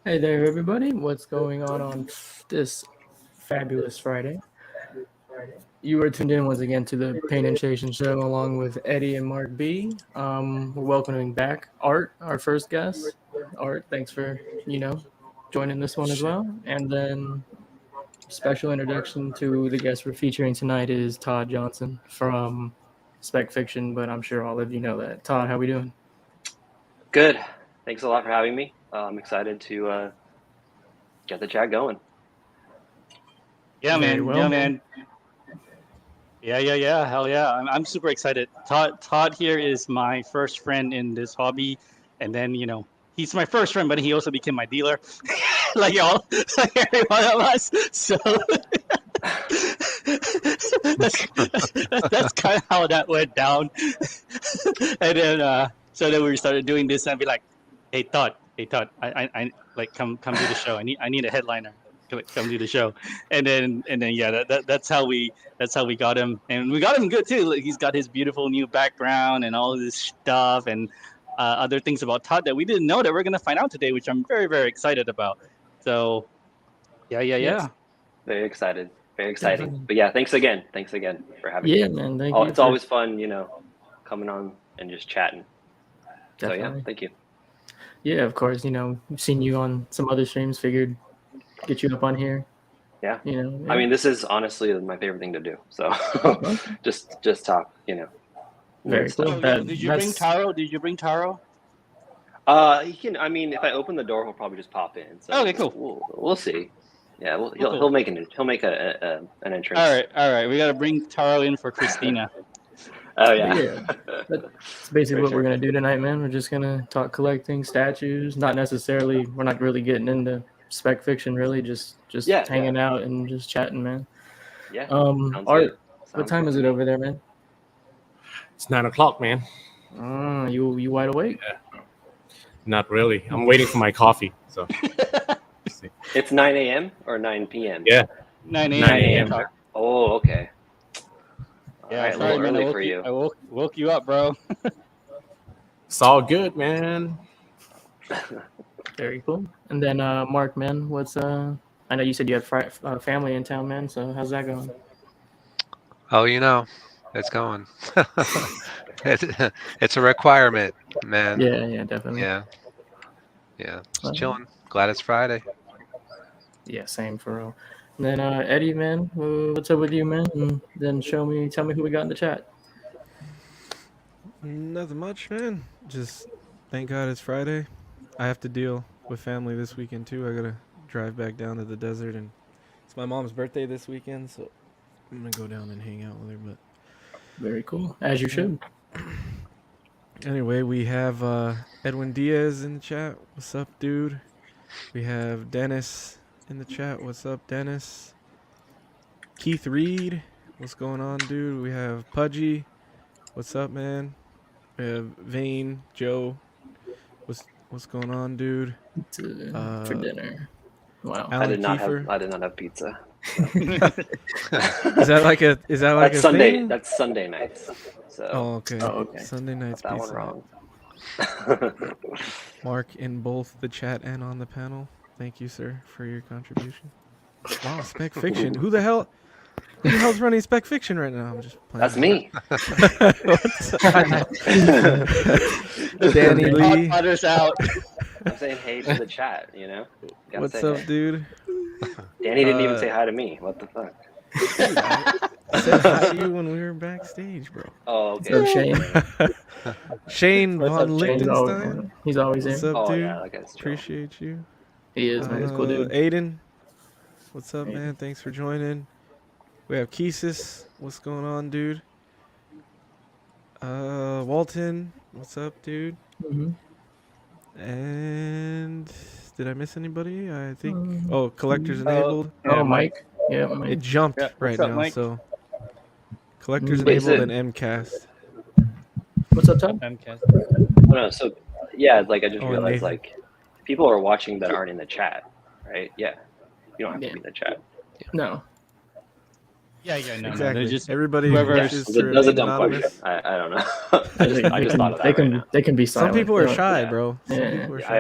Hey there, everybody. What's going on this fabulous Friday? You are tuned in once again to the Pain and Chasen show along with Eddie and Mark B. We're welcoming back Art, our first guest. Art, thanks for, joining this one as Shit. well. And then special introduction to the guest we're featuring tonight is Todd Johnson from SpecFiction, but I'm sure all of you know that. Todd, how we doing? Good. Thanks a lot for having me. I'm excited to get the chat going. Yeah, Very man. well, Yeah, man. man. Yeah. Hell yeah. I'm super excited. Todd here is my first friend in this hobby. And then, he's my first friend, but he also became my dealer. like y'all, like every one of us. So that's kind of how that went down. and then, so then we started doing this and I'd be like, hey, Todd, I like, come do the show. I need a headliner. Come do the show. And then, yeah, that's how we got him, and we got him good too. Like, he's got his beautiful new background and all of this stuff, and other things about Todd that we didn't know that we're gonna find out today, which I'm very, very excited about. So, yeah. Yes. Very excited. Very exciting. Definitely. But yeah, thanks again for having me. Yeah, man. Thank Oh, you. it's always fun, coming on and just chatting. Definitely. So yeah, thank you. Yeah, of course. We've seen you on some other streams. Figured get you up on here. Yeah. Yeah. I mean, this is honestly my favorite thing to do. So just talk, Very nerd cool. stuff. Did you bring Taro? Did you bring Taro? He can. I mean, if I open the door, he'll probably just pop in. So Okay, cool. We'll see. Yeah, Cool. he'll make an entrance. All right. We gotta bring Taro in for Christina. Oh yeah. Yeah. That's basically For what sure. we're gonna do tonight, man. We're just gonna talk collecting statues. Not necessarily. We're not really getting into spec fiction, really. Just Yeah, hanging out and just chatting, man. Yeah. Sounds Art. good. What Sounds time good. is it over there, man? It's 9 o'clock, man. You wide awake? Not really. I'm waiting for my coffee. So It's 9 a.m. or 9 p.m. yeah, 9 9 a.m. a.m. Oh, okay. All Yeah, right, a sorry, little man. early for you. I woke you up, bro. It's all good, man. Very cool. And then Mark, man, what's I know you said you had family in town, man. So how's that going? Oh, it's going. it's a requirement, man. Yeah, definitely. Yeah. Just chilling. Glad it's Friday. Yeah, same for real. And then Eddie, man, what's up with you, man? And then tell me who we got in the chat. Nothing much, man. Just thank God it's Friday. I have to deal with family this weekend too. I gotta drive back down to the desert, and it's my mom's birthday this weekend, so I'm gonna go down and hang out with her. But Very cool, as you should. anyway, we have Edwin Diaz in the chat. What's up, dude? We have Dennis in the chat. What's up, Dennis? Keith Reed. What's going on, dude? We have Pudgy. What's up, man? We have Vane, Joe. What's going on, dude? For dinner. Wow. I did Alan not Kiefer. have pizza. Is that like a That's Sunday. thing? That's Sunday nights. So Oh, okay. Oh, okay. Sunday night's got that pizza. one wrong. Mark in both the chat and on the panel. Thank you, sir, for your contribution. Wow, Spec Fiction. Who the hell's running Spec Fiction right now? I'm just playing. That's me. Danny Lee. Potter's out. I'm saying hey to the chat. Gotta What's say up, hey. dude? Danny didn't even say hi to me. What the fuck? I said hi to you when we were backstage, bro. Oh, What's okay. up, Shane? Shane What's von up, Shane? Lichtenstein. He's always What's there. up, Oh dude? yeah, that guy's chill. Appreciate you. He is, man. He's a cool dude. Aiden. What's up, Aiden. man? Thanks for joining. We have Keesis. What's going on, dude? Walton. What's up, dude? Mhm. And did I miss anybody? I think. Oh, collectors enabled. Oh, Mike. Yeah, Mike. It jumped Yeah, right what's up, now, Mike? so collectors Wait, enabled so- and MCAST. What's up, Todd? No, so yeah, like I just Oh, realized, Nathan. like people are watching that aren't in the chat, right? Yeah, you don't have to Yeah. be in the chat. No. No, Exactly. they're just Everybody whoever- wishes to That's a remain dumb anonymous. question. I don't know. I just thought of that they right can now. they can be Some silent. people They are don't- shy, yeah. bro. Some Yeah. people are I shy.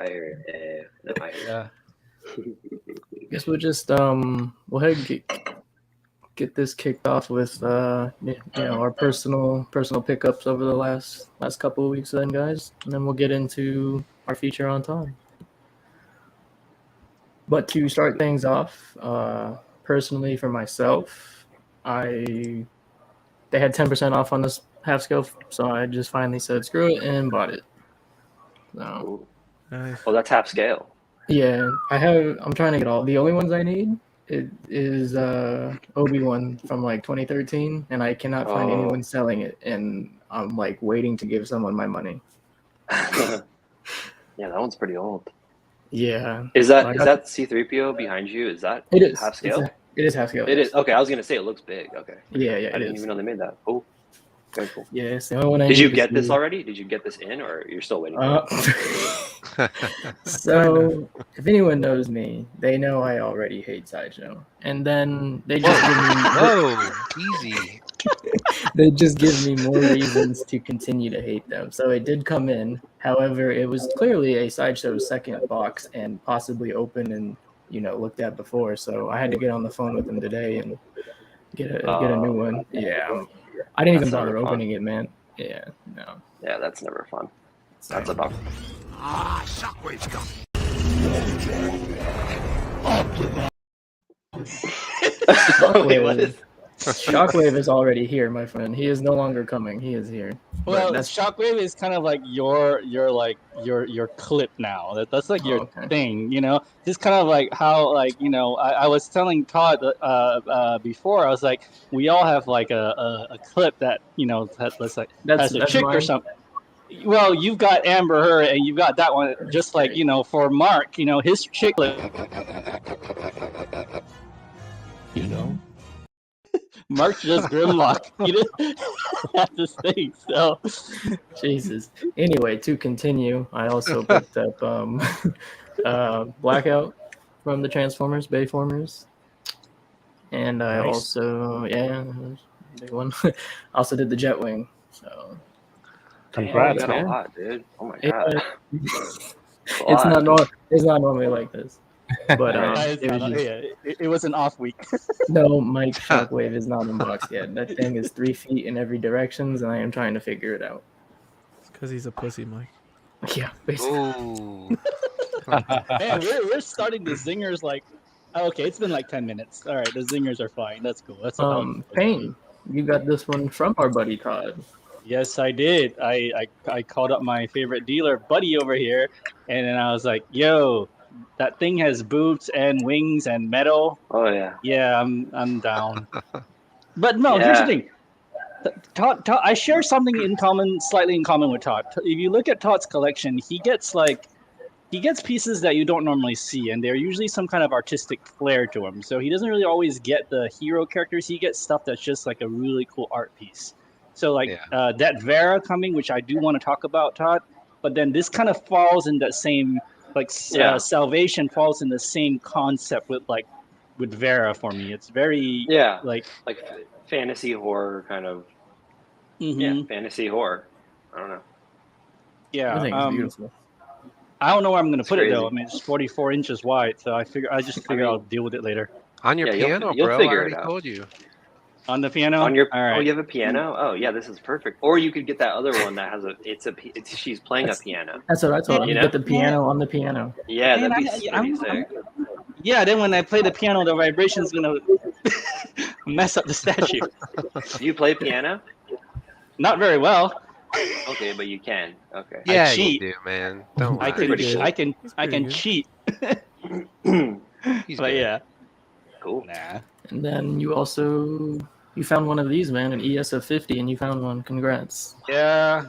hear it. Yeah, I hear it. Yeah. Guess we'll just we'll head get this kicked off with our personal pickups over the last couple of weeks then, guys, and then we'll get into our feature on Todd. But to start things off, personally for myself, they had 10% off on this half scale, so I just finally said screw it and bought it. So Ooh. Nice. Oh, that's half scale. yeah, I'm trying to get all the only ones I need. It is Obi-Wan from like 2013, and I cannot find Oh. anyone selling it, and I'm like waiting to give someone my money. Yeah, that one's pretty old. Yeah, Is I got- that C-3PO behind you? Is that it is half scale? It is half scale. It yes. is. Okay, I was gonna say it looks big. Okay, Yeah, I it didn't is. even know they made that. Oh, very cool. Yeah, it's the only one I Did need you to get this see. already? Did you get this in, or you're still waiting? For it? So, if anyone knows me, they know I already hate Sideshow, and then they just Whoa, easy. they just give me more reasons to continue to hate them. So it did come in. However, it was clearly a Sideshow's second box and possibly open and looked at before. So I had to get on the phone with them today and get a new one. Yeah, I didn't even That's bother never fun. opening it, man. Yeah, no. Yeah, that's never fun. That's a bummer. Shockwave's come. Wait, what is? Shockwave is already here, my friend. He is no longer coming. He is here. Well, But that's Shockwave is kind of like your clip now. That's like your okay. thing, Just kind of like how I was telling Todd before. I was like, we all have like a clip that that's like has a That's chick mine. or something. Well, you've got Amber Heard, and you've got that one. Just like for Mark, his chick clip. Mark's just Grimlock. He didn't have to say so. Jesus. Anyway, to continue, I also picked up Blackout from the Transformers, Bayformers. And I Nice. also, big one. I also did the Jetwing. So Congrats, you got a man. lot, dude. Oh my Yeah. god. it's not normally like this. But It was an off week. no, Mike Shockwave is not unboxed yet. That thing is 3 feet in every directions, and I am trying to figure it out. It's because he's a pussy, Mike. Yeah, basically. Ooh. Man, we're starting the zingers like. Okay, it's been like 10 minutes. All right, the zingers are fine. That's cool. That's Payne, you got this one from our buddy Todd. Yes, I did. I called up my favorite dealer, Buddy, over here, and then I was like, "Yo, that thing has boobs and wings and metal. Oh yeah. Yeah, I'm down." But no, here's the Yeah. thing. Todd, I share something slightly in common with Todd. If you look at Todd's collection, he gets pieces that you don't normally see, and they're usually some kind of artistic flair to him. So he doesn't really always get the hero characters. He gets stuff that's just like a really cool art piece. So that Vera coming, which I do want to talk about, Todd. But then this kind of falls in that same Salvation falls in the same concept with Vera for me. It's very like fantasy horror kind of. Yeah, fantasy horror. I don't know. Yeah, I think it's beautiful. I don't know where I'm going to put it though. crazy. I mean, it's 44 inches wide, so I figure I'll deal with it later. On your Yeah, piano, you'll bro. I figure already it out. told you. On the piano. On your All right. Oh, you have a piano? Oh yeah, this is perfect. Or you could get that other one that has she's playing a piano. That's what I told him. You know? Get the piano on the piano. Yeah, Man, that'd be pretty sick. Yeah, then when I play the piano, the vibration's gonna mess up the statue. Do you play piano? Not very well. Okay, but you can. Okay. Yeah, you cheat. do, man. Don't I lie. can pretty I can He's I pretty can good. cheat. He's But good. yeah. Cool. Nah. And then you found one of these, man, an ES of 50, and you found one. Congrats. Yeah.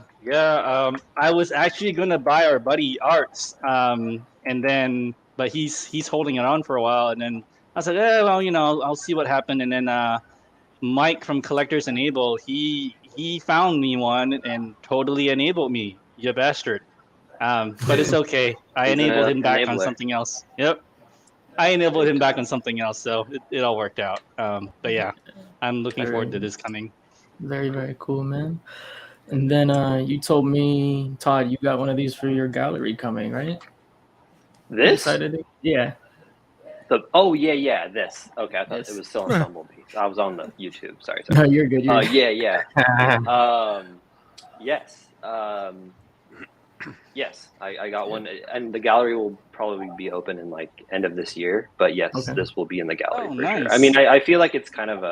I was actually gonna buy our buddy Arts, and then but he's holding it on for a while, and then I said, I'll see what happened, and then Mike from Collectors Enable, he found me one and totally enabled me, you bastard. But it's okay. I He's an enabled him back on enabler. something else. Yep. I enabled him back on something else, so it all worked out. But yeah, I'm looking forward to this coming. Very, very cool, man. And then you told me, Todd, you got one of these for your gallery coming, right? You This? decided yeah. Yeah, this. Okay, I thought Yes. it was still on Bumblebee. I was on the YouTube. Sorry. No, you're good. You're good. Yeah. Yes. Yes, I got one, and the gallery will probably be open in like end of this year. But yes, Okay. this will be in the gallery for nice. sure. I mean, I feel like it's kind of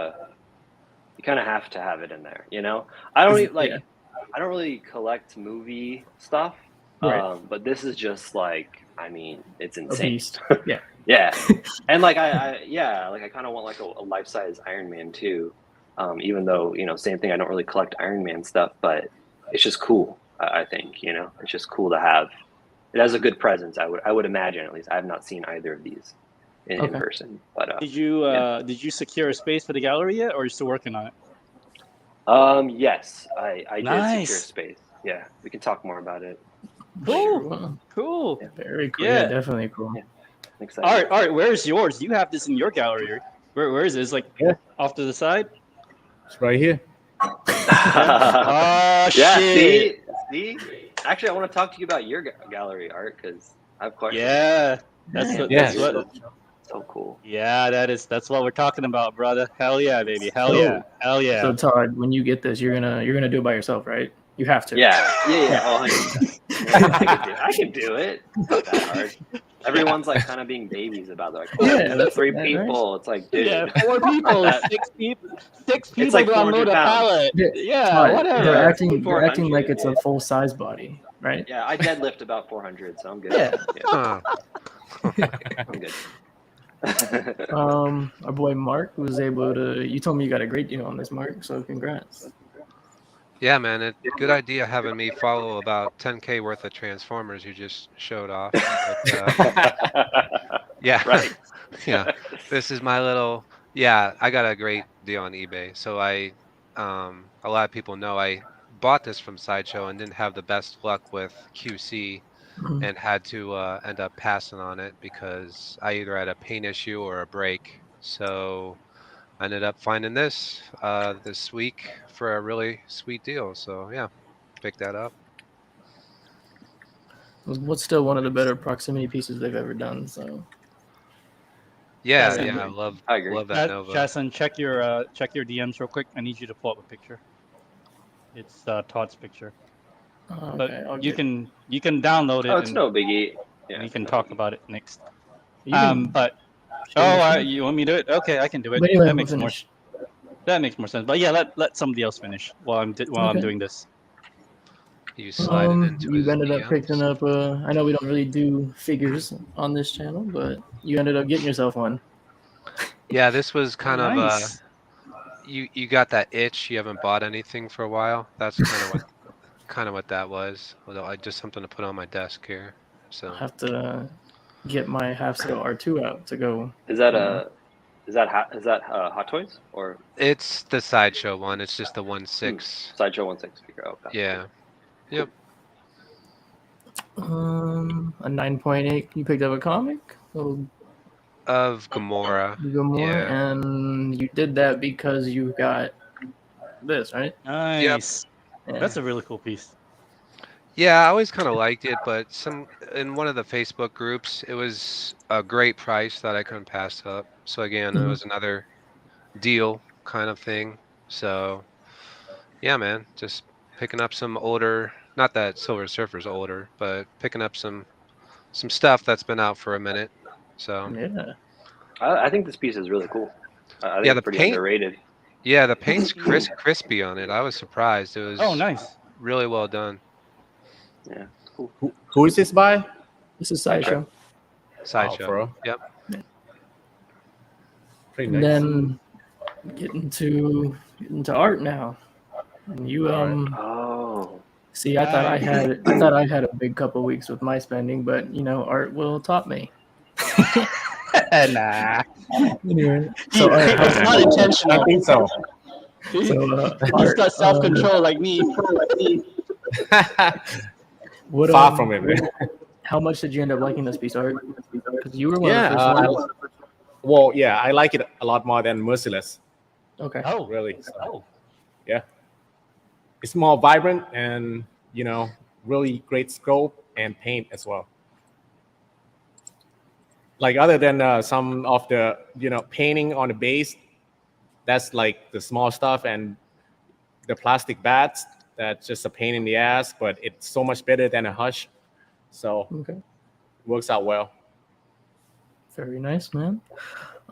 you kind of have to have it in there. You know, I don't I don't really collect movie stuff, Right. but this is just like, I mean, it's A insane. beast. Yeah. Yeah, and like I kind of want like a life-size Iron Man too. Even though, you know, same thing. I don't really collect Iron Man stuff, but it's just cool. I think, you know, it's just cool to have. It has a good presence. I would imagine, at least. I have not seen either of these in person. But did you secure a space for the gallery yet, or are you still working on it? Yes, I did Nice. secure space. Yeah, we can talk more about it. Cool. Yeah. Very cool. Yeah. Yeah, definitely cool. Yeah. I'm excited. All right. Where's yours? You have this in your gallery. Where is it? It's like off to the side. It's right here. Oh Yeah, shit! see. Actually, I want to talk to you about your gallery, Art, because I have questions. Yeah, that's what. Yes. That's what. So cool. Yeah, that's what we're talking about, brother. Hell yeah, baby. Hell yeah. So Todd, when you get this, you're gonna do it by yourself, right? You have to. Yeah. Oh, 100%. I can do it. It's not that hard. Everyone's like kind of being babies about it. Like, that's 3 right. people. It's like, dude. Yeah, 4 people, 6 people, 6 people like to unload 400 a pounds. pallet. Yeah, Todd, whatever. They're acting 400, like it's a full size body, right? Yeah, I deadlift about 400, so I'm good. Yeah. I'm good. Our boy Mark was able to. You told me you got a great deal on this, Mark. So congrats. Yeah, man, good idea having me follow about 10K worth of Transformers you just showed off. But, yeah, Right. Yeah. This is my little. Yeah, I got a great deal on eBay. So a lot of people know I bought this from Sideshow and didn't have the best luck with QC, and had to end up passing on it because I either had a paint issue or a break. So I ended up finding this this week for a really sweet deal. So yeah, picked that up. What's still one of the better proximity pieces they've ever done. So Yeah, Chasen. I I agree. love that Nova. Chasen, check your DMs real quick. I need you to pull up a picture. It's Todd's picture. But okay, you can download it. Oh, it's and no biggie. Yeah, we can talk about it next. You can- But you want me to do it? Okay, I can do it. But anyway, that we'll makes more. finish. That makes more sense. But yeah, let somebody else finish while I'm Okay. doing this. You slided into you his ended up DMs. picking up. I know we don't really do figures on this channel, but you ended up getting yourself one. Yeah, this was kind Nice. of you got that itch. You haven't bought anything for a while. That's kind of what that was. Although I just something to put on my desk here. So I have to get my half scale R2 out to go. Is that Hot Toys or it's the Sideshow one. It's just the 1/6. Sideshow 1/6 figure? Okay. Yeah. Yep. A 9.8. You picked up a comic. Little Of Gamora. Gamora, Yeah. and you did that because you got this, right? Nice. Yeah. That's a really cool piece. Yeah, I always kind of liked it, but in one of the Facebook groups, it was a great price that I couldn't pass up. So again, it was another deal kind of thing. So yeah, man, just picking up some older. Not that Silver Surfer's older, but picking up some stuff that's been out for a minute. So Yeah. I think this piece is really cool. I think Yeah, it's the pretty paint- underrated. yeah, the paint's crispy on it. I was surprised. It was Oh, nice. really well done. Yeah, cool. Who is this by? This is Sideshow. Sideshow. bro. Yep. Pretty And nice. then getting to art now. And you Oh, see, I thought I had a big couple weeks with my spending, but art will top me. Nah. Anyway, so It's not intentional. I think so. He's Art, got self-control like me. what Far from it, man. How much did you end up liking this piece art? Because you were one Yeah, of the first ones. well, yeah, I like it a lot more than Merciless. Okay. Oh, Really. So, oh, yeah, it's more vibrant and really great scope and paint as well. Like other than some of the painting on the base, that's like the small stuff and the plastic bats. That's just a pain in the ass, but it's so much better than a hush. So Okay. works out well. Very nice, man.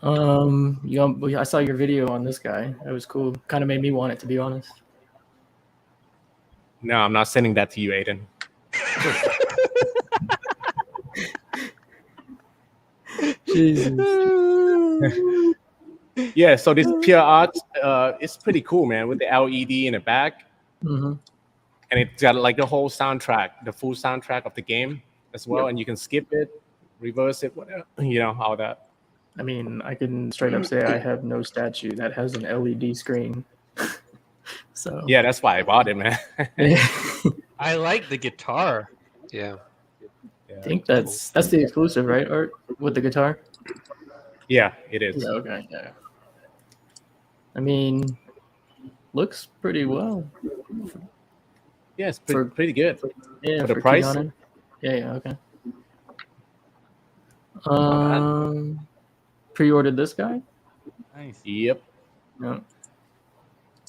I saw your video on this guy. It was cool. Kind of made me want it, to be honest. No, I'm not sending that to you, Aiden. Jesus. Yeah, so this pure art, it's pretty cool, man, with the LED in the back, hmm and it's got like the whole soundtrack, the full soundtrack of the game as well, Yep. and you can skip it, reverse it, whatever, all that. I mean, I can straight up say I have no statue that has an LED screen. So Yeah, that's why I bought it, man. I like the guitar. Yeah. I think that's the exclusive, right? Art with the guitar. Yeah, it is. Yeah. Okay. Yeah. I mean, looks pretty well. Yeah, it's For- pretty good. Yeah. For the for price? Keanu. Yeah. Yeah. Okay. bad. Pre-ordered this guy. Nice. Yep. No.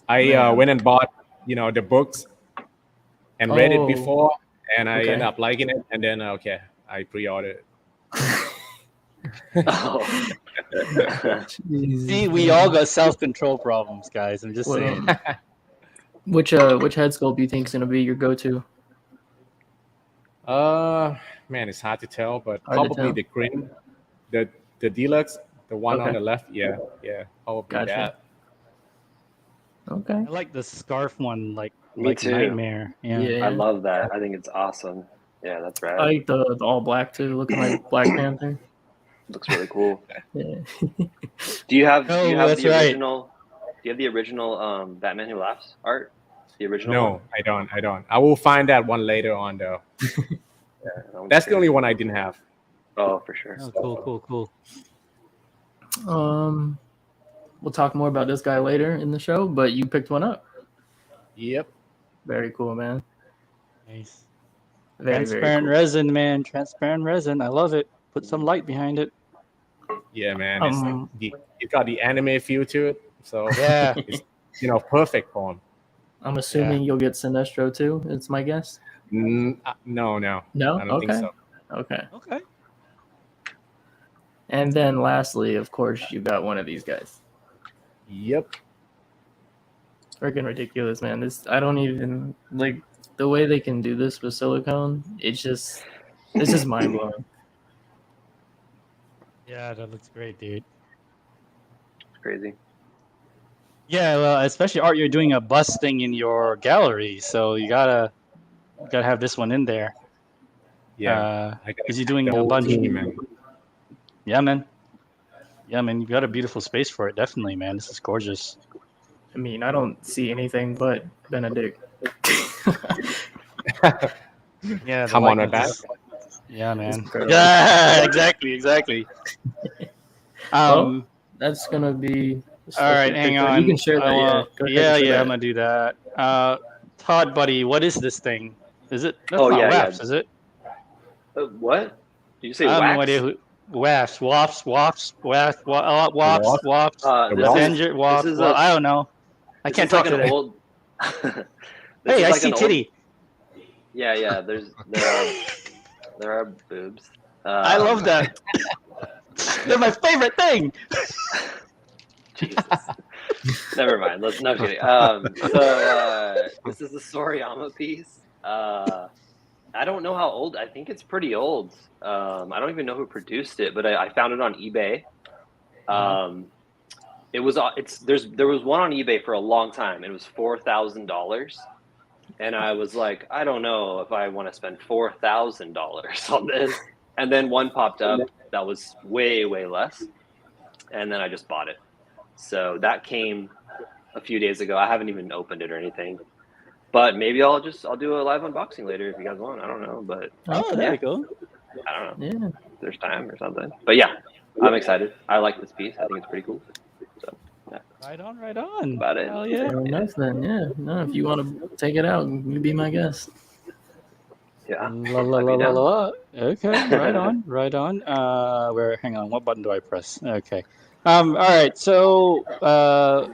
I Man. went and bought, the books and read it Oh, before, and I okay. ended up liking it, and then I pre-ordered it. Oh. See, we all got self-control problems, guys. I'm just Well, saying. which head sculpt do you think is gonna be your go-to? Man, it's hard to tell, but Hard to probably tell. the green, the deluxe, the one on Okay. the left. Yeah, probably Gotcha. that. Okay. I like the scarf one, like Me too. Nightmare. Yeah. I love that. I think it's awesome. Yeah, that's rad. I like the all black too, looking like Black Panther. Looks really cool. Yeah. Do you have Oh, that's the right. original? Do you have the original Batman Who Laughs art? The original No, one? I don't. I will find that one later on, though. Yeah, that one's That's the great. only one I didn't have. Oh, for sure. Oh, cool. We'll talk more about this guy later in the show, but you picked one up. Yep. Very cool, man. Nice. Very, Transparent very cool. resin, man. Transparent resin. I love it. Put some light behind it. Yeah, man. It's Um, it got the anime feel to it, so Yeah. it's perfect for him. I'm assuming you'll get Sinestro too. It's my guess. No, No. I don't think so. Okay. Okay. And then lastly, of course, you got one of these guys. Yep. Freaking ridiculous, man. I don't even like the way they can do this with silicone. It's just mind blowing. Yeah, that looks great, dude. It's crazy. Yeah, well, especially Art, you're doing a bust thing in your gallery, so you gotta have this one in there. Yeah. Because you're doing the a whole bunch. team, man. Yeah, man. You've got a beautiful space for it, definitely, man. This is gorgeous. I mean, I don't see anything but Benedict. Yeah, Come on with that. Yeah, man. incredible. Yeah, exactly. Well, That's gonna be. All right, hang on. You can share that. Go ahead and share I'm that. gonna do that. Todd, buddy, what is this thing? Is it? That's Oh, not yeah, WAFs, yeah. is it? What? Did you say I have wax? no idea who. WAFs, WAFs. This Avenger, is, WAFs. this is Well, a, I don't know. I this can't is like talk an today. old. This Hey, is I like see an old- titty. Yeah. There are boobs. I love that. They're my favorite thing. Jesus. Never mind. Let's not kidding. This is a Soriyama piece. I don't know how old. I think it's pretty old. I don't even know who produced it, but I found it on eBay. There was one on eBay for a long time. It was $4,000, and I was like, I don't know if I want to spend $4,000 on this. And then one popped up that was way less, and then I just bought it. So that came a few days ago. I haven't even opened it or anything, but maybe I'll do a live unboxing later if you guys want. I don't know, but Oh, there we go. don't know. Yeah. If there's time or something. But yeah, I'm excited. I like this piece. I think it's pretty cool. So yeah, Right on, right on. about it. Hell yeah. Fair enough then. Yeah. No, if you want to take it out, you be my guest. Yeah. La la I'd la be la down. la. Okay, right on, right on. Where? Hang on. What button do I press? Okay. All right. So, I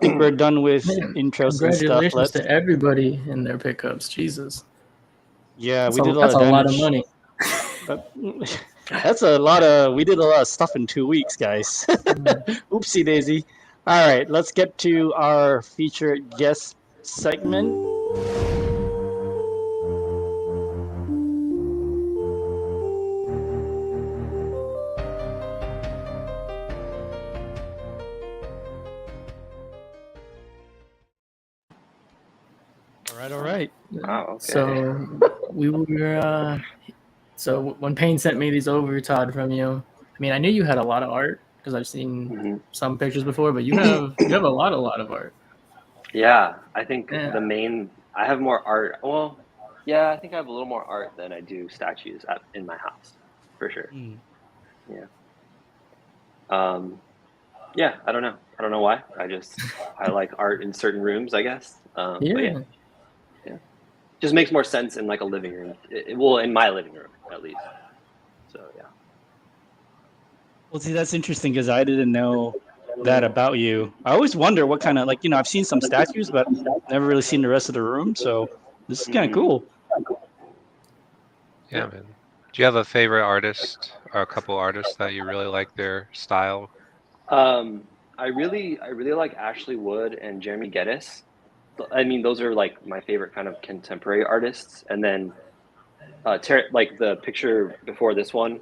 think we're done with Man, intros and stuff. congratulations to everybody in their pickups. Jesus. Yeah, we That's did a lot that's of a lot of damage. money. That's a lot of. We did a lot of stuff in 2 weeks, guys. Oopsie daisy. All right, let's get to our featured guest segment. All right. Oh, okay. So we were. So when Payne sent me these over, Todd, from you, I mean, I knew you had a lot of art because I've seen Mhm. some pictures before, but you have a lot of art. Yeah, I think Yeah. I have more art. Well, yeah, I think I have a little more art than I do statues in my house, for sure. Mm. Yeah, I don't know. I don't know why. I like art in certain rooms, I guess. But yeah, just makes more sense in like a living room. Well, in my living room at least. So yeah. Well, see, that's interesting because I didn't know that about you. I always wonder what kind of I've seen some statues, but never really seen the rest of the room. So this is kind of cool. Yeah, man. Do you have a favorite artist or a couple artists that you really like their style? I really like Ashley Wood and Jeremy Geddes. I mean, those are like my favorite kind of contemporary artists. And then, like the picture before this one,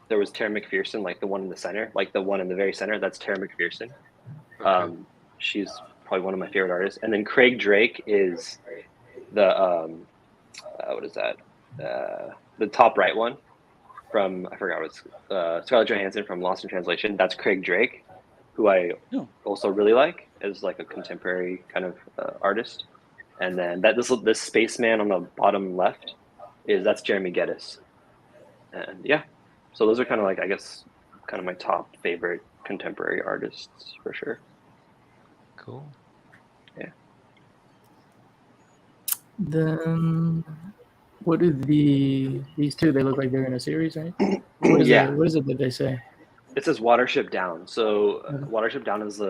there was Tara McPherson, like the one in the center, like the one in the very center. That's Tara McPherson. Okay. She's probably one of my favorite artists. And then Craig Drake is the what is that? The top right one from I forgot what's Scarlett Johansson from Lost in Translation. That's Craig Drake, who I also really like as like a contemporary kind of artist. And then this spaceman on the bottom left that's Jeremy Geddes. And yeah, so those are kind of like I guess kind of my top favorite contemporary artists for sure. Cool. Yeah. Then what do these two? They look like they're in a series, right? What is Yeah. it? What is it that they say? It says Watership Down. So Watership Down is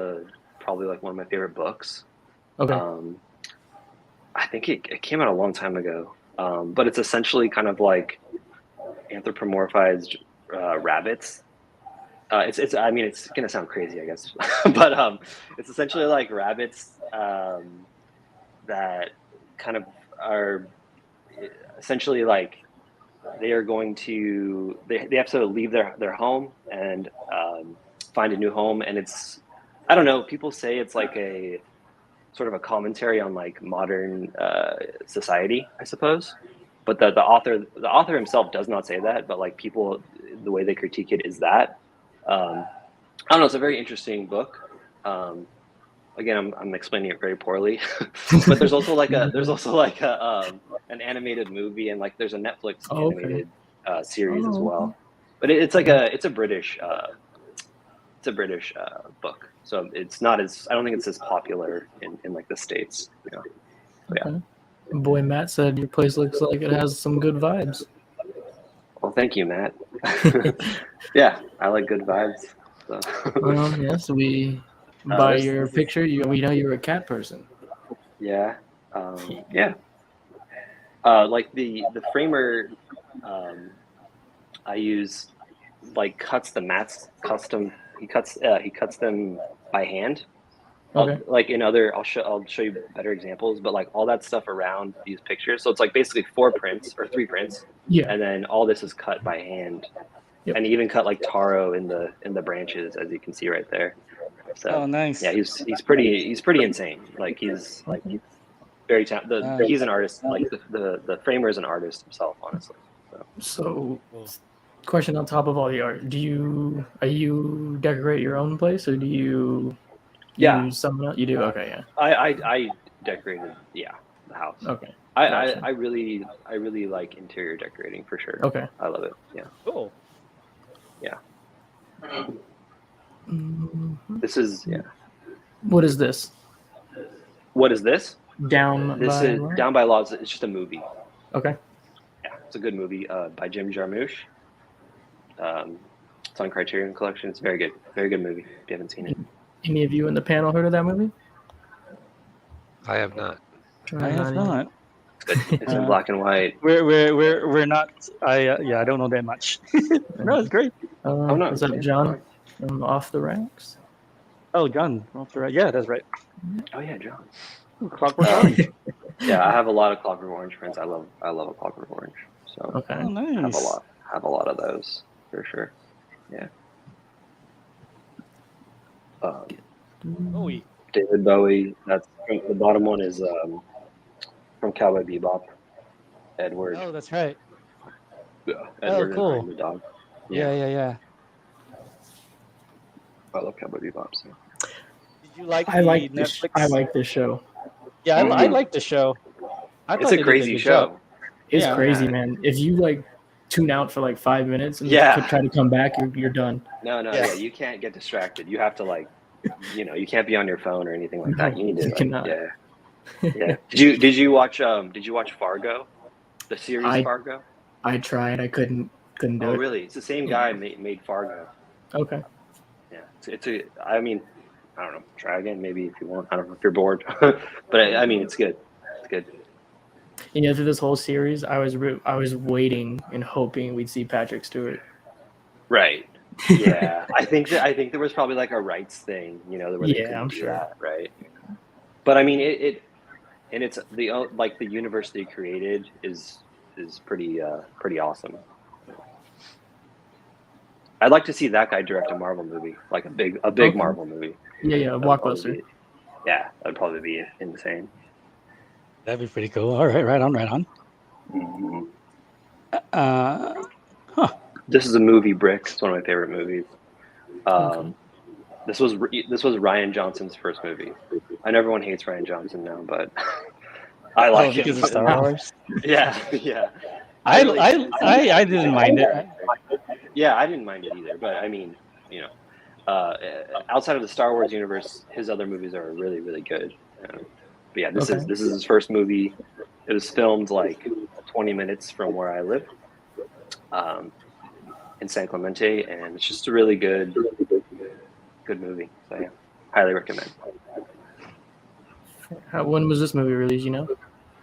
probably like one of my favorite books. Okay. I think it came out a long time ago, but it's essentially kind of like anthropomorphized rabbits. It's I mean it's gonna sound crazy I guess, but it's essentially like rabbits that kind of are essentially like they are going to they have to leave their home and find a new home, and it's I don't know, people say it's like a sort of a commentary on like modern society, I suppose, but the author himself does not say that, but like people, the way they critique it is that I don't know, it's a very interesting book. Again, I'm explaining it very poorly, but there's also like an animated movie, and like there's a Netflix animated series as well. But it's like it's a British book, so it's not as I don't think it's as popular in like the States. You know? Yeah. Okay. Boy, Matt said your place looks like it has some good vibes. Well, thank you, Matt. Yeah, I like good vibes. So. Yes, by your picture, we know you're a cat person. Yeah, yeah. Like the framer, I use like cuts the mats custom. He cuts them by hand. Okay. Like in other, I'll show you better examples, but like all that stuff around these pictures. So it's like basically 4 prints or 3 prints. Yeah. And then all this is cut by hand. Yep. And he even cut like taro in the branches, as you can see right there. So nice. yeah, he's pretty insane. Like he's very talented. He's an artist. Like the framer is an artist himself, honestly. So question on top of all the art, do you decorate your own place, or do you use someone else? You do? Okay, yeah. I decorated the house. Okay. I really like interior decorating for sure. Okay. I love it. Yeah. Cool. Mhm. This is What is this? What is this? Down This by is what? Down by Laws. It's just a movie. Okay. Yeah, it's a good movie by Jim Jarmusch. It's on Criterion Collection. It's very good movie. If you haven't seen it, Any of you in the panel heard of that movie? I have not. I have not. it's in black and white. We're not. I don't know that much. No, it's great. Oh, no, What's up, yeah, John? From Off the Ranks. Oh, John. Yeah, that's right. Oh yeah, John. Clockwork Orange. Yeah, I have a lot of Clockwork Orange friends. I love a Clockwork Orange. So Okay. Oh, nice. have a lot of those for sure. Yeah. Bowie. David Bowie. That's the bottom one is from Cowboy Bebop. Edward. Oh, that's right. Yeah. Edward cool. and the dog. Yeah. I love Cowboy Bebop. So. Did you like I like the this. Netflix? I like this show. Yeah, I like the show. I It's thought a they did crazy good show. job. It's Yeah. crazy, man. If you like tune out for like 5 minutes and Yeah. try to come back, you're done. No, Yeah. yeah, you can't get distracted. You have to like, you can't be on your phone or anything like No, that. You need to, you like, cannot. yeah. Did you watch Fargo, the series Fargo? I tried. I couldn't do Oh, it. really? It's the same guy made Fargo. Okay. Yeah, I mean, I don't know. Try again, maybe if you want. I don't know if you're bored, but I mean, it's good. It's good. Through this whole series, I was waiting and hoping we'd see Patrick Stewart. Right. Yeah, I think there was probably like a rights thing, where they couldn't I'm do sure. that, right? But I mean, it's the universe they created is pretty awesome. I'd like to see that guy direct a Marvel movie, like a big Okay. Marvel movie. Yeah, blockbuster. That'd probably be insane. That'd be pretty cool. All right, right on. Mhm. Huh. This is a movie, Brick. It's one of my favorite movies. Okay. This was Ryan Johnson's first movie. I know everyone hates Ryan Johnson now, but I like because him. of Star Wars. Yeah. I didn't mind it. Yeah, I didn't mind it either. But I mean, outside of the Star Wars universe, his other movies are really, really good. But yeah, this is his first movie. It was filmed like 20 minutes from where I live, in San Clemente, and it's just a really good movie. So yeah, highly recommend. When was this movie released?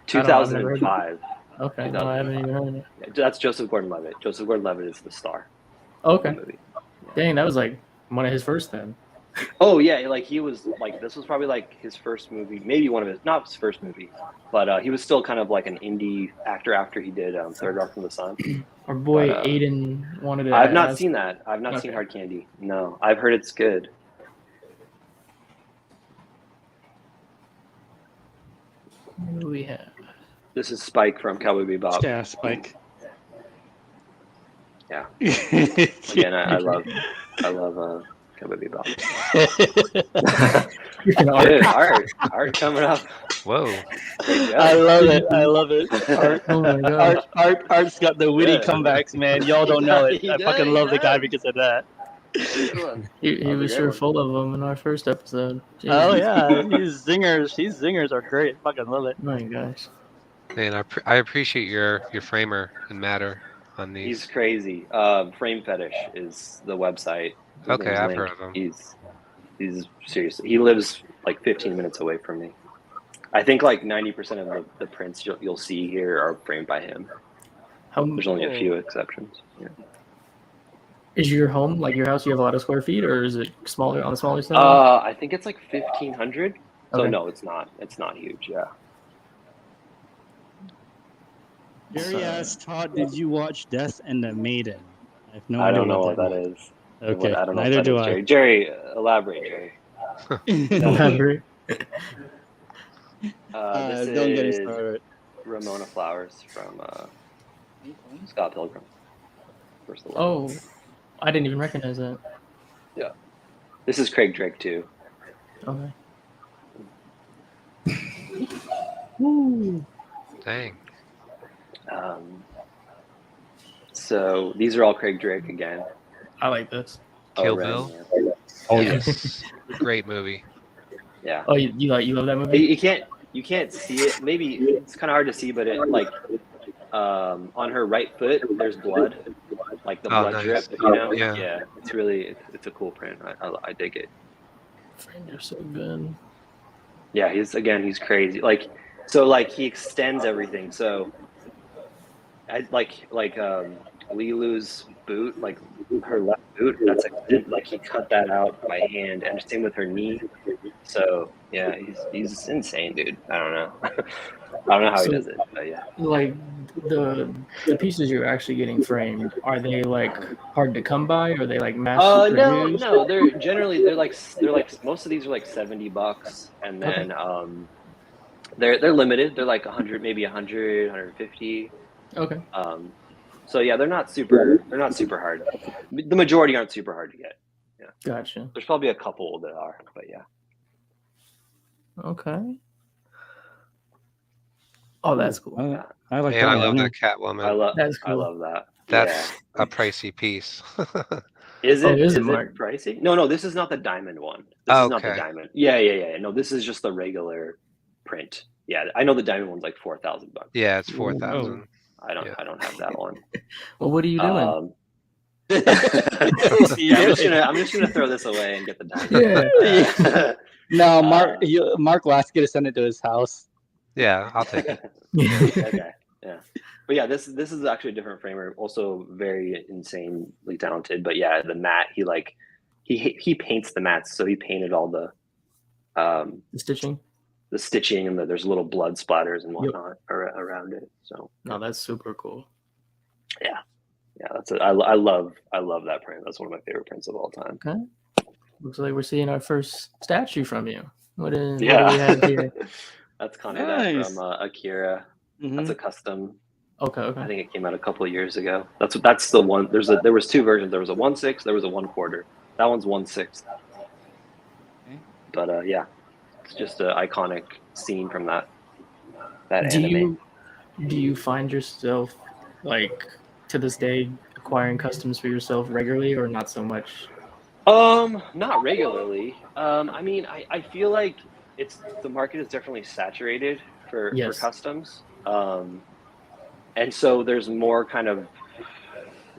2005. Okay, no, I haven't even heard of it. That's Joseph Gordon-Levitt. Joseph Gordon-Levitt is the star. Okay. Of the movie. Dang, that was like one of his first then. Oh yeah, like he was like this was probably like his first movie, maybe one of his not his first movie, but he was still kind of like an indie actor after he did Third Rock from the Sun. Our boy But, Aiden wanted to. I've not ask- seen that. I've not seen Okay. Hard Candy. No, I've heard it's good. What do we have? This is Spike from Cowboy Bebop. Yeah, Spike. Yeah. Again, I love Cowboy Bebop. Dude, art coming up. Whoa. I love it. Art, Oh my gosh. Art's got the witty Yeah. comebacks, man. Y'all don't know it. He I does, fucking he love the guy does. because of that. He That was was a sure great full of them in our first episode. Oh Jesus. yeah, his zingers are great. Fucking love it. My gosh. Man, I appreciate your framer and matter on He's these. crazy. Frame Fetish is the website. His Okay, name's I've Link. heard of him. He's seriously. He lives like 15 minutes away from me. I think like 90% of the prints you'll see here are framed by him. How There's only a few exceptions. Yeah. is your home, like your house? You have a lot of square feet, or is it smaller on the smaller side? I think it's like 1,500. So Okay. no, it's not. It's not huge. Yeah. Jerry asked Todd, "Did you watch Death and the Maiden?" I have no I idea don't know what that means. is. Okay, I don't know. neither what that do is, I. Jerry. Jerry, elaborate, Jerry. Elaborate. This Don't get me is started. Ramona Flowers from Scott Pilgrim. First of all. Oh, I didn't even recognize that. This is Craig Drake too. Okay. Dang, Dang. So these are all Craig Drake again. I like this. Kill Ren, Bill? yeah. Oh Yeah. yes. Great movie. Yeah. Oh, you love that movie? You can't see it. Maybe it's kind of hard to see, but it like on her right foot there's blood, like the Oh, blood nice. drip. You know? Yeah. It's a cool print. I dig it. Friend, you're so good. Yeah, he's crazy. Like he extends everything. So I like Lilu's boot, like her left boot, that's like he cut that out by hand, and same with her knee. So yeah, he's insane, dude. I don't know. I don't know how he So- does it, but yeah. Like the pieces you're actually getting framed, are they like hard to come by? Or are they like mass produced? No, they're like most of these are like $70, and then they're limited. They're like 100, maybe 100, 150. Okay. So yeah, they're not super hard. The majority aren't super hard to get. Gotcha. There's probably a couple that are, but yeah. Okay. Oh, that's cool. I like Man, that I one. love that Catwoman. That's I cool. love that. That's a pricey piece. Is Oh, it? is Is it, it Mark? pricey? No, this is not the diamond one. This is not the Okay. diamond. Yeah. No, this is just the regular print. Yeah, I know the diamond one's like $4,000. Yeah, it's 4,000. I don't have that one. Well, what are you doing? I'm just gonna throw this away and get the diamond. No, Mark will ask you to send it to his house. Yeah, I'll take it. Okay, yeah. But yeah, this is actually a different framer, also very insanely talented. But yeah, the matte, he paints the mats, so he painted all the The stitching. and there's little blood splatters and whatnot around it. So No, that's super cool. yeah, I love that print. That's one of my favorite prints of all time. Okay. Looks like we're seeing our first statue from you. What do we Yeah, have here? that's Connie Nice. from Akira. Mhm. That's a custom. Okay. I think it came out a couple of years ago. That's the one. There was two versions. There was a 1/6. There was a 1/4. That one's 1/6. But yeah, it's just an iconic scene from that anime. Do you find yourself like to this day acquiring customs for yourself regularly, or not so much? Not regularly. I mean, I feel like the market is definitely saturated for customs. And so there's more kind of,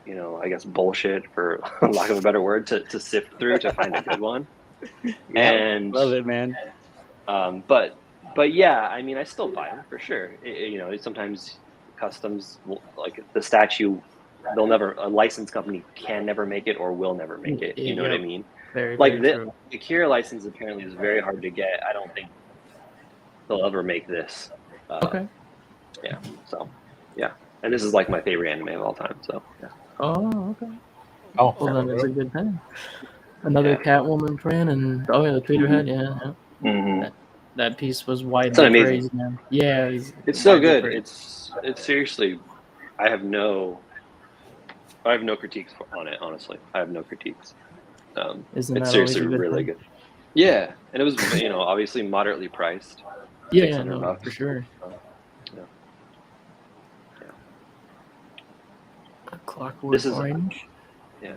I guess bullshit, for lack of a better word, to sift through to find a good one. And Love it, man. but yeah, I mean, I still buy them for sure. Sometimes customs, like the statue, a licensed company can never make it or will never make it. You know what I mean? Very, Like very true. the Akira license apparently is very hard to get. I don't think they'll ever make this. Okay. Yeah. So, yeah. And this is like my favorite anime of all time. So, yeah. Oh, okay. Oh, Well, then it's a good thing. Another Catwoman print, and the tweeter head, yeah. Mm-hmm. That piece was widely It's amazing. praised, man. Yeah, It's so widely good. praised. It's seriously. I have no critiques on it. Honestly, I have no critiques. Isn't It's that seriously always a good really thing? good. Yeah, and it was obviously moderately priced. Yeah, 600 no, bucks. for sure. Yeah. A Clockwork This is- Orange. Yeah,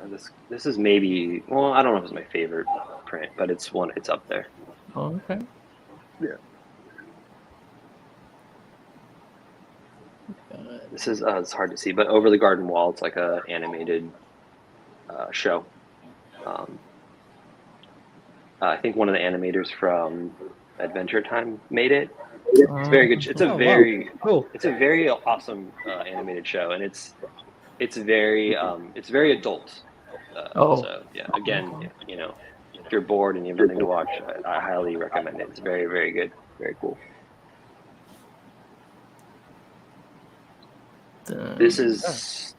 this is maybe, well, I don't know if it's my favorite print, but it's up there. Oh, okay. Yeah. Uh, This is it's hard to see, but Over the Garden Wall, it's like a animated show. I think one of the animators from Adventure Time made it. It's very good. It's a wow. very Cool. It's a very awesome animated show, and it's very adult. So yeah, again, if you're bored and you have nothing to watch, I highly recommend it. It's very, very good, very cool. This is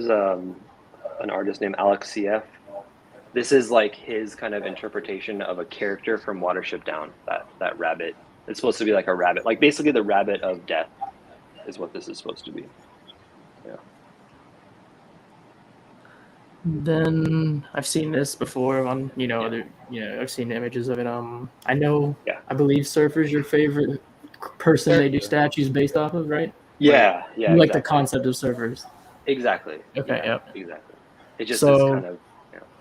an artist named Alex CF. This is like his kind of interpretation of a character from Watership Down. That rabbit. It's supposed to be like a rabbit, like basically the rabbit of death, is what this is supposed to be. Yeah. Then I've seen this before on I've seen images of it. I know. Yeah. I believe Surfer's your favorite person they do statues based off of, right? Yeah, You yeah. like the exactly. concept of servers. Exactly. Okay, Yeah, yep. exactly. It just So- is kind of.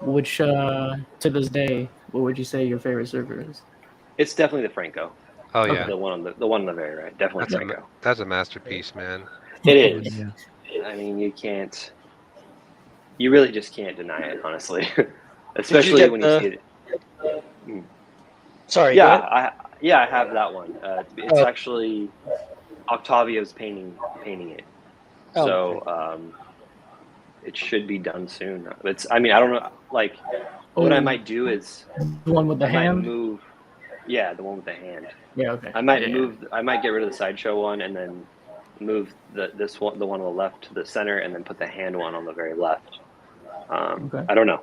Which to this day, what would you say your favorite server is? It's definitely the Franco. Oh Okay. yeah, The one on the very right. Definitely that's a Franco. that's a masterpiece, man. It is. Yeah. I mean, you really just can't deny it, honestly. Especially get when the- you see it. Sorry. go ahead. I have that one. It's Oh. actually Octavio's painting it. Oh, So it should be done soon. I don't know. Like, what I might do is The one with the I might hand? move. Yeah, the one with the hand. Yeah, okay. I might Yeah. move. I might get rid of the sideshow one and then move the one on the left to the center, and then put the hand one on the very left. Okay. I don't know.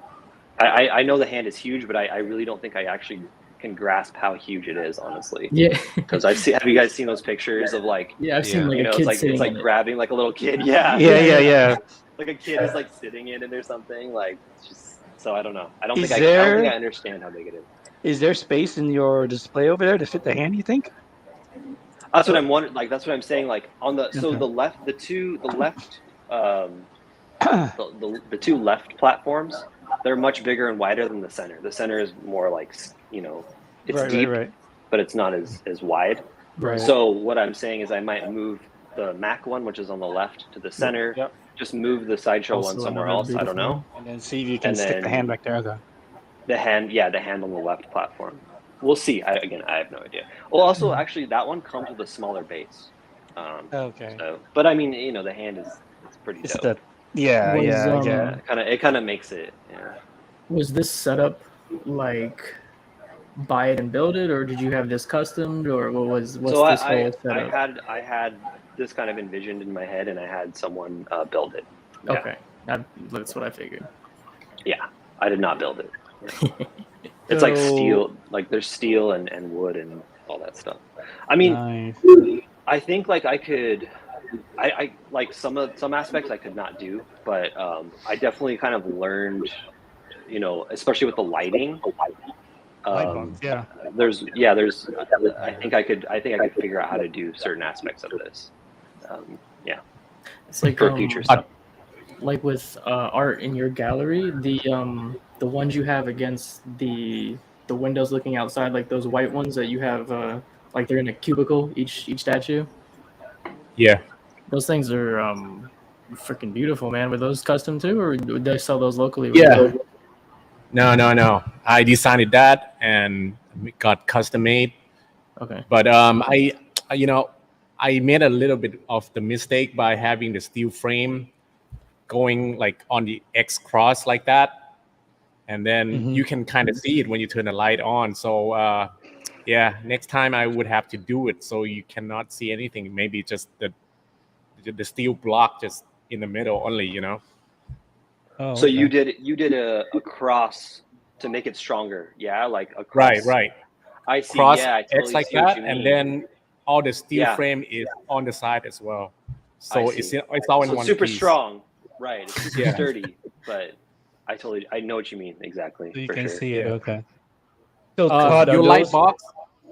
I know the hand is huge, but I really don't think I actually can grasp how huge it is, honestly. Yeah. Because have you guys seen those pictures of like, Yeah, I've seen Yeah. like you a know, kid it's sitting like in it. grabbing like a little kid. Yeah. Yeah. Like a kid is like sitting in it or something. Like, it's just so I don't know. I don't Is think I there- understand how big it is. Is there space in your display over there to fit the hand? You think? That's what I'm wondering. Like, that's what I'm saying. Like on the Okay. the two left platforms, they're much bigger and wider than the center. The center is more like, it's Right, deep, right. but it's not as wide. Right. So what I'm saying is I might move the Mac one, which is on the left, to the center. Yep. Just move the sideshow Also one somewhere another else. I don't beautiful know. And then see if you can And stick the then- hand back there. Okay. The hand on the left platform. We'll see. I have no idea. Well, also, actually, that one comes with a smaller base. Okay. So, but I mean, the hand it's pretty It's dope. the yeah, Was, yeah. It kind of makes it. Yeah. Was this setup like buy it and build it, or did you have this customed, or what's So this I whole setup? had this kind of envisioned in my head, and I had someone build it. Yeah. Okay, that's what I figured. Yeah, I did not build it. It's like steel, like there's steel and wood and all that stuff. I mean, Nice. I think like I could, I like some aspects I could not do, but I definitely kind of learned, especially with the lighting. Light bulbs, yeah. There's I think I could figure out how to do certain aspects of this. Yeah, It's like for future stuff. like with art in your gallery, the ones you have against the windows looking outside, like those white ones that you have, like they're in a cubicle, each statue. Yeah. Those things are freaking beautiful, man. Were those custom too, or would they sell those locally? Yeah. No. I designed that and we got custom made. Okay. But I made a little bit of the mistake by having the steel frame going like on the X cross like that, and then you can kind of see it when you turn the light on. So next time I would have to do it so you cannot see anything. Maybe just the steel block just in the middle only. Oh, So you did a cross to make it stronger, yeah, like a cross. Right. I see. Cross Yeah, I X totally like see what that, you and mean. then all the steel Yeah. frame is on the side as well. I So see. it's all in So one super piece. strong, right? It's super Yeah. sturdy, but I know what you mean exactly. So you for can sure. see it. Yeah. Okay. So Todd, Your are light those- box,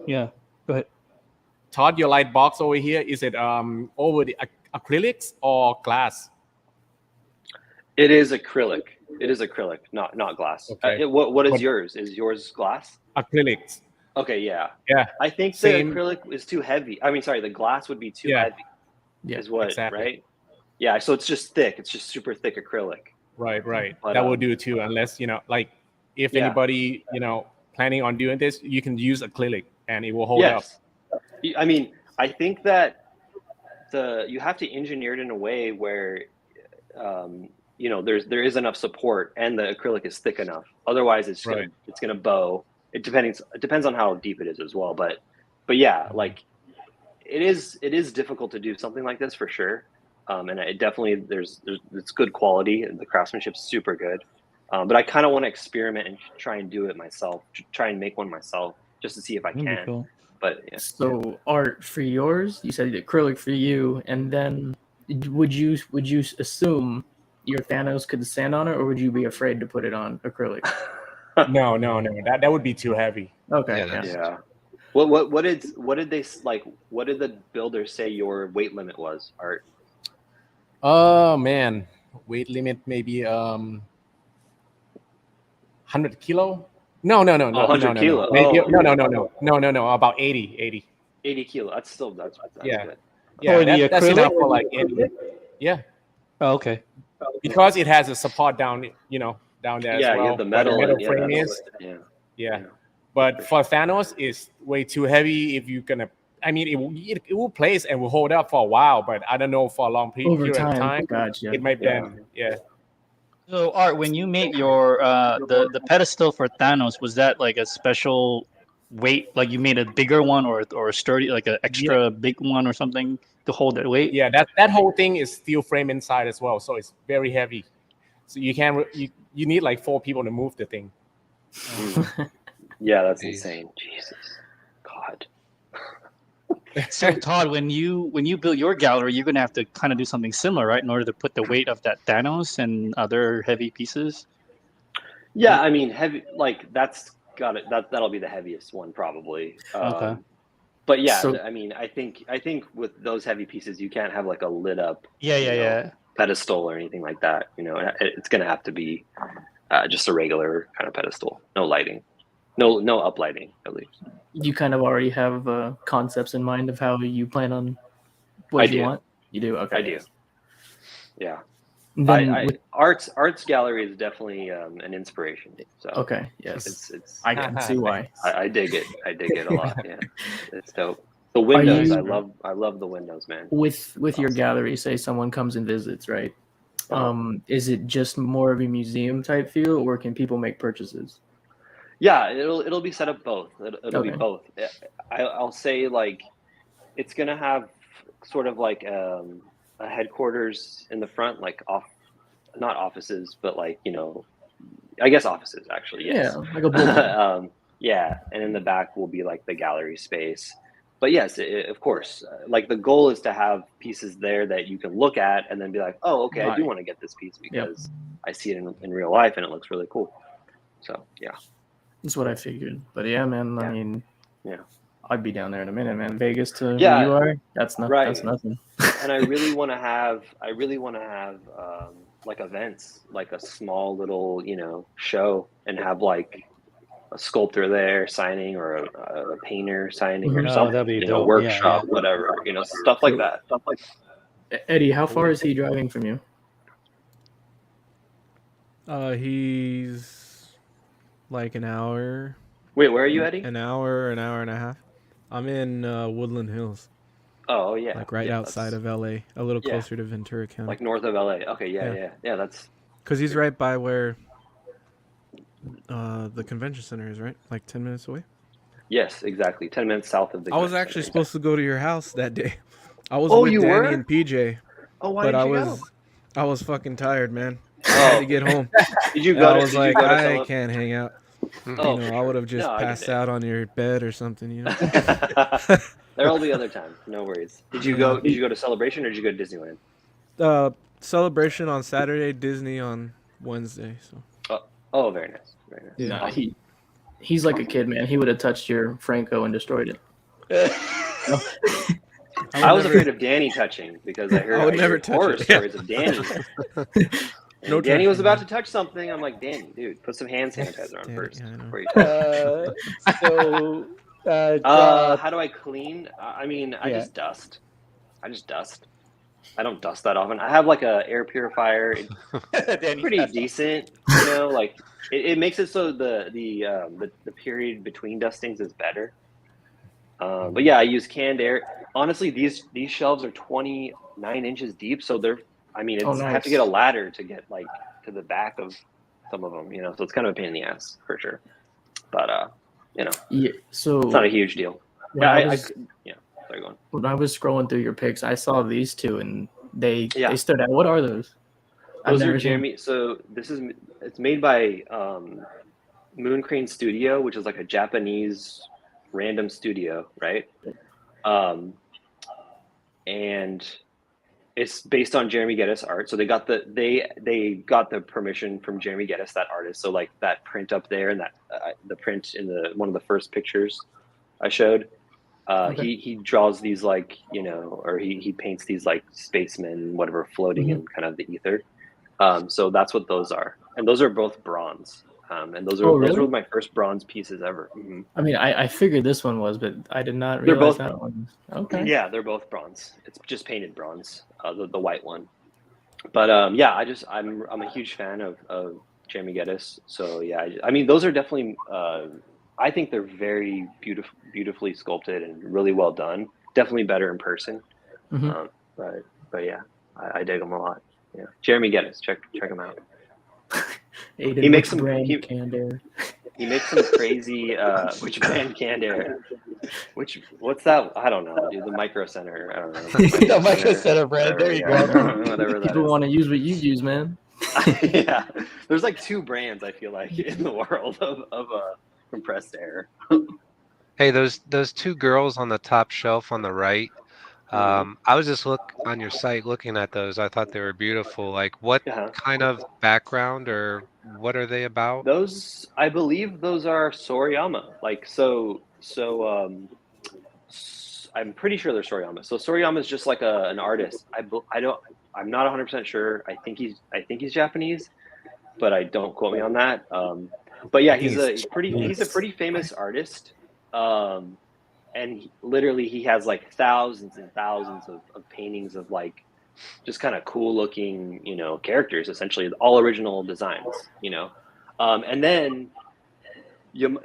Yeah. Go ahead. Todd. Your light box over here, is it over the acrylics or glass? It is acrylic. It is acrylic, not glass. Okay. What is But- yours? Is yours glass? Acrylics. Okay, yeah. Yeah. I think Same. the acrylic is too heavy. I mean, sorry, the glass would be too Yeah. heavy. Yeah, Is what, exactly. right? Yeah, so it's just thick. It's just super thick acrylic. Right. But, That will do too, unless like if Yeah. anybody planning on doing this, you can use acrylic and it will hold up. Yes. I mean, I think that you have to engineer it in a way where there is enough support and the acrylic is thick enough. Otherwise, it's gonna bow. It depends on how deep it is as well. But yeah, like it is difficult to do something like this for sure. And it definitely it's good quality and the craftsmanship's super good. But I kind of want to experiment and try and do it myself. Try and make one myself just to see if I That'd be can. cool. But yeah. So art for yours, you said acrylic for you, and then would you assume your Thanos could stand on it, or would you be afraid to put it on acrylic? No. That would be too heavy. Okay. Yeah, Yeah. that's- Yeah. What did they like? What did the builder say your weight limit was, Art? Oh man, weight limit maybe 100 kilo. No, no, no, Oh, no, 100 no, no, kilo. no. Maybe, Oh. no. About 80. 80 kilo. That's Yeah, good. yeah. For the That's enough acrylic? for like any. Yeah, Oh, okay. because it has a support down, down there as Yeah, you well. have the Where the metal, metal and yeah, frame that's is. yeah. Yeah, Yeah. but for Thanos, it's way too heavy. If you're gonna, I mean, it will place and will hold up for a while, but I don't know for a long Over period of time. time. Gotcha. It might Yeah. bend. Yeah. So Art, when you made your the pedestal for Thanos, was that like a special weight? Like you made a bigger one or a sturdy, like an extra big one or something to hold that weight? Yeah, that whole thing is steel frame inside as well, so it's very heavy. So you can you need like 4 people to move the thing. Yeah, that's Jeez. insane. Jesus, God. So Todd, when you build your gallery, you're gonna have to kind of do something similar, right, in order to put the weight of that Thanos and other heavy pieces. Yeah, I mean, heavy. Like that's got it. That'll be the heaviest one probably. Okay. But yeah, So- I mean, I think with those heavy pieces, you can't have like a lit up Yeah. pedestal or anything like that. You know, it's gonna have to be just a regular kind of pedestal, no lighting, no uplighting at least. You kind of already have concepts in mind of how you plan on what I you do. want. You do. Okay. I do. Yeah. Then Art's gallery is definitely an inspiration. So okay. Yes. it's I can see why. I dig it. I dig it a lot. Yeah, it's dope. The windows, you- I love the windows, man. With your Awesome. gallery, say someone comes and visits, right? Uh-huh. Is it just more of a museum type feel, or can people make purchases? Yeah, it'll be set up both. It'll be Okay. both. I'll say like it's gonna have sort of like a headquarters in the front, like not offices, but like I guess offices actually. Yes. Yeah, like a building. Yeah, and in the back will be like the gallery space. But yes, of course, like the goal is to have pieces there that you can look at and then be like, oh, okay, I do Right. want to get this piece because I see it in real life and it looks really cool. So yeah. That's what I figured. But yeah, man. I Yeah. mean, Yeah. I'd be down there in a minute, man. Vegas to Yeah, where you are. That's not. right. That's nothing. And I really want to have like events, like a small little show, and have like a sculptor there signing or a painter signing or Mhm. Oh, something, that'd be dope. workshop, Yeah. whatever, stuff like that. Eddie, how far is he driving from you? He's like an hour, Wait, where are you, Eddie? an hour and a half. I'm in Woodland Hills, Oh yeah, like right yeah, outside that's of LA, a little Yeah. closer to Ventura County. like north of LA. Okay, Yeah. yeah. That's Because he's right by where the convention center is, right? Like 10 minutes away. yes, exactly. 10 minutes south of the. I was convention actually center. supposed to go to your house that day. I was Oh, with you Danny were? and PJ, Oh, why but did I you was go? I was fucking tired, man. I had Oh, to get home. did you And go? I was like, I Cele- can't hang out. Oh, You for know, I sure. would have just No, I get passed it. out on your bed or something. You know. There'll be other times. No worries. Did you go to Celebration or did you go to Disneyland? Celebration on Saturday, Disney on Wednesday. So Oh, very nice. Very nice. yeah. No, he's like a kid, man. He would have touched your Franco and destroyed it. I was afraid of Danny touching because I heard, I would I never heard touch horror it. stories of Danny. And No Danny was touching, about man. to touch something. I'm like, Danny, dude, put some hand sanitizer on Danny, first yeah, I know. before you touch. So, How do I clean? I mean, I Yeah. just dust. I don't dust that often. I have like a air purifier. It's pretty decent, like it makes it so the period between dustings is better. But yeah, I use canned air. Honestly, these shelves are 29 inches deep, so I have to get a ladder to get like to the back of some of them, so it's kind of a pain in the ass for sure. But Yeah. So it's not a huge deal. when Yeah, I sorry, go on. when I was scrolling through your pics, I saw these two and they Yeah. stood out. What are those? I've Those never are seen- Jeremy. So it's made by Moon Crane Studio, which is like a Japanese random studio, right? And it's based on Jeremy Geddes art. So they got the permission from Jeremy Geddes, that artist. So like that print up there and that the print in one of the first pictures I showed. Okay. He draws these like, or he paints these like spacemen, whatever, floating in kind of the ether. So that's what those are, and those are both bronze. And those really? were my first bronze pieces ever. Mm-hmm. I mean, I figured this one was, but I did not They're realize both that one. Okay. Yeah, they're both bronze. It's just painted bronze, the white one. But yeah, I'm a huge fan of Jeremy Geddes. So yeah, I mean those are definitely I think they're very beautifully sculpted and really well done. Definitely better in person. Mm-hmm. But yeah, I dig them a lot. Yeah, Jeremy Geddes, check him out. Aiden, He makes which some brand Candare? He makes some crazy which brand Candare? What's that? I don't know, dude. The Micro Center. I don't know. The Micro Center brand. There you go. Whatever that People is. want to use what you use, man. Yeah, there's like 2 brands I feel like in the world of compressed air. Hey, those 2 girls on the top shelf on the right. I was just on your site looking at those. I thought they were beautiful. Like, what kind of background or what are they about? Those, I believe, those are Soriyama. Like I'm pretty sure they're Soriyama. So Soriyama is just like an artist. I'm not 100% sure. I think he's Japanese, but I don't quote me on that. But yeah, he's a pretty famous artist. And literally he has like thousands and thousands of paintings of like just kind of cool looking, characters, essentially all original designs, and then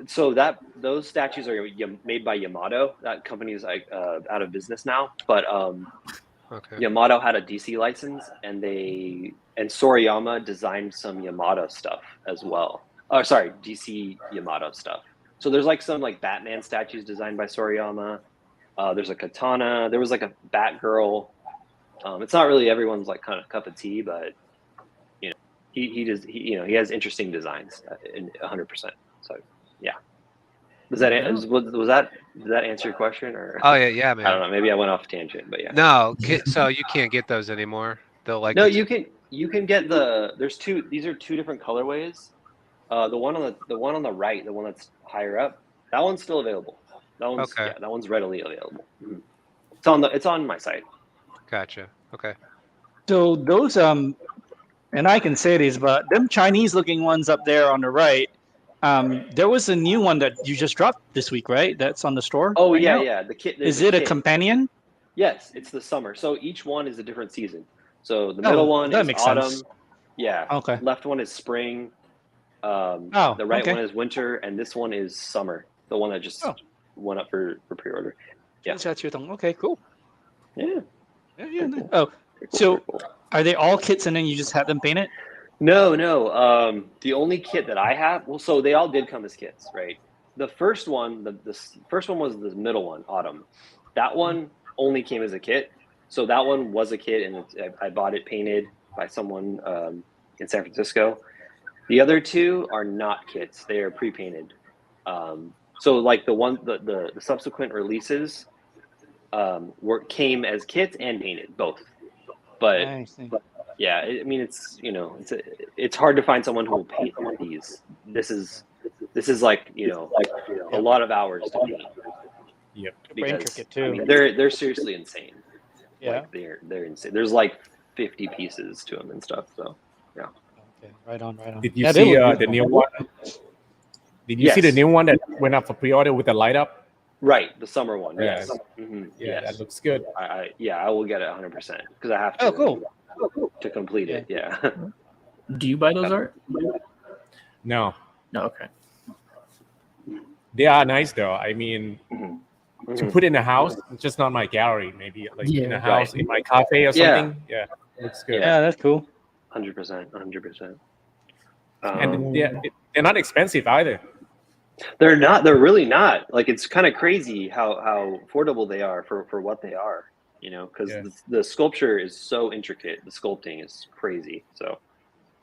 so those statues are made by Yamato. That company is like out of business now, but Yamato had a DC license, and Soriyama designed some Yamato stuff as well. Oh, sorry, DC Yamato stuff. So there's like some like Batman statues designed by Soriyama. There's a katana. There was like a Batgirl. It's not really everyone's like kind of cup of tea, but he has interesting designs, 100%. So yeah. Did that answer your question, or? Oh yeah, man. I don't know. Maybe I went off tangent, but yeah. No, so you can't get those anymore. They'll like. No, you can get there's 2. These are 2 different colorways. The one on the right, the one that's higher up, that one's still available. That one's readily available. Mm-hmm. It's on my site. Gotcha. Okay. So those and I can say this, but them Chinese looking ones up there on the right, there was a new one that you just dropped this week, right? That's on the store. Oh right yeah, now? yeah. The kit. Is it a companion? Yes, it's the summer. So each one is a different season. So the middle one is autumn. Sense. Yeah. Okay. Left one is spring. The right one is winter, and this one is summer. The one that just went up for pre-order. Yeah. Okay, cool. Yeah. Yeah. Oh, so are they all kits, and then you just have them painted? No. The only kit that I have, so they all did come as kits, right? The first one, the first one was the middle one, autumn. That one only came as a kit. So that one was a kit, and I bought it painted by someone in San Francisco. The other 2 are not kits; they are pre-painted. So like the subsequent releases came as kits and painted both. But yeah, I mean it's hard to find someone who will paint these. This is like a lot of hours to paint. Yep. Because intricate too. I mean, they're seriously insane. Yeah. Like, they're insane. There's like 50 pieces to them and stuff. So yeah. Okay. Right on. Did you see the new one? Did you see the new one that went up for pre-order with the light up? Right, the summer one. Yeah. Yes. Mm-hmm. Yeah, that looks good. I will get it 100% because I have to. Oh, cool. To complete it. Yeah. Do you buy those art? No. No. Okay. They are nice though. I mean, to put in a house, it's just not my gallery. Maybe like in a house, in my cafe or something. Yeah, looks good. Yeah, that's cool. 100%. And they're not expensive either. They're not. They're really not. Like it's kind of crazy how affordable they are for what they are. Because the sculpture is so intricate. The sculpting is crazy. So,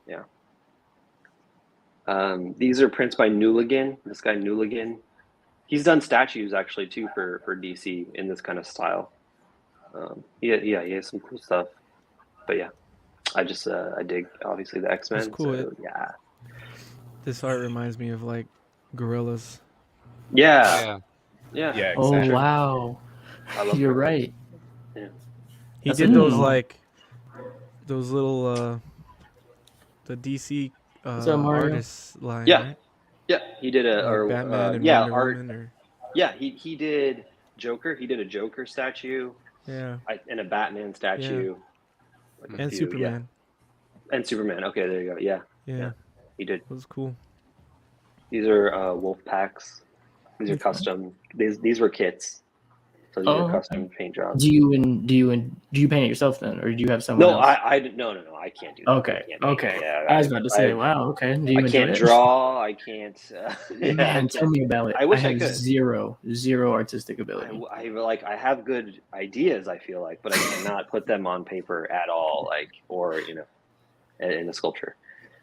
yeah. These are prints by Newligan. This guy Newligan. He's done statues actually too for DC in this kind of style. He has some cool stuff. But yeah, I dig obviously the X-Men. That's cool. So, yeah. This art reminds me of like gorillas. Yeah. Yeah. Yeah, Oh exactly. wow, I love you're prints. right. He That's did a those good one. like those little the DC What's up, Mario? artist line, Yeah. right? Yeah. He did Like Batman and yeah, Wonder art. Woman, or Yeah, he did Joker. He did a Joker statue, yeah, and a Batman statue, like a and few, yeah, Superman. and Superman. Okay, there you go. Yeah, Yeah, he did. it was cool. These are wolf packs. These are Okay. custom. These were kits. So these are Oh, custom paint jobs. do you paint it yourself then, or do you have someone No, else? no. I can't do that. Okay, I can't paint. okay. Yeah, I was about to say, I wow. Okay, do you I enjoy can't it? draw. I can't. Yeah, Man, I tell can't. me about it. I wish I have could. zero artistic ability. I have good ideas. I feel like, but I cannot put them on paper at all. Like, or in a sculpture.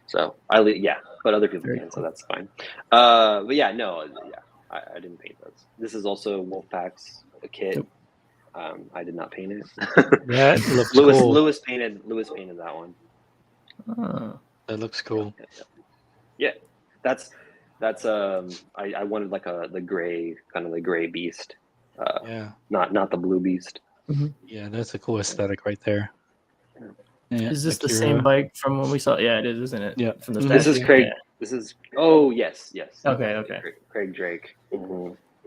So but other people Very can, so cool. that's fine. But yeah, no, yeah, I didn't paint those. This is also Wolfpack's a kit. Yep. I did not paint it. That looks Lewis cool. Lewis painted that one. Oh, That looks cool. Yeah, that's I wanted like the gray, kind of the gray beast. Yeah, Not the blue beast. yeah, that's a cool aesthetic right there. Yeah, is this like the your, same bike from when we saw? Yeah, it is, isn't it? Yeah. From the Mhm. This is statue? Craig. Yeah. This is yes. Okay. Craig Drake.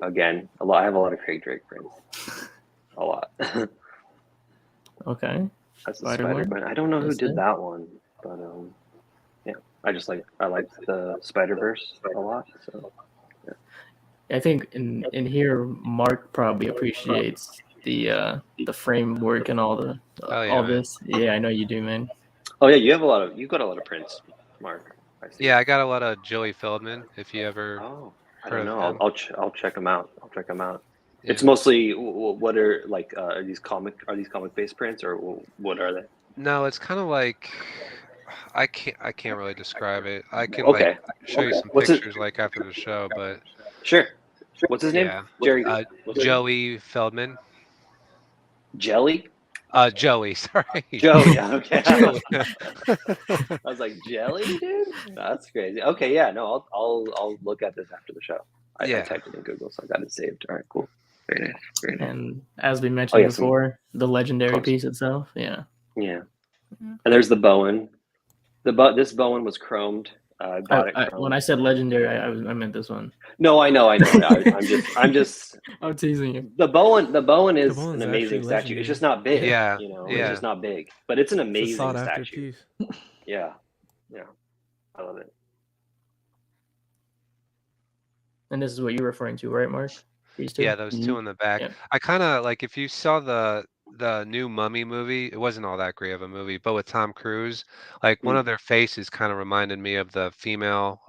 Again, a lot. I have a lot of Craig Drake prints. A lot. Okay. That's the Spider-Man? Spider-Man. I don't know who That's did it? that one, but yeah, I like the Spider-Verse a lot. So I think in here, Mark probably appreciates the framework and all the Oh, yeah, all man. this. Yeah, I know you do, man. oh yeah, you've got a lot of prints, Mark. I see. Yeah, I got a lot of Joey Feldman. If you ever Oh, I heard don't of know. him. I'll check them out. Yeah. It's mostly what are like are these comic based prints or what are they? No, it's kind of like I can't really describe it. I can Okay. like show you some What's it? pictures like after the show, but Sure. What's his name? yeah, Jerry. Joey Feldman. Jelly. Joey, sorry. Joey. Yeah, okay. Joey. I was like, jelly, dude. That's crazy. Okay, yeah. No, I'll look at this after the show. I typed it in Google, so I got it saved. All right, cool. Very nice. Very nice. And as we mentioned yeah, before, the legendary close. piece itself. Yeah. Yeah. And there's the Bowen. This Bowen was chromed. I bought it. Chromed. When I said legendary, I meant this one. No, I know. I'm just. I'm teasing you. The Bowen is Bowen's an amazing actually statue. legendary. It's just not big. Yeah. It's just not big, but it's an It's a amazing sought-after statue. piece. Yeah. I love it. And this is what you're referring to, right, Mark? These two? Yeah, those two in the back. Yeah. I kind of like if you saw the new Mummy movie, it wasn't all that great of a movie, but with Tom Cruise, like one of their faces kind of reminded me of the female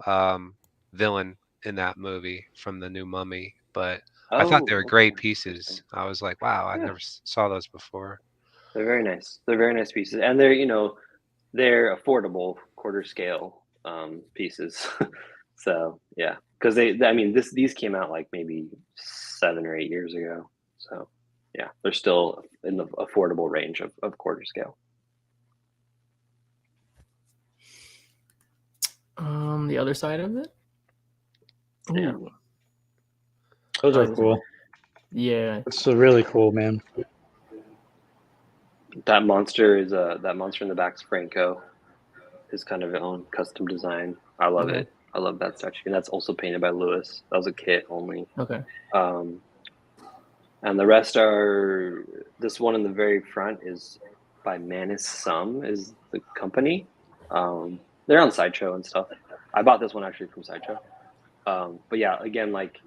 villain in that movie from the new Mummy. But I thought they were great pieces. I was like, wow, I never saw those before. They're very nice. They're very nice pieces, and they're affordable quarter scale pieces. So yeah, because these came out like maybe 7 or 8 years ago. So yeah, they're still in the affordable range of quarter scale. The other side of it. Yeah. Ooh. Those are cool. Yeah. It's really cool, man. That monster in the back's Franco. His kind of own custom design. I love it. I love that statue, and that's also painted by Lewis. That was a kit only. Okay. And the rest are. This one in the very front is by Manis Sum is the company. They're on Sideshow and stuff. I bought this one actually from Sideshow. But yeah, again, like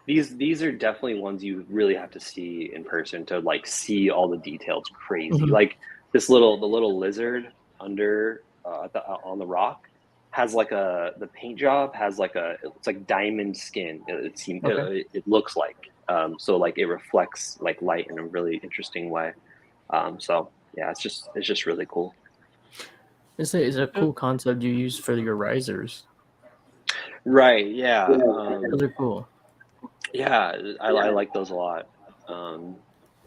these are definitely ones you really have to see in person to like see all the details. Crazy. Mhm. Like the little lizard under on the rock has like the paint job has like it's like diamond skin. It seems it looks like so like it reflects like light in a really interesting way. So yeah, it's just really cool. It's a cool concept you use for your risers. Right. Yeah. Those are cool. Yeah, I like those a lot.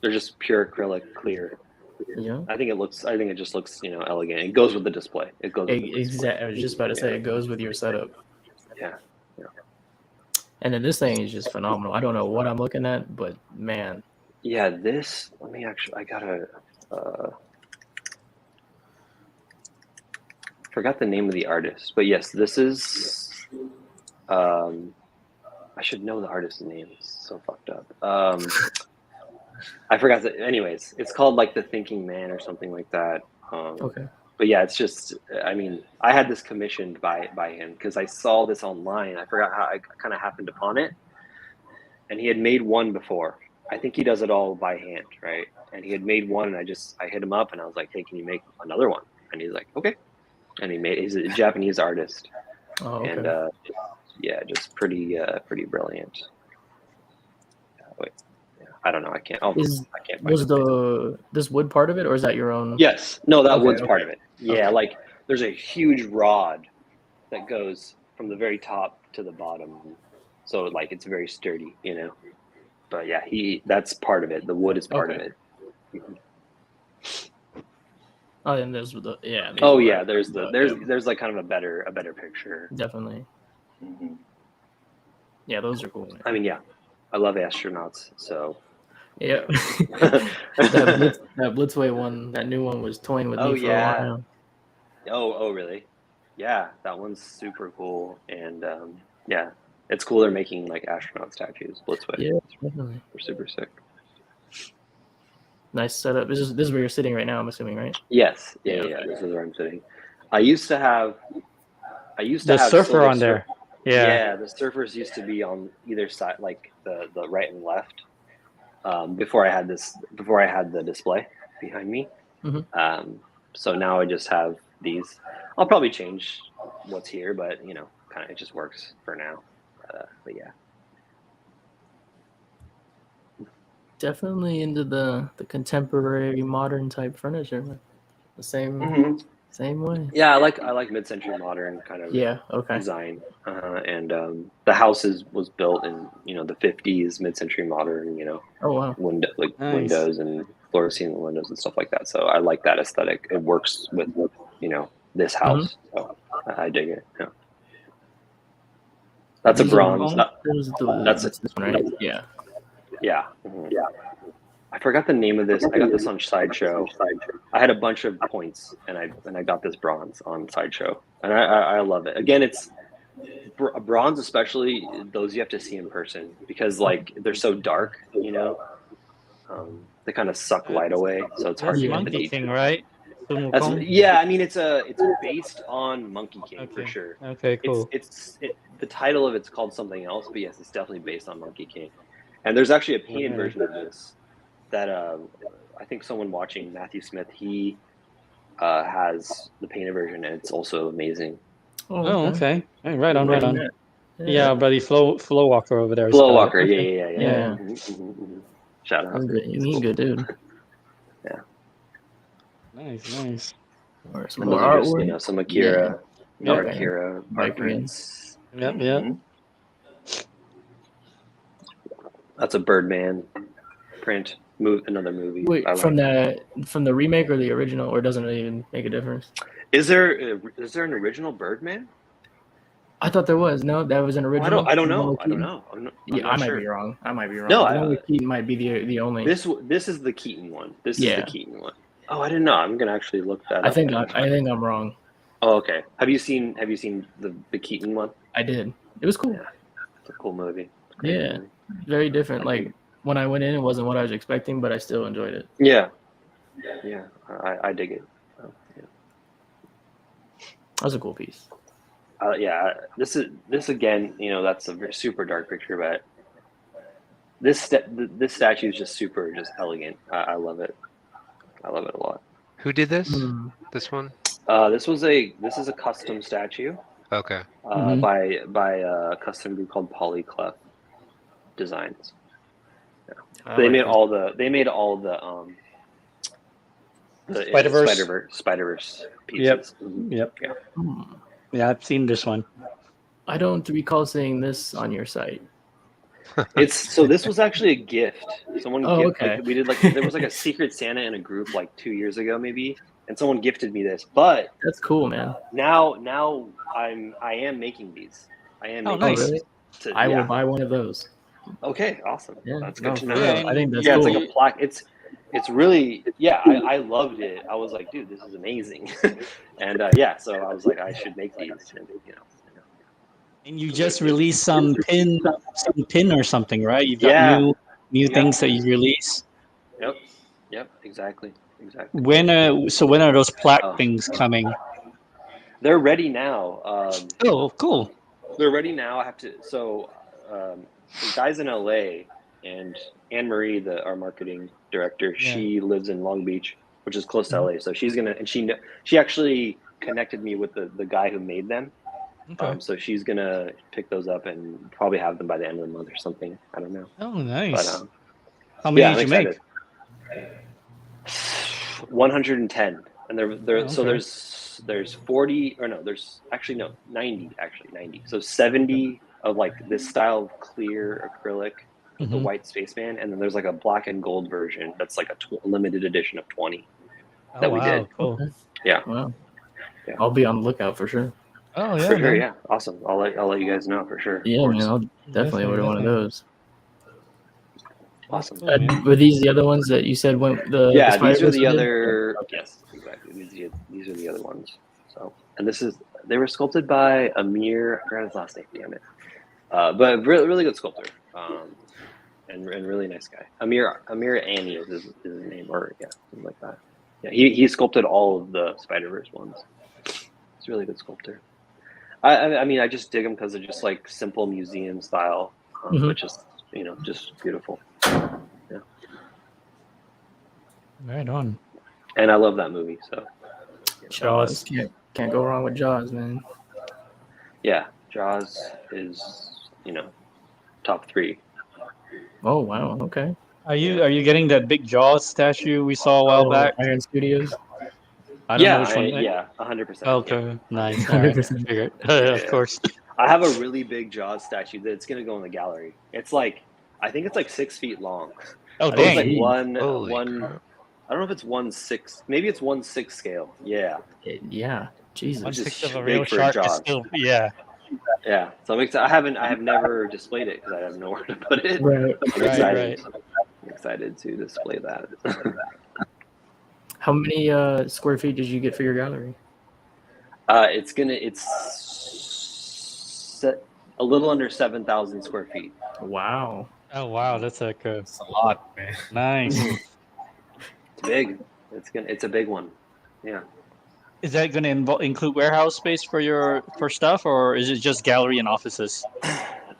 They're just pure acrylic clear. Yeah. I think it just looks elegant. It goes with the display. It goes with the display. Exactly. I was just about to say it goes with your setup. Yeah. And then this thing is just phenomenal. I don't know what I'm looking at, but man, Yeah, this. Let me actually. I gotta. Forgot the name of the artist, but yes, this is. I should know the artist's name. It's so fucked up. I forgot that. Anyways, it's called like The Thinking Man or something like that. okay. But yeah, it's just. I mean, I had this commissioned by him because I saw this online. I forgot how I kind of happened upon it, and he had made one before. I think he does it all by hand, right? And he had made one, and I hit him up, and I was like, "Hey, can you make another one?" And he's like, "Okay." And he's a Japanese artist, Oh, okay. and yeah, just pretty brilliant. Wait, yeah, I don't know. I can't. I can't. Was this wood part of it, or is that your own? Yes. No, that Okay, wood's okay. part of it. Yeah, Okay. like there's a huge rod that goes from the very top to the bottom, so like it's very sturdy, you know. But yeah, that's part of it. The wood is part of Okay. it. Oh, and there's the yeah. Oh these yeah, are- there's like kind of a better picture. definitely. Mhm. Yeah, those are cool. Man. I mean, yeah, I love astronauts. So Yeah, that Blitzway one, that new one was toying with Oh, me for yeah. a while. oh really? Yeah, that one's super cool, and yeah, it's cool they're making like astronaut statues. Blitzway. Yeah, definitely. They're super sick. Nice setup. This is where you're sitting right now. I'm assuming, right? Yes, yeah, Yeah, yeah. okay. This is where I'm sitting. I used to have The have surfer silver on there. Yeah, the surfers used to be on either side, like the right and left. Before I had the display behind me. Mhm. So now I just have these. I'll probably change what's here, but you know, kind of it just works for now. But yeah. Definitely into the contemporary modern type furniture. Man. The same way. Yeah, I like mid-century modern kind of Yeah. Okay. design, and the house was built in the 50s, mid-century modern, Oh wow. Nice. windows and floor to ceiling windows and stuff like that. So I like that aesthetic. It works with this house. So I dig it. Yeah. That's a These are- bronze. That's this one, right? Yeah. Yeah. Mhm. I forgot the name of this. I got this on Sideshow. I had a bunch of points, and I got this bronze on Sideshow, and I love it. Again, it's bronze, especially those you have to see in person because like they're so dark, they kind of suck light away, so it's hard That's to get the Monkey detail. King, right? That's I mean it's based on Monkey King for Okay. sure. Okay, cool. The title of it's called something else, but yes, it's definitely based on Monkey King. And there's actually a painted Okay. version of this that I think someone watching, Matthew Smith, he has the painted version, and it's also amazing. Oh, okay. Hey, right on. Yeah. Yeah, buddy, Flow Walker over there. Flow got it. Walker, Okay. yeah. Yeah. Mhm. Shout out. He's good. He's a good dude. Nice. Or some And more those are just, artwork. some Akira, Yeah. more Okay. Akira Back art again. prints. Yep. Mhm. That's a Birdman print. Another movie. Wait, I from like. the remake or the original, or doesn't it even make a difference? Is there an original Birdman? I thought there was. No, that was an original. I don't know. With I don't Keaton? know. I'm Yeah, not I might sure. be wrong. No, The one with Keaton might be the only. This is the Keaton one. This is Yeah. the Keaton one. Oh, I didn't know. I'm gonna actually look that I up. think I'm wrong. Oh, okay. Have you seen the Keaton one? I did. It was cool. Yeah. It's a cool movie. It's a great Yeah. movie. Very different. Like when I went in, it wasn't what I was expecting, but I still enjoyed it. Yeah. Yeah. I dig it. Yeah. That was a cool piece. Yeah. This again. That's a super dark picture, but this statue is just elegant. I love it. I love it a lot. Who did this? Mm. This one? This is a custom statue Okay. by a custom group called Polyclef Designs. I They like made it. all the Spider-Verse pieces. Yep. Yeah. Hmm. Yeah, I've seen this one. I don't recall seeing this on your site. This was actually a gift. Someone okay. we did there was a Secret Santa in a group 2 years ago maybe, and someone gifted me this. But That's cool, man. now I am making these. I am Oh, making nice. these. I will buy one of those. Okay, awesome. Yeah, That's no, good to know. for real. I think that's Yeah, cool. it's like a plaque. It's really, yeah, I loved it. I was like, dude, this is amazing. And yeah, so I was like, I should make these. And, And you just released some pin or something, right? You've got Yeah. new things that you release. Yep, exactly. When are those plaque things coming? They're ready now. Oh, cool. They're ready now. I have to. So, the guys in LA and Anne Marie, our marketing director, she lives in Long Beach, which is close to LA. So she's gonna, and she actually connected me with the guy who made them. Okay. So she's gonna pick those up and probably have them by the end of the month or something. I don't know. Oh, nice. But, how many I'm did you make? excited. 110, and so there's 40, or no, there's actually 90. So 70 of like this style of clear acrylic with the white spaceman, and then there's like a black and gold version that's like a limited edition of 20 that we did. Cool. Yeah. Wow. Yeah. I'll be on the lookout for sure. Oh yeah, For sure, man. yeah. Awesome. I'll let you guys know for sure. Yeah, man, I'll definitely order one of those. Awesome. Were these the other ones that you said went the? Yeah, the these are the Spider-Verse other. Yes, exactly. These are the other ones. So, and they were sculpted by Amir. I forgot his last name. Damn it. But really good sculptor. And really nice guy. Amir Annie is his name, or something like that. Yeah, he sculpted all of the Spider-Verse ones. He's a really good sculptor. I mean, I just dig him because they're just like simple museum style, which is just beautiful. Yeah. Right on. And I love that movie. So. Jaws. Can't go wrong with Jaws, man. Yeah, Jaws is top 3. Oh wow. Okay. Are you getting that big Jaws statue we saw a while back? Iron Studios. I don't know which one. Yeah, 100%. Okay, nice. 100%. Figured. Of course. I have a really big Jaws statue that's gonna go in the gallery. It's like, I think it's like 6 feet long. Oh I think dang! it's like Holy one. crap. I don't know if it's 1/6. Maybe it's 1/6 scale. Yeah. Yeah. Jesus. 1/6 of a big real for shark is Jaws. still yeah. Yeah. So I'm excited. I have never displayed it because I have nowhere to put it. Right. I'm excited. I'm excited to display that. How many square feet did you get for your gallery? It's a little under 7,000 square feet. Wow. Oh wow, that's like It's a lot, man. nice. It's big. It's a big one. Yeah. Is that going to include warehouse space for stuff, or is it just gallery and offices?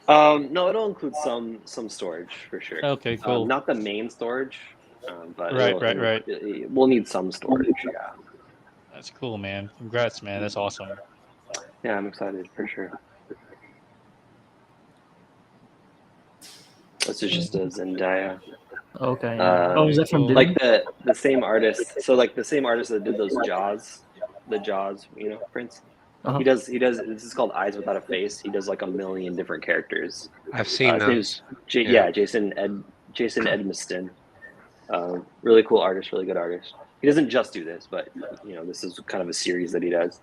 No, it'll include some storage for sure. Okay, cool. Not the main storage, but Right. We'll need some storage. Yeah. That's cool, man. Congrats, man. That's awesome. Yeah, I'm excited for sure. This is just a Zendaya. Okay. Is that from like the same artist? So like the same artist that did those Jaws, prints. Uh-huh. He does. This is called Eyes Without a Face. He does like a million different characters. I've seen those. Jason Edmiston. Really cool artist. Really good artist. He doesn't just do this, but this is kind of a series that he does.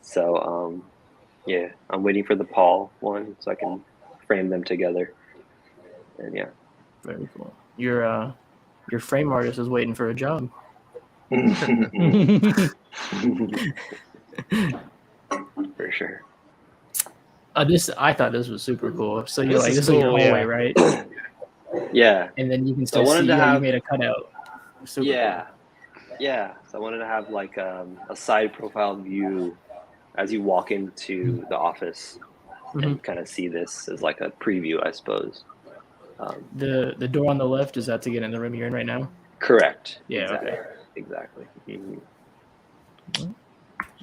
So I'm waiting for the Paul one so I can frame them together. And yeah. Very cool. Your frame artist is waiting for a job. For sure. I thought this was super cool. So you're This like, is this is your cool, hallway, yeah. right? Yeah. And then you can I still wanted see to how you have- made a cutout. Super Yeah. Yeah. So I wanted to have like a side profile view as you walk into the office and kind of see this as like a preview, I suppose. Cool. The door on the left, is that to get in the room you're in right now? Correct. Yeah, Exactly. Mhm.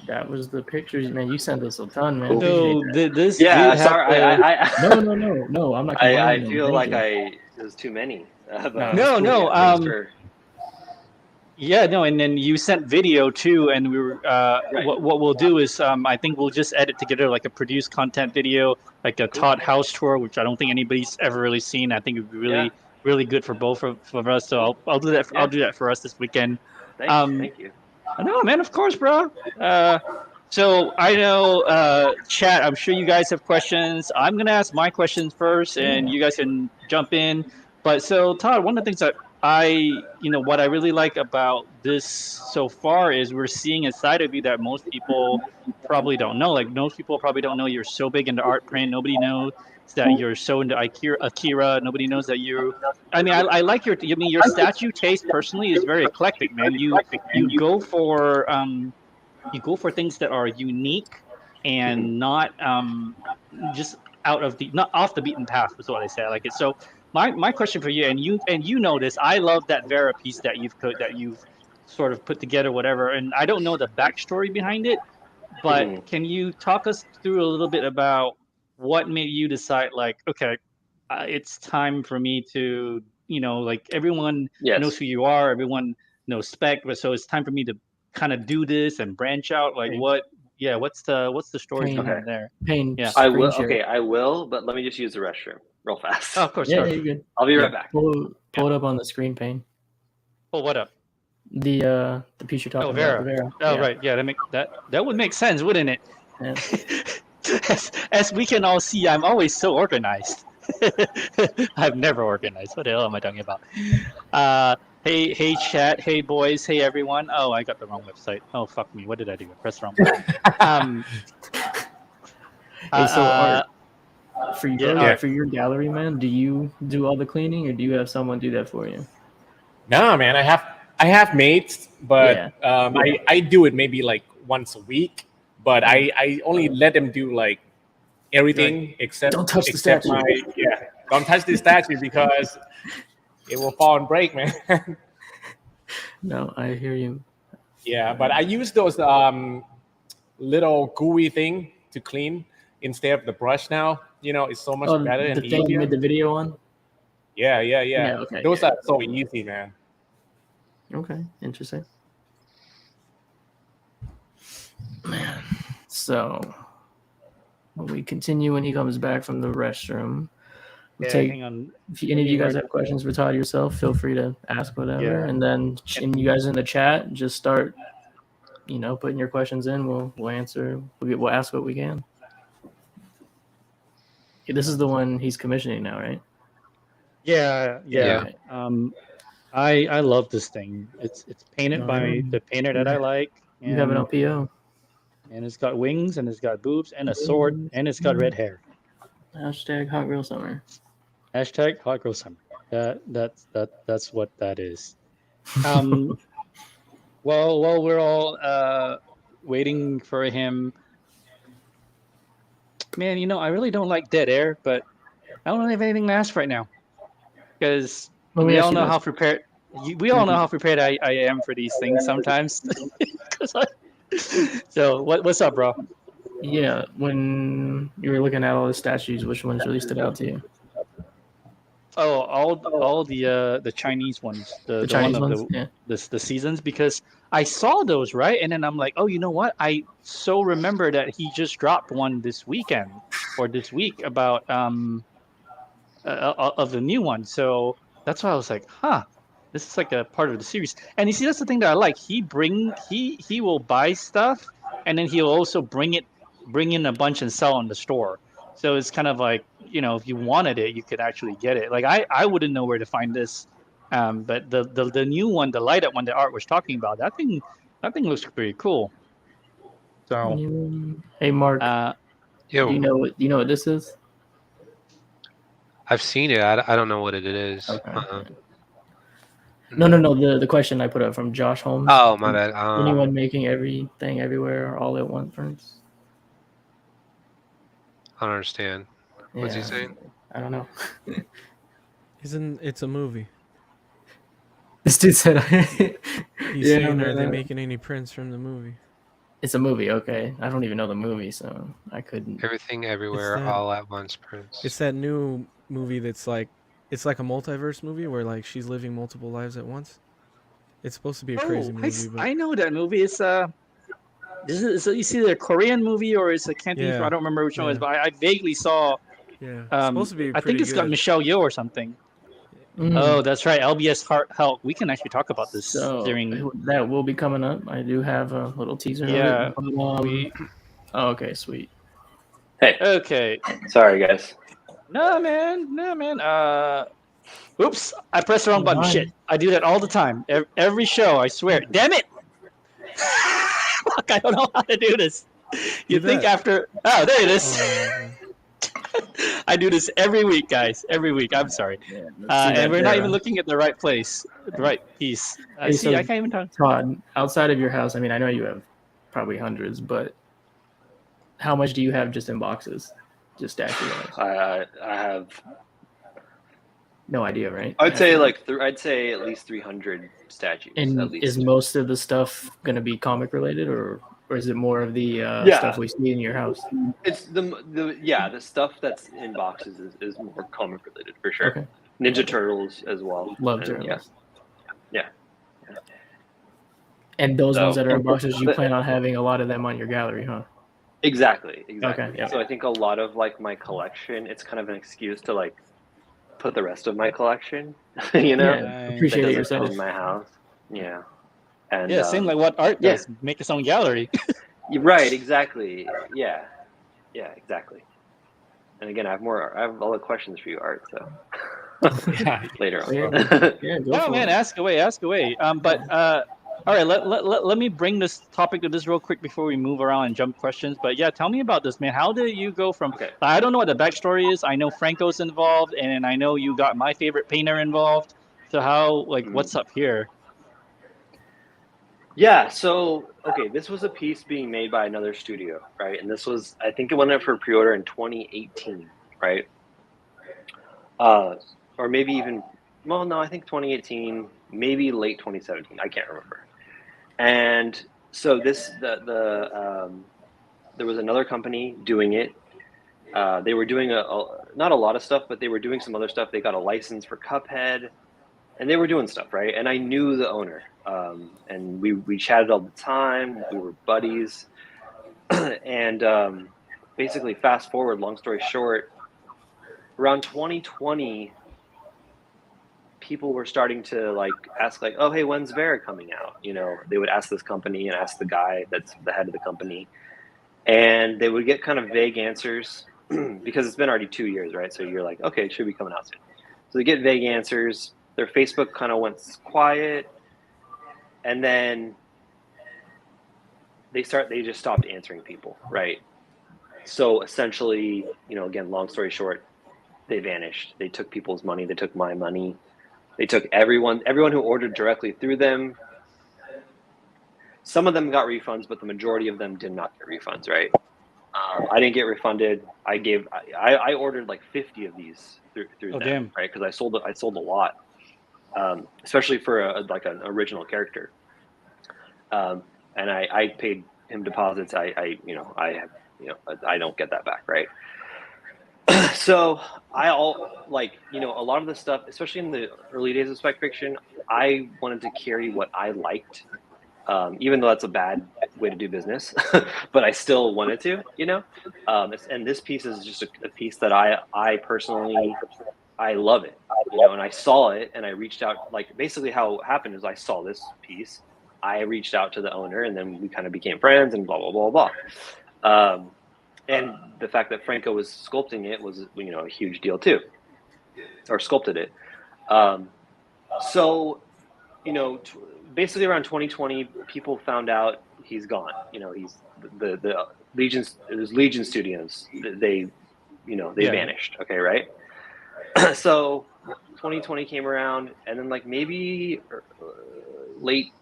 That was the pictures, man. You sent us a ton, man. So Appreciate this. Yeah. you have Sorry. that. No. I'm not. I complaining. feel Thank like you. there's too many. No. Thanks for- Yeah, no, and then you sent video too, and we were. What we'll do is, I think we'll just edit together like a produced content video, like a Todd house tour, which I don't think anybody's ever really seen. I think it'd be really good for both of us. So I'll do that. I'll do that for us this weekend. Thank you. No, man, of course, bro. So I know, chat. I'm sure you guys have questions. I'm gonna ask my questions first, and you guys can jump in. But so Todd, one of the things that what I really like about this so far is we're seeing a side of you that most people probably don't know. Like most people probably don't know you're so big into art print. Nobody knows that you're so into Akira. Nobody knows that you. I mean, I like your. I mean, your statue taste personally is very eclectic, man. You go for you go for things that are unique and not just not off the beaten path is what I say. I like it. So my question for you, and you know this, I love that Vera piece that you've sort of put together, whatever. And I don't know the backstory behind it, but can you talk us through a little bit about what made you decide, like, okay, it's time for me to, like everyone knows who you are, everyone knows Spec, but so it's time for me to kind of do this and branch out. Like what's the story behind there? Yeah, I will. Okay, I will, but let me just use the restroom real fast. Oh, of course. Yeah, you're good. I'll be right back. Pull it up on the screen, Payne. Oh, what up? The piece you're talking about. Vera. Oh, right. Yeah, that would make sense, wouldn't it? Yeah. As we can all see, I'm always so organized. I've never organized. What the hell am I talking about? Hey, chat. Hey, boys. Hey, everyone. Oh, I got the wrong website. Oh, fuck me. What did I do? I pressed the wrong button. Hey, so Art, for your gallery, man, do you do all the cleaning, or do you have someone do that for you? No, man. I have mates, but I do it maybe like once a week. But I only let them do like everything except don't touch the statue. Don't touch the statue because it will fall and break, man. No, I hear you. Yeah, but I use those little gooey thing to clean instead of the brush now. It's so much better and the thing you made the video on? Yeah. Okay, those are so easy, man. Okay, interesting. Man, so when we continue when he comes back from the restroom, hang on. If any of you guys have questions for Todd yourself, feel free to ask whatever. And then you guys in the chat, just start, putting your questions in. We'll answer. We'll ask what we can. Yeah, this is the one he's commissioning now, right? Yeah. Yeah. I love this thing. It's painted by the painter that I like. You have it on PO. And it's got wings, and it's got boobs, and a sword, and it's got red hair. Hashtag Hot Girl Summer. Hashtag Hot Girl Summer. That's what that is. While we're all waiting for him, man, I really don't like dead air, but I don't have anything to ask right now because we all know how prepared. We all know how prepared I am for these things sometimes. So what's up, bro? Yeah, when you were looking at all the statues, which ones really stood out to you? Oh, all the Chinese ones, the Chinese one of ones, the seasons, because I saw those, right, and then I'm like, oh, you know what? I so remember that he just dropped one this weekend or this week about of the new one, so that's why I was like, huh. This is like a part of the series, and you see that's the thing that I like. He will buy stuff, and then he'll also bring in a bunch and sell in the store. So it's kind of like, if you wanted it, you could actually get it. Like I wouldn't know where to find this, but the new one, the light up one that Art was talking about, that thing looks pretty cool. So hey Mark, yo, do you know what this is? I've seen it. I don't know what it is. Okay. No. The question I put up from Josh Holmes. Oh, my bad. Anyone making everything everywhere all at once? I don't understand. What's he saying? I don't know. It's a movie. This dude said He's saying, are they making any prints from the movie? It's a movie, okay. I don't even know the movie, so I couldn't. Everything everywhere all at once prints. It's that new movie that's like, it's like a multiverse movie where like she's living multiple lives at once. It's supposed to be a crazy movie. But I know that movie. It's it's either a Korean movie or it's a Cantonese. I don't remember which one it was, but I vaguely saw. Yeah, it's supposed to be. I think it's got Michelle Yeoh or something. Oh, that's right. LBS Heart Health. We can actually talk about this So during. that will be coming up. I do have a little teaser Yeah, of it. But, we. oh, okay, sweet. Hey, Okay. sorry guys. No, man. No, man. Oops. I pressed the wrong button. Fine. Shit. I do that all the time. Every show. I swear. Damn it. Fuck. I don't know how to do this. You Do think that. after? Oh, there it is. Oh, I do this every week, guys. Every week. I'm sorry. Yeah, let's see And that we're not there. even looking at the right place, the right piece. Hey, See, so I can't even talk. Todd, outside of your house, I mean, I know you have probably hundreds, but how much do you have just in boxes, just statue-wise? I have. No idea, right? I'd say like I'd say at least 300 statues. And at least. is most of the stuff going to be comic related, or is it more of the Yeah. stuff we see in your house? It's the stuff that's in boxes is more comic related for sure. Okay. Ninja Turtles as well. Love And, Turtles. Yeah. And those So- ones that are in boxes, you plan on having a lot of them on your gallery, huh? Exactly. Okay, yeah. So I think a lot of like my collection, it's kind of an excuse to like put the rest of my collection, you know, Yeah, that appreciate it doesn't fit yourself. in my house. Yeah. And Yeah, same like what art does. Make its own gallery. Right, exactly. Yeah, exactly. And again, I have all the questions for you, Art. So later on. Yeah, go Oh for man, it. ask away. All right, let me bring this topic to this real quick before we move around and jump questions. But yeah, tell me about this, man. How did you go from? Okay. I don't know what the backstory is. I know Franco's involved, and I know you got my favorite painter involved. So how, like, what's up here? Yeah, so okay, this was a piece being made by another studio, right? And this was, I think it went up for pre-order in 2018, right? Or maybe even, well, no, I think 2018, maybe late 2017. I can't remember. And so there was another company doing it. They were doing not a lot of stuff, but they were doing some other stuff. They got a license for Cuphead, and they were doing stuff, right? And I knew the owner, and we chatted all the time. We were buddies, and basically, fast forward. Long story short, around 2020, people were starting to like ask, like, "Oh, hey, when's Vera coming out?" You know, they would ask this company and ask the guy that's the head of the company, and they would get kind of vague answers because it's been already 2 years, right? So you're like, okay, it should be coming out soon. So they get vague answers. Their Facebook kind of went quiet, and then they just stopped answering people, right? So essentially, you know, again, long story short, they vanished. They took people's money. They took my money. They took everyone who ordered directly through them. Some of them got refunds, but the majority of them did not get refunds, right? I didn't get refunded. I ordered like 50 of these through them, Damn. right? Because I sold a lot, especially for like an original character. And I paid him deposits. I don't get that back, right? So a lot of the stuff, especially in the early days of SpecFiction, I wanted to carry what I liked, even though that's a bad way to do business, but I still wanted to, you know. And this piece is just a piece that I personally, I love it, you know. And I saw it, and I reached out. Like basically, how it happened is I saw this piece, I reached out to the owner, and then we kind of became friends, and blah blah blah blah. And the fact that Franco was sculpting it was, you know, a huge deal too, or sculpted it. So, you know, basically around 2020, people found out he's gone. You know, he's the Legion's. It was Legion Studios. They vanished. Okay, right. So 2020 came around, and then like maybe late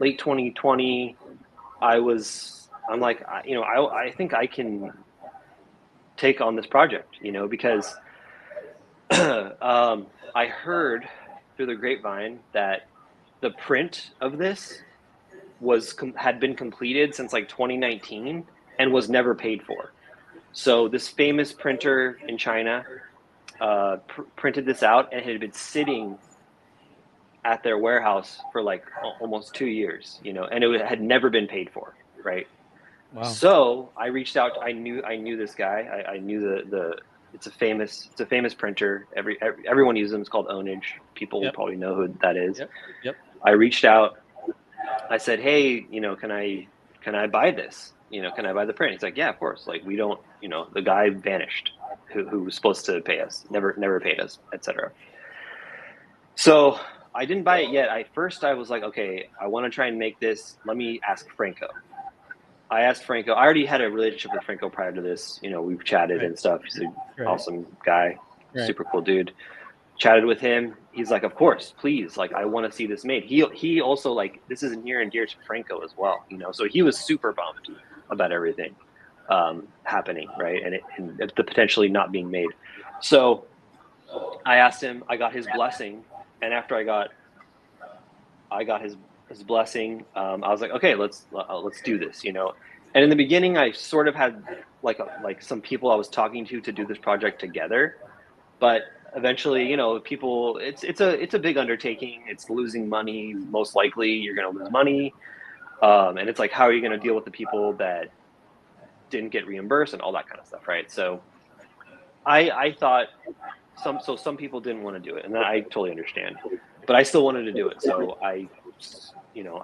2020, I'm like, I think I can take on this project, you know, because I heard through the grapevine that the print of this had been completed since like 2019 and was never paid for. So this famous printer in China printed this out, and it had been sitting at their warehouse for like almost 2 years, you know, and it had never been paid for, right? Wow. So I reached out. I knew this guy. I knew It's a famous printer. Everyone uses them. It's called Ownage. People Yep. probably know who that is. Yep. I reached out. I said, hey, can I buy this? Can I buy the print? He's like, yeah, of course. Like, we don't, the guy vanished who was supposed to pay us, never paid us, etc. So I didn't buy it yet. First I was like, okay, I want to try and make this. Let me ask Franco. I asked Franco. I already had a relationship with Franco prior to this. We've chatted and stuff. He's an awesome guy, super cool dude. Chatted with him. He's like, of course, please. Like, I want to see this made. He also, like, this is near and dear to Franco as well. So he was super bummed about everything happening, right? And the potentially not being made. So I asked him. I got his blessing, and after I got his blessing, I was like, okay, let's do this, And in the beginning, I sort of had like some people I was talking to do this project together, but eventually, people, it's a big undertaking. It's losing money. Most likely, you're going to lose money, and it's like, how are you going to deal with the people that didn't get reimbursed and all that kind of stuff, right? So, I thought some people didn't want to do it, and I totally understand. But I still wanted to do it, so I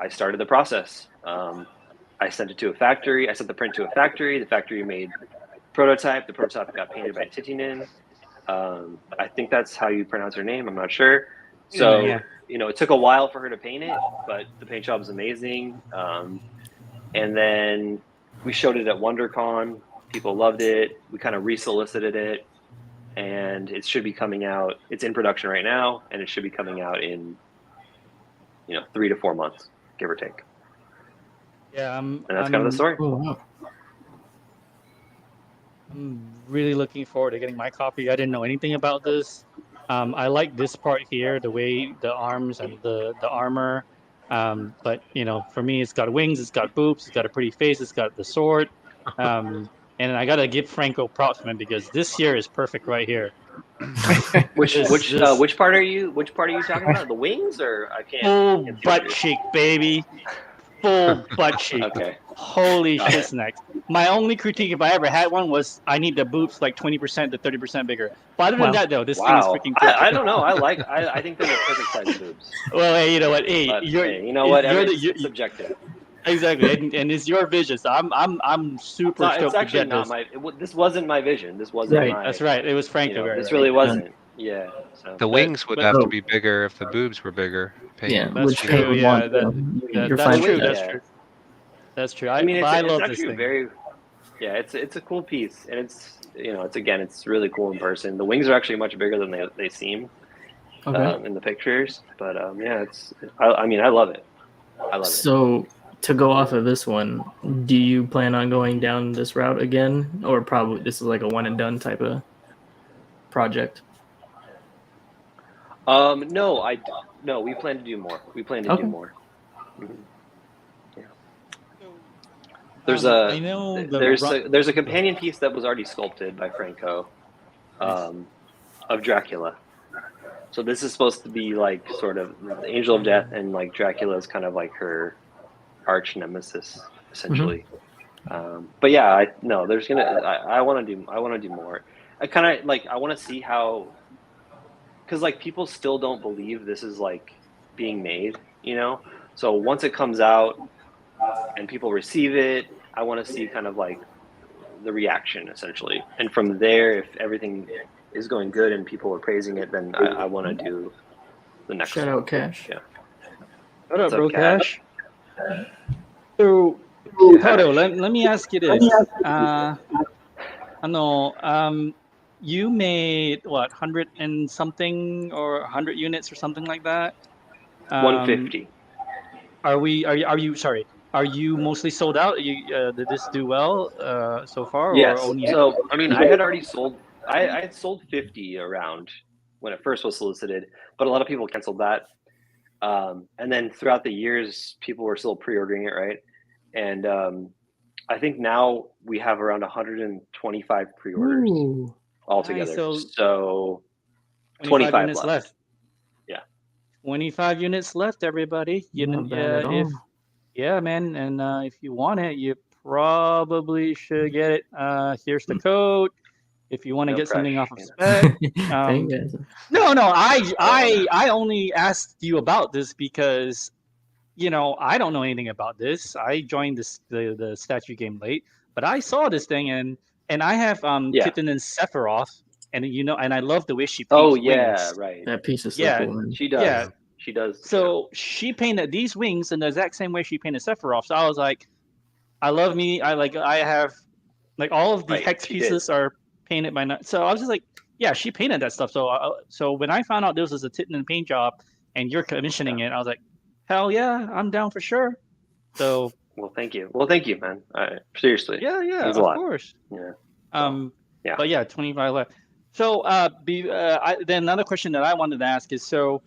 started the process. I sent it to a factory. I sent the print to a factory. The factory made prototype. The prototype got painted by Titinen. I think that's how you pronounce her name. I'm not sure. So, it took a while for her to paint it, but the paint job is amazing. And then we showed it at WonderCon. People loved it. We kind of resolicited it. And it should be coming out. It's in production right now, and it should be coming out in 3 to 4 months, give or take. Yeah, and that's kind of the story. Oh, wow. I'm really looking forward to getting my copy. I didn't know anything about this. I like this part here, the way the arms and the armor. But for me, it's got wings, it's got boobs, it's got a pretty face, it's got the sword. And I gotta give Franco props, man, because this here is perfect right here. Which part are you talking about? The wings, or I can't? Full butt cheek, baby. Full butt cheek. Okay. Holy shit snacks. My only critique, if I ever had one, was I need the boobs like 20% to 30% bigger. But other than that, though, this thing is freaking perfect. I don't know. I think they're the perfect size boobs. Well, hey, you know what? Hey, It's subjective. Exactly, and it's your vision. So I'm super stoked it's actually to get not this. this wasn't my vision. This wasn't Right. my. That's right. It was Franco. This really wasn't. Yeah. So. The wings would have to be bigger if the boobs were bigger. Yeah, That's which true. paint would Yeah, want, that's fine true. with That's that. true. That's true. I mean, I it's love this actually thing. very. Yeah, it's a cool piece, and it's really cool in person. The wings are actually much bigger than they seem in the pictures. But I love it. I love it. So, to go off of this one, do you plan on going down this route again, or probably this is like a one and done type of project? No, we plan to do more. Do more. Mm-hmm. Yeah. There's I know there's a companion piece that was already sculpted by Franco, of Dracula. So this is supposed to be like sort of the Angel of Death, and like Dracula is kind of like her arch nemesis, essentially. But yeah, there's I want to do more. I kind of I want to see how, because like people still don't believe this is like being made, So once it comes out and people receive it, I want to see kind of like the reaction, essentially. And from there, if everything is going good and people are praising it, then I want to do the next Shout one. out Cash. Yeah. What up, What's up, bro, Cash? So, Todd, let me ask you this. You made what, 100 and something, or 100 units or something like that? 150. Are you mostly sold out? Did this do well so far? Yes. Or only So I mean, I had already sold. I had sold 50 around when it first was solicited, but a lot of people canceled that. And then throughout the years, people were still pre-ordering it, right? And I think now we have around 125 pre-orders altogether. Nice, so 25 units left. Yeah. 25 units left, everybody. Not bad at all. Yeah, man. And if you want it, you probably should get it. Here's the code. If you want to No get something off pressure, of you spec, Thank you. no, I only asked you about this because I don't know anything about this. I joined the statue game late, but I saw this thing and I have Yeah. Titan and Sephiroth, and and I love the way she Oh paints yeah, wings. right. That piece is so Yeah, cool, man. She does. yeah. She does. So she painted these wings in the exact same way she painted Sephiroth. So I was like, I have like all of the Right, hex she did. pieces are painted by. So I was just like, yeah, she painted that stuff. So when I found out this was a Titan and paint job and you're commissioning it, I was like, hell yeah, I'm down for sure. So Well, thank you. Well, thank you, man. Seriously. yeah, Means a of lot. course. Yeah. Yeah. But yeah, 25 left. So then another question that I wanted to ask is, so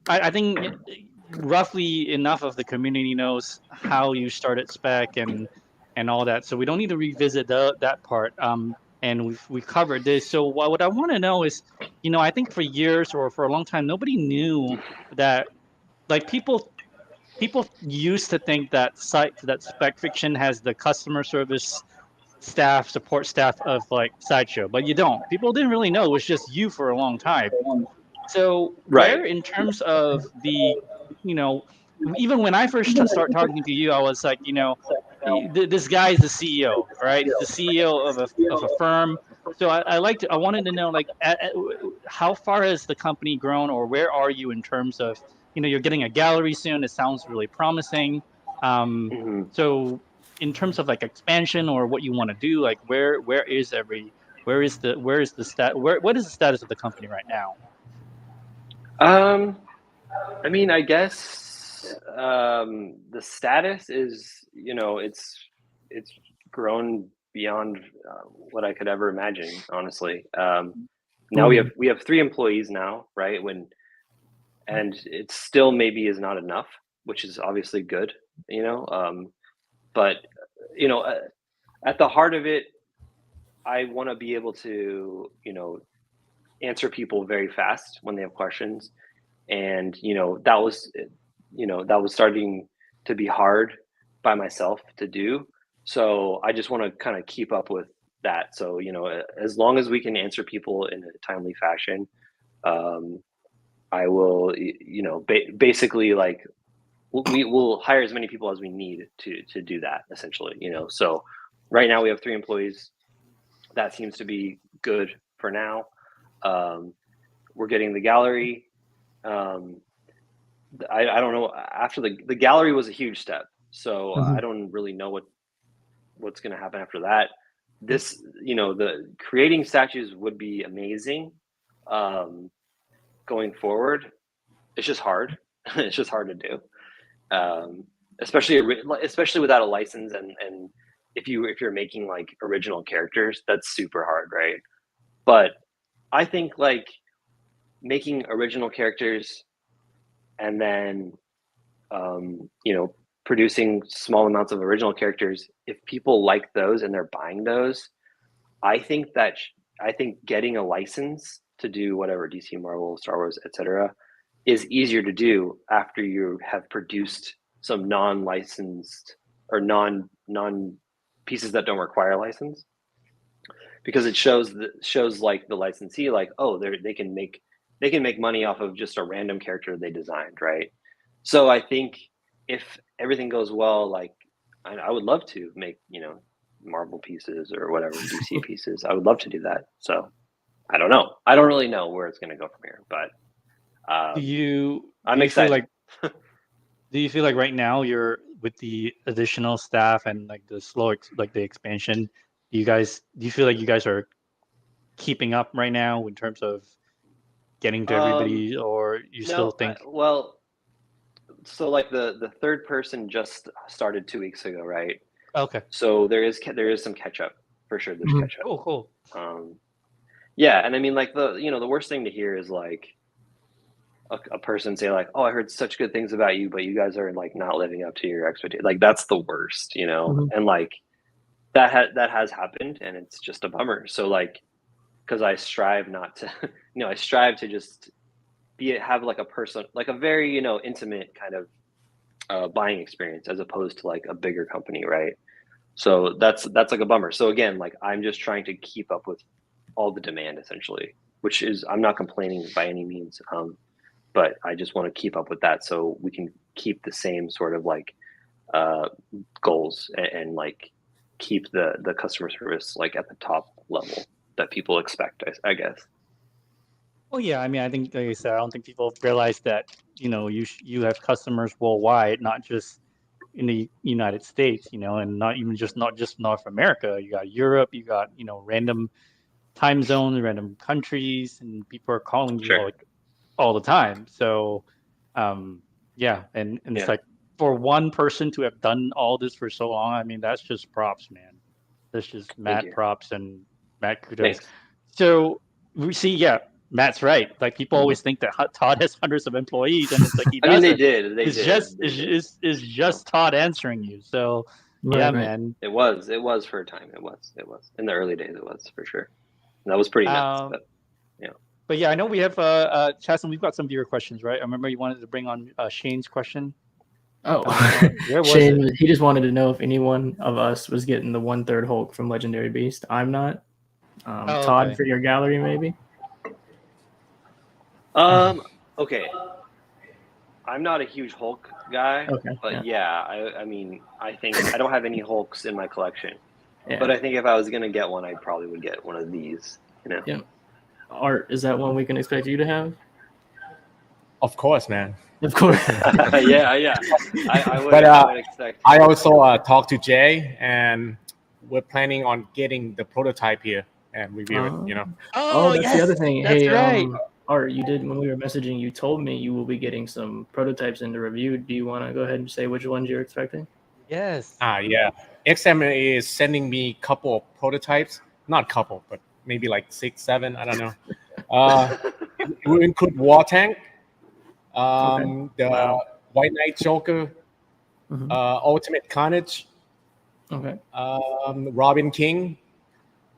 I think roughly enough of the community knows how you started spec and all that, so we don't need to revisit that part. And we've covered this. So what I want to know is, I think for years or for a long time, nobody knew that, like, people used to think that SpecFiction has the customer service support staff of like Sideshow, but you don't. People didn't really know it was just you for a long time. So where, in terms of the, even when I first started talking to you, I was like, this guy's the CEO, right? He's the CEO of a firm. So I wanted to know, like, how far has the company grown, or where are you in terms of, you're getting a gallery soon. It sounds really promising. So in terms of like expansion or what you want to do, like what is the status of the company right now? I mean, I guess the status is, it's grown beyond what I could ever imagine, honestly. Now we have 3 employees now, right? And it still maybe is not enough, which is obviously good, but at the heart of it, I want to be able to, answer people very fast when they have questions. And, that was starting to be hard by myself to do. So I just want to kind of keep up with that. So, as long as we can answer people in a timely fashion, I will, basically, like, we will hire as many people as we need to do that, essentially, So right now we have 3 employees. That seems to be good for now. We're getting the gallery. I don't know. After the gallery was a huge step, so I don't really know what's going to happen after that. This, the creating statues would be amazing. Going forward, it's just hard. It's just hard to do, especially without a license, and if you're making like original characters, that's super hard, right? But I think, like, making original characters and then producing small amounts of original characters, if people like those and they're buying those, I think getting a license to do whatever, DC, Marvel, Star Wars, etc., is easier to do after you have produced some non-licensed or non pieces that don't require a license, because it shows like the licensee, like, oh, they can make money off of just a random character they designed, right? So I think if everything goes well, like, I would love to make, Marvel pieces or whatever, DC pieces. I would love to do that. So I don't know. I don't really know where it's going to go from here, but I'm excited. Do you feel like right now you're with the additional staff and like the the expansion? Do you feel like you guys are keeping up right now in terms of getting to everybody, or you still think? So like the third person just started 2 weeks ago, right? Okay. So there is some catch up for sure. There's catch up. Cool. Yeah, and I mean, like, the worst thing to hear is like a person say like, "Oh, I heard such good things about you, but you guys are like not living up to your expectations." Like, that's the worst, and like that has happened, and it's just a bummer. So like, because I strive not to, I strive to just have like a very, intimate kind of buying experience, as opposed to like a bigger company, right? So that's like a bummer. So again, like, I'm just trying to keep up with all the demand essentially, which is, I'm not complaining by any means, but I just want to keep up with that so we can keep the same sort of like goals and like keep the customer service like at the top level that people expect, I guess. Well, yeah, I mean, I think, like I said, I don't think people realize that, you have customers worldwide, not just in the United States, and not just North America. You got Europe, you got, random time zones, random countries, and people are calling you Sure. like all the time. So, yeah, and it's like for one person to have done all this for so long, I mean, that's just props, man. That's just Matt props and Matt kudos. Thanks. So we see, yeah, Matt's right. Like people always think that Todd has hundreds of employees, and it's like he I mean, doesn't. they It's did. it's just Todd answering you. So yeah, Right. man. It was for a time. It was in the early days. It was for sure. And that was pretty nuts. But yeah. But yeah, I know we have Chasen. We've got some viewer questions, right? I remember you wanted to bring on Shane's question. Oh, where was Shane, it? he just wanted to know if any one of us was getting the 1/3 Hulk from Legendary Beast. I'm not. Todd, okay. for your gallery, maybe. Okay. I'm not a huge Hulk guy, Okay, but yeah, I mean, I think I don't have any Hulks in my collection. Yeah. But I think if I was gonna get one, I probably would get one of these. Yeah. Art, is that one we can expect you to have? Of course, man. Of course. yeah. I would expect. I also talked to Jay, and we're planning on getting the prototype here and review it. Oh, that's the other thing. That's Hey, right. Art, you did when we were messaging. You told me you will be getting some prototypes into review. Do you want to go ahead and say which ones you're expecting? Yes. Yeah. XM is sending me a couple of prototypes. Not couple, but maybe like 6, 7. I don't know. It will include War Tank, the White Knight Joker, Ultimate Carnage, Robin King,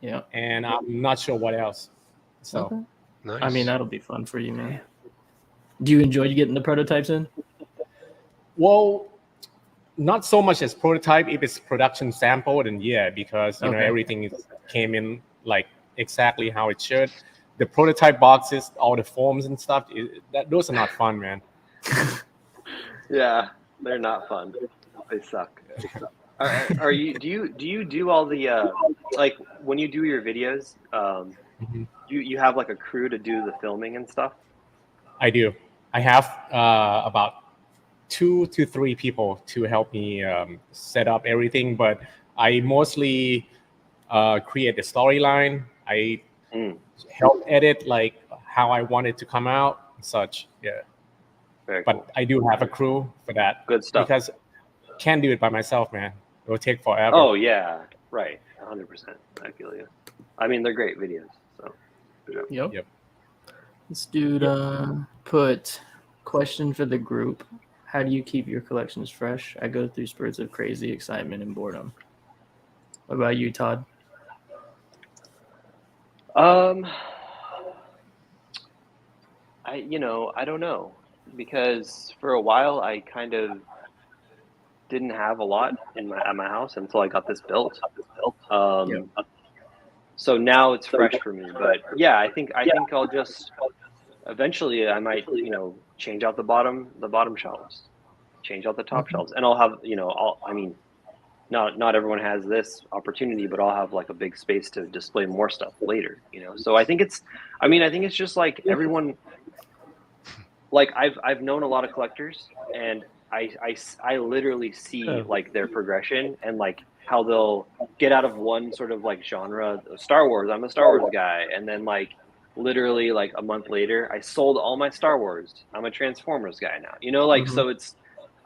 and I'm not sure what else. So, Nice. I mean, that'll be fun for you, man. Do you enjoy getting the prototypes in? well, not so much as prototype. If it's production sample, then yeah, because everything came in like exactly how it should. The prototype boxes, all the forms and stuff, those are not fun, man. Yeah, they're not fun. They suck. Are you? Do you do all the like when you do your videos? You have like a crew to do the filming and stuff? I do. I have about 2 to 3 people to help me set up everything, but I mostly create the storyline. I help edit like how I want it to come out and such. Yeah. Very but cool. I do have a crew for that. Good stuff. Because I can't do it by myself, man. It will take forever. Oh yeah, right. 100%. I feel you. I mean, they're great videos. So. Yep. This dude put question for the group. How do you keep your collections fresh? I go through spurts of crazy excitement and boredom. What about you, Todd? I don't know, because for a while I kind of didn't have a lot at my house until I got this built. So now it's fresh for me. But yeah, I think I'll just eventually I might change out the bottom shelves, change out the top shelves, and I'll have not everyone has this opportunity, but I'll have like a big space to display more stuff later. So I think it's just like everyone. Like I've known a lot of collectors, and I literally see like their progression and like how they'll get out of one sort of like genre, Star Wars. I'm a Star Wars guy, and then like literally like a month later, I sold all my Star Wars. I'm a Transformers guy now. So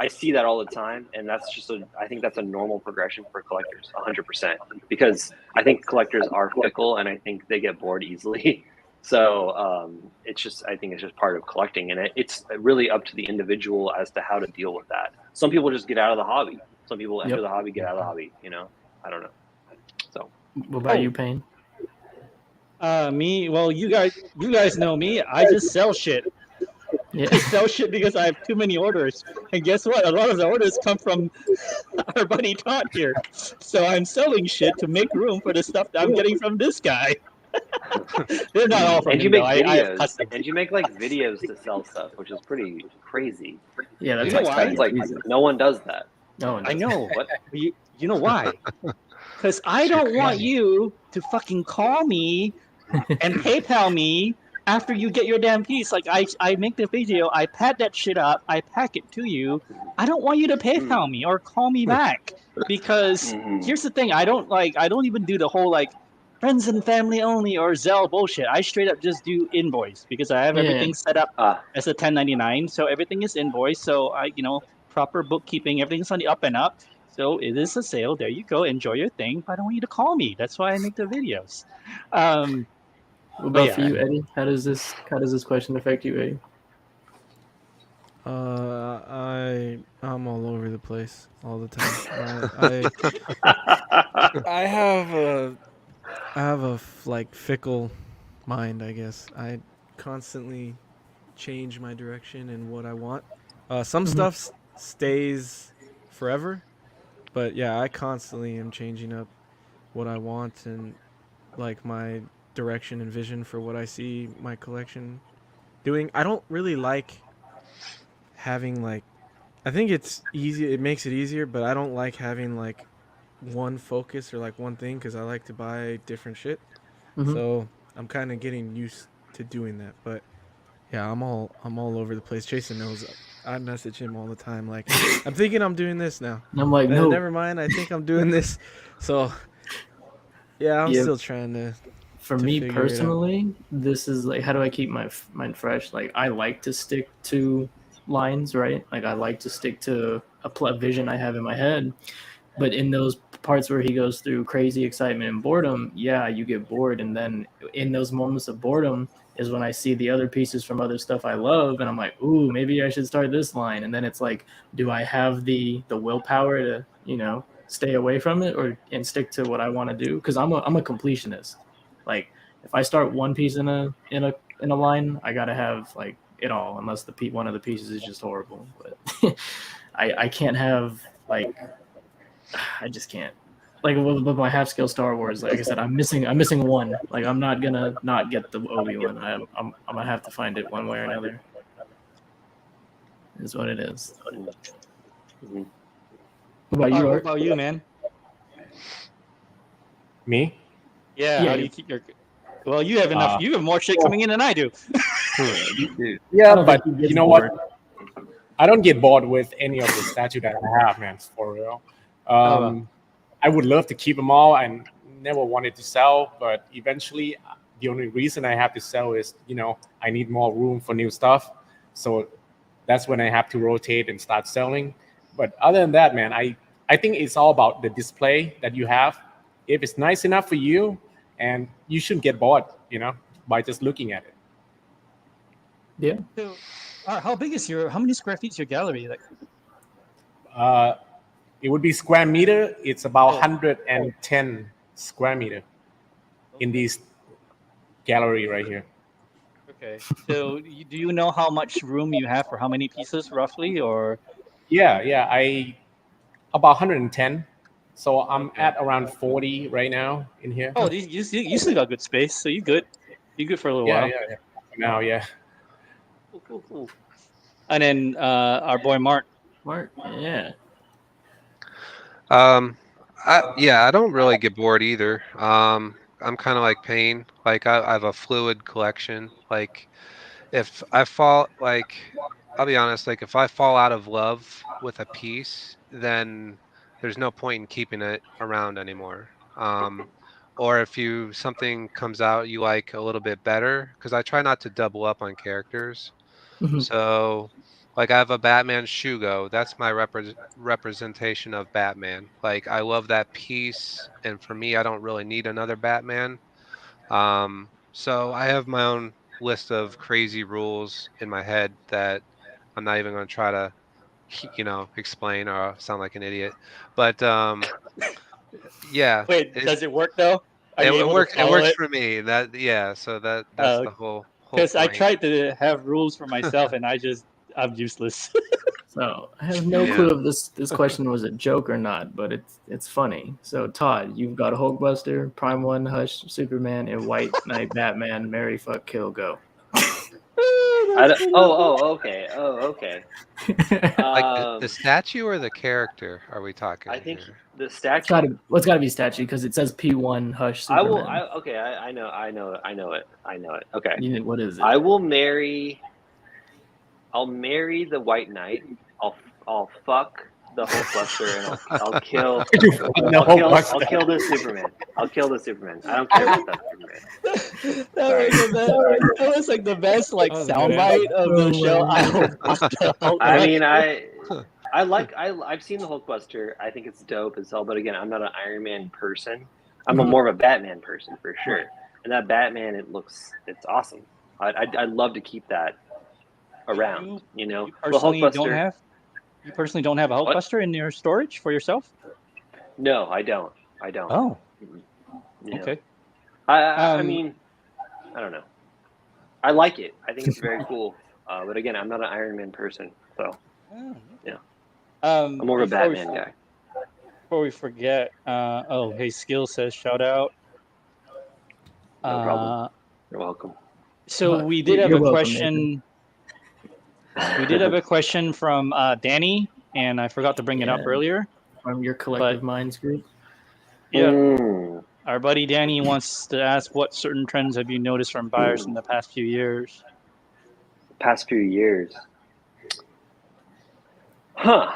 I see that all the time, and that's just I think that's a normal progression for collectors, 100%, because I think collectors are fickle, and I think they get bored easily. So I think it's just part of collecting, and it's really up to the individual as to how to deal with that. Some people just get out of the hobby. Some people enter the hobby, get out of the hobby. I don't know. So, what about you, Payne? Me? Well, you guys know me. I just sell shit. Yeah. I sell shit because I have too many orders, and guess what? A lot of the orders come from our buddy Todd here. So I'm selling shit to make room for the stuff that I'm getting from this guy. They're not all from And you him, make though. I have videos, custom. and you make like videos to sell stuff, which is pretty crazy. Yeah, that's You know like why? That's like Jesus. no one does that. No, I know. What? You know why? Because I Too don't want crazy. you to fucking call me and PayPal me after you get your damn piece. Like I make the video, I pad that shit up, I pack it to you. I don't want you to PayPal me or call me back because here's the thing: I don't even do the whole like friends and family only or Zelle bullshit. I straight up just do invoice because I have Yeah. everything set up Ah, as a 1099, so everything is invoice. So I proper bookkeeping, everything's on the up and up. So it is a sale. There you go. Enjoy your thing. But I don't want you to call me. That's why I make the videos. What But about for yeah. you, Eddie? How does this question affect you, Eddie? I'm all over the place all the time. I have a like fickle mind, I guess. I constantly change my direction and what I want. Some stuff stays forever, but yeah, I constantly am changing up what I want and like my direction and vision for what I see my collection doing. I don't really like having like I think it's easy. It makes it easier, but I don't like having like one focus or like one thing because I like to buy different shit. Mhm. So I'm kind of getting used to doing that. But yeah, I'm all over the place. Chasen knows. I message him all the time. Like, I'm thinking I'm doing this now. And I'm like, no. Never mind. I think I'm doing this. So yeah, I'm Yeah. still trying to. For to me figure it out. personally, this is like, how do I keep my mind fresh? Like, I like to stick to lines, right? Like, I like to stick to a vision I have in my head. But in those parts where he goes through crazy excitement and boredom, yeah, you get bored. And then in those moments of boredom is when I see the other pieces from other stuff I love, and I'm like, ooh, maybe I should start this line. And then it's like, do I have the willpower to stay away from it and stick to what I want to do? Because I'm a completionist. Like, if I start one piece in a line, I gotta have like it all, unless one of the pieces is just horrible. But I can't have like. I just can't. Like with my half scale Star Wars, like I said, I'm missing one. Like, I'm not gonna not get the Obi-Wan. I'm gonna have to find it one way or another. Is what it is. Mhm. What about you, What Art? about you, man? Me? Yeah. Yeah, How do you keep your? Well, you have enough. You have more shit coming in than I do. Dude, Yeah, I don't but think he gets you know bored. what? I don't get bored with any of the statue that I have, man. For real. I would love to keep them all and never wanted to sell, but eventually the only reason I have to sell is, I need more room for new stuff. So that's when I have to rotate and start selling. But other than that, man, I think it's all about the display that you have. If it's nice enough for you, and you shouldn't get bored, by just looking at it. Yeah. So, how big is how many square feet is your gallery? Like, It would be square meter. It's about 110 square meter in this gallery right here. okay. So, do you know how much room you have for how many pieces roughly, or? Yeah, about 110. So I'm Okay. at around 40 right now in here. Oh, you still got good space, so you good. You good for a little Yeah, while. yeah. For now, yeah. Cool. And then our boy Mark. Mark, yeah. I don't really get bored either. I'm kind of like Payne. Like I have a fluid collection. Like if I fall, like I'll be honest, like if I fall out of love with a piece, then there's no point in keeping it around anymore. Or if something comes out you like a little bit better, because I try not to double up on characters. Mhm. So, like, I have a Batman Shugo. That's my representation of Batman. Like, I love that piece, and for me, I don't really need another Batman. So I have my own list of crazy rules in my head that I'm not even going to try to, explain or I'll sound like an idiot. But yeah, Wait, does it work though? Are it you able works. to It follow works it? for me. So that's the whole Because I point. tried to have rules for myself, and I'm useless. So I have no clue if this question was a joke or not, but it's funny. So Todd, you've got a Hulkbuster, Prime One, Hush, Superman, and White Knight Batman. Marry, fuck, kill, go. Okay. Like the statue or the character? Are we talking? I think here? the It's statue. gotta be statue because it says P1 Hush Superman. I know it. Okay. What is it? I'll marry the White Knight. I'll fuck the Hulkbuster and I'll kill the Superman. I'll kill the Superman. I don't care about that Superman. That was like the best soundbite of the show. I've seen the Hulkbuster. I think it's dope as hell. But again, I'm not an Iron Man person. I'm more of a Batman person for sure. And that Batman, it's awesome. I'd love to keep that around. You personally don't have a Hulkbuster in your storage for yourself? No, I don't. Oh. Okay. I mean, I don't know. I like it. I think it's very cool. But again, I'm not an Iron Man person, so yeah. I'm more of a Batman guy. Before we forget, hey, Skill says shout out. No problem. You're welcome. So we did have a question. We did have a question from Danny, and I forgot to bring it up earlier. From your Collective Minds group. Yeah. Our buddy Danny wants to ask, what certain trends have you noticed from buyers in the past few years? Past few years. Huh.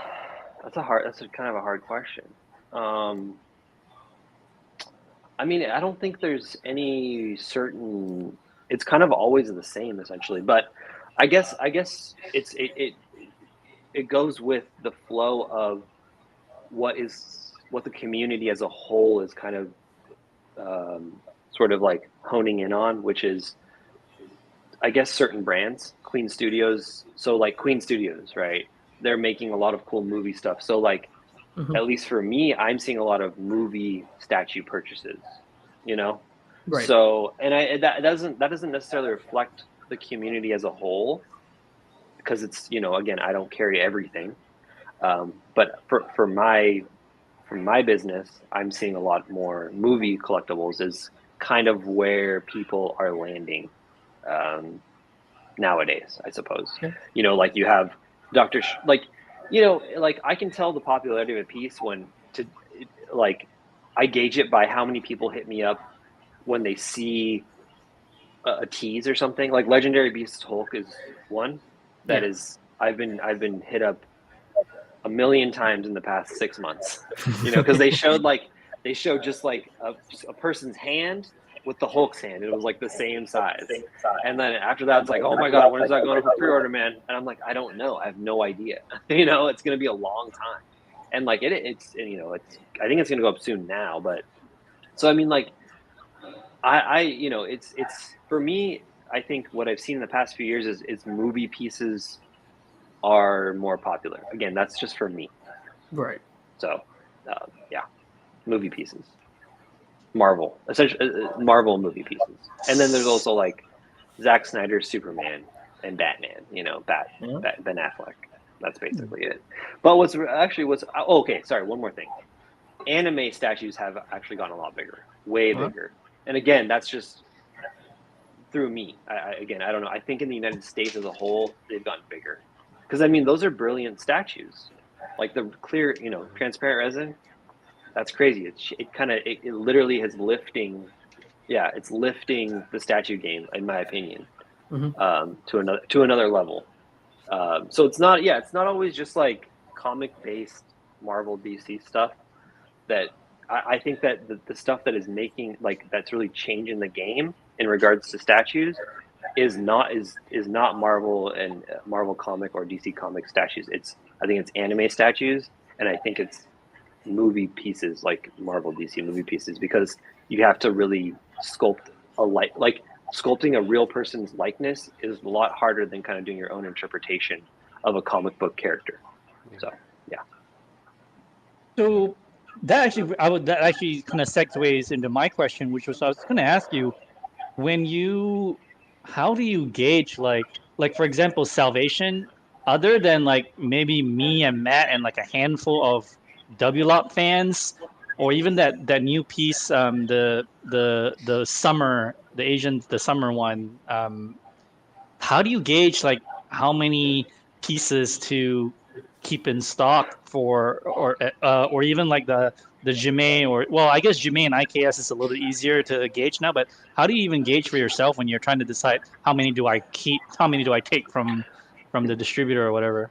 That's kind of a hard question. I mean, I don't think there's any certain. It's kind of always the same essentially, but I guess it goes with the flow of what the community as a whole is kind of sort of like honing in on, which is, I guess, certain brands, Queen Studios. So like Queen Studios, right? They're making a lot of cool movie stuff. So like, at least for me, I'm seeing a lot of movie statue purchases, Right. So, and that doesn't necessarily reflect the community as a whole, because it's, again, I don't carry everything. But for my business, I'm seeing a lot more movie collectibles is kind of where people are landing nowadays, I suppose. Yeah. Like you have I can tell the popularity of a piece I gauge it by how many people hit me up when they see a tease or something. Like Legendary Beasts Hulk is one that is, I've been hit up a million times in the past 6 months, because they showed just like a person's hand with the Hulk's hand. It was like the same size. And then after that, it's like, oh my God, when is that going up for pre-order, man? And I'm like, I don't know. I have no idea. It's going to be a long time. And like it's I think it's going to go up soon now. But so, I mean, like it's for me, I think what I've seen in the past few years is movie pieces are more popular. Again, that's just for me. Right. So, yeah, movie pieces. Marvel, essentially Marvel movie pieces. And then there's also like Zack Snyder's Superman and Batman, Ben Affleck. That's basically it. But okay, sorry, one more thing. Anime statues have actually gotten a lot bigger, way bigger. And again, that's just through me. I don't know. I think in the United States as a whole, they've gotten bigger. Because I mean, those are brilliant statues. Like the clear, transparent resin. That's crazy. It literally is lifting. Yeah, it's lifting the statue game, in my opinion, to another level. So it's not always just like comic based Marvel DC stuff. That I think that the stuff that is making that's really changing the game in regards to statues is not Marvel and Marvel comic or DC comic statues. I think it's anime statues, and I think it's movie pieces like Marvel DC movie pieces, because you have to really sculpt sculpting a real person's likeness is a lot harder than kind of doing your own interpretation of a comic book character. So yeah. So that actually kind of segues into my question, which was I was going to ask you, how do you gauge like for example Salvation? other than like maybe me and Matt and like a handful of WLOP fans, or even that new piece, the summer, the summer one. How do you gauge like how many pieces to keep in stock for, or even like the Jime, or well, I guess Jime and IKS is a little easier to gauge now, but how do you even gauge for yourself when you're trying to decide how many do I keep, how many do I take from the distributor or whatever?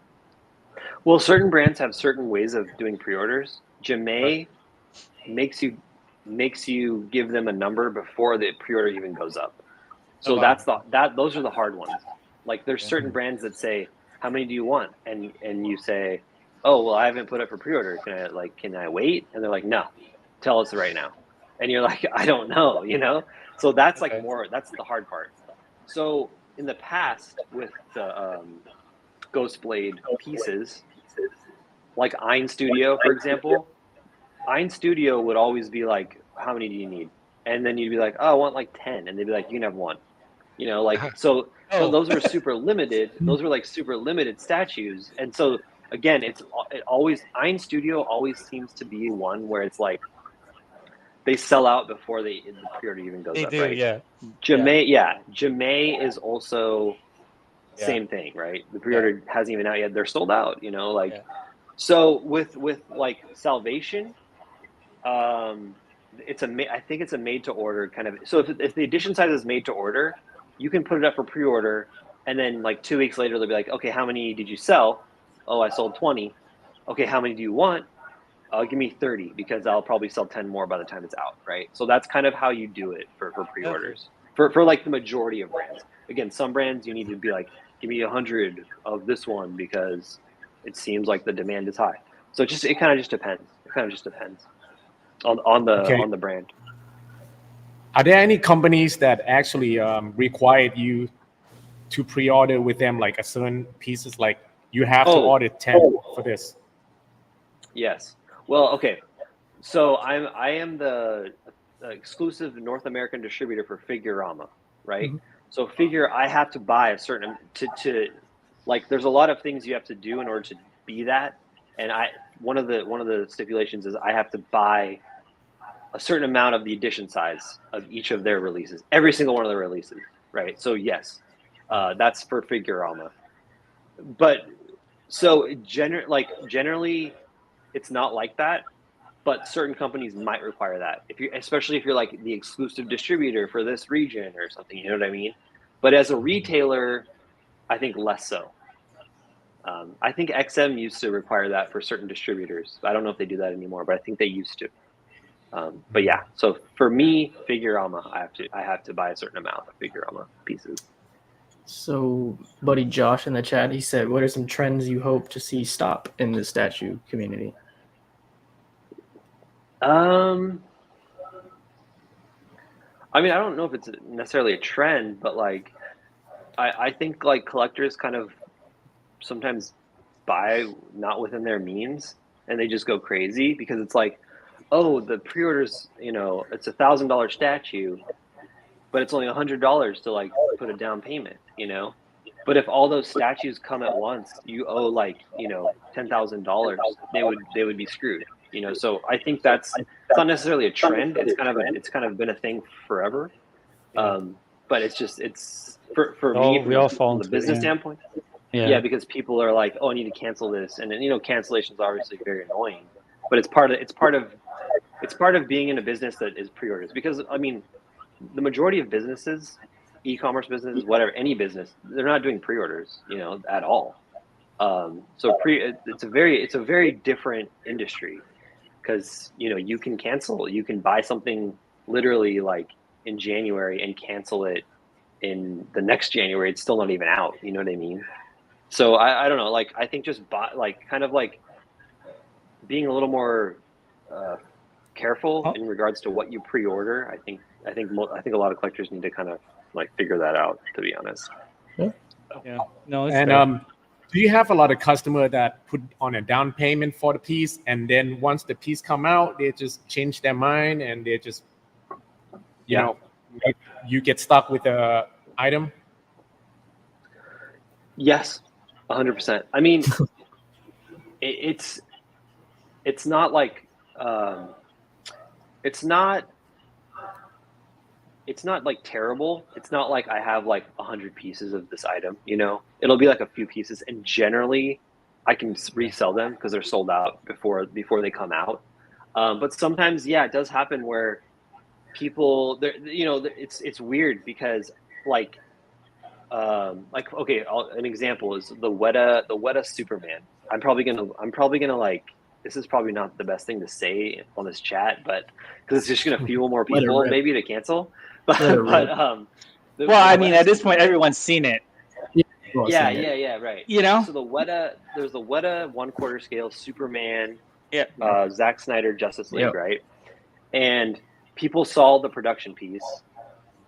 Well, certain brands have certain ways of doing pre-orders. Jime makes you give them a number before the pre-order even goes up. So wow. those are the hard ones. Like there's certain brands that say, how many do you want? And you say, oh, well, I haven't put up for pre-order. Can I wait? And they're like, no, tell us right now. And you're like, I don't know, you know? So that's like that's the hard part. So in the past with the Ghostblade pieces, like Ein Studio, for example, Ein Studio would always be like, how many do you need? And then you'd be like, oh, I want like 10. And they'd be like, you can have one. You know, like, so those were super limited. Those were like super limited statues. And so again, it always, Ein Studio always seems to be one where it's like, they sell out before the pre-order even goes up, right? Yeah. Jime is also same thing, right? The pre-order hasn't even out yet. They're sold out, you know, like, so with like Salvation, I think it's a made to order kind of. So if the edition size is made to order, you can put it up for pre-order, and then like 2 weeks later they'll be like, okay, how many did you sell? Oh, I sold 20. Okay, how many do you want? Give me 30 because I'll probably sell 10 more by the time it's out, right? So that's kind of how you do it for pre-orders for like the majority of brands. Again, some brands you need to be like, give me 100 of this one because it seems like the demand is high. So it kind of just depends. It kind of just depends on the brand. Are there any companies that actually required you to pre-order with them like a certain pieces, like you have to order 10 for this? Yes. Well, okay. So I am the exclusive North American distributor for Figurama, right? So I have to buy a certain to like. There's a lot of things you have to do in order to be that, and one of the stipulations is I have to buy a certain amount of the edition size of each of their releases, every single one of their releases, right? So yes, that's for Figurama. But so generally, it's not like that. But certain companies might require that, especially if you're like the exclusive distributor for this region or something. You know what I mean? But as a retailer, I think less so. I think XM used to require that for certain distributors. I don't know if they do that anymore, but I think they used to. But yeah, so for me, Figurama, I have to buy a certain amount of Figurama pieces. So, buddy Josh in the chat, he said, "What are some trends you hope to see stop in the statue community?" I mean, I don't know if it's necessarily a trend, but like, I think like collectors kind of sometimes buy not within their means, and they just go crazy because it's like, oh, the pre-orders, you know, it's $1,000 statue, but it's only $100 to like put a down payment, you know. But if all those statues come at once, you owe like, you know, $10,000. They would be screwed. You know, so I think it's not necessarily a trend. It's kind of been a thing forever. But it's for me from the business standpoint. Yeah, because people are like, oh, I need to cancel this, and then, you know, cancellation is obviously very annoying. But it's part of being in a business that is pre-orders. Because I mean, the majority of businesses, e-commerce businesses, whatever, any business, they're not doing pre-orders, you know, at all. So it's a very different industry. Because, you know, you can buy something literally like in January and cancel it in the next January. It's still not even out. You know what I mean? So I don't know. Like, I think just kind of like being a little more careful in regards to what you pre-order. I think a lot of collectors need to kind of like figure that out, to be honest. Yeah. No. And do you have a lot of customer that put on a down payment for the piece, and then once the piece come out, they just change their mind and they just, you know, you get stuck with the item? Yes. 100%. I mean, it's not like it's not like terrible. It's not like I have like 100 pieces of this item, you know. It'll be like a few pieces, and generally I can resell them because they're sold out before they come out. But sometimes, yeah, it does happen where people, you know, it's weird because like okay, an example is the Weta Superman. I'm probably gonna like, this is probably not the best thing to say on this chat, but because it's just gonna fuel more people maybe to cancel. But well, I mean, at this point, everyone's seen it. Yeah, right. You know, so there's the Weta 1/4 scale Superman, yeah, Zack Snyder Justice League, right? And people saw the production piece,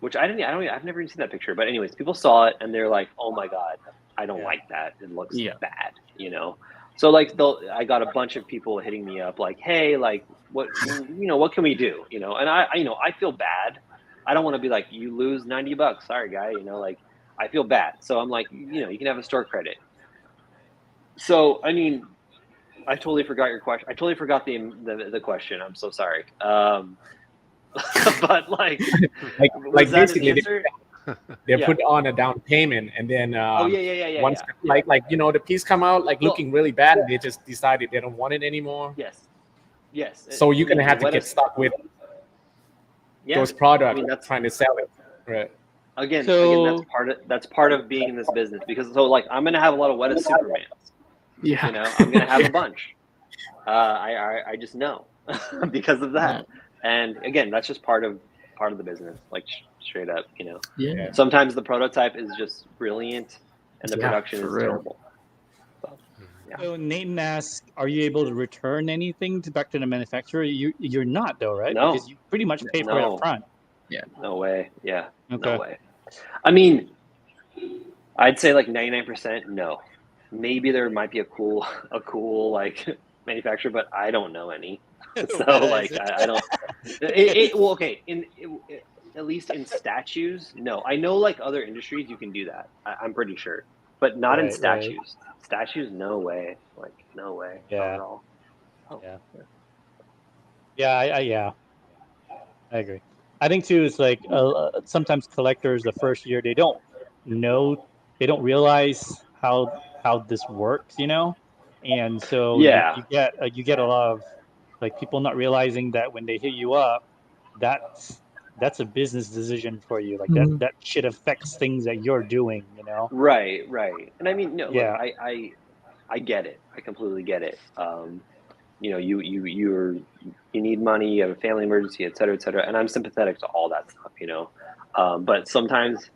which I've never even seen that picture, but anyways, people saw it and they're like, "Oh my god, I don't like that. It looks bad," you know. So like, I got a bunch of people hitting me up like, "Hey, like, what can we do?" You know, and I feel bad. I don't want to be like, "You lose $90, sorry guy," you know, like I feel bad. So I'm like, you know, you can have a store credit. So I mean, I totally forgot your question. I totally forgot the question. I'm so sorry. But like basically they put on a down payment, and then once like you know the piece come out like looking really bad, and they just decided they don't want it anymore. Yes. So you're gonna have to get stuck with those products. I mean, that's trying to sell it, right? Again, that's part of being in this business, because like I'm gonna have a lot of Weta Supermans. Yeah, you know, I'm gonna have a bunch. I just know because of that. And again, that's just part of the business, like straight up, you know. Yeah. Sometimes the prototype is just brilliant, and the production is terrible. So Nathan asks, "Are you able to return anything back to the manufacturer?" You're not, though, right? No. Because you pretty much pay for it up front. Yeah. No way. Yeah. Okay. No way. I mean, I'd say like 99% no. Maybe there might be a cool like manufacturer, but I don't know any. So like I don't. Well, okay. At least in statues, no. I know like other industries you can do that. I'm pretty sure, but not in statues. Right. Statues, no way. Like no way. Yeah. Not at all. Oh. Yeah. I agree. I think too, it's like sometimes collectors the first year they don't realize how this works, you know, and so you get a lot of like people not realizing that when they hit you up, that's a business decision for you, like that shit affects things that you're doing, you know. Right. And I mean, no, look, I get it. I completely get it. You know, you need money, you have a family emergency, et cetera, and I'm sympathetic to all that stuff, you know. But sometimes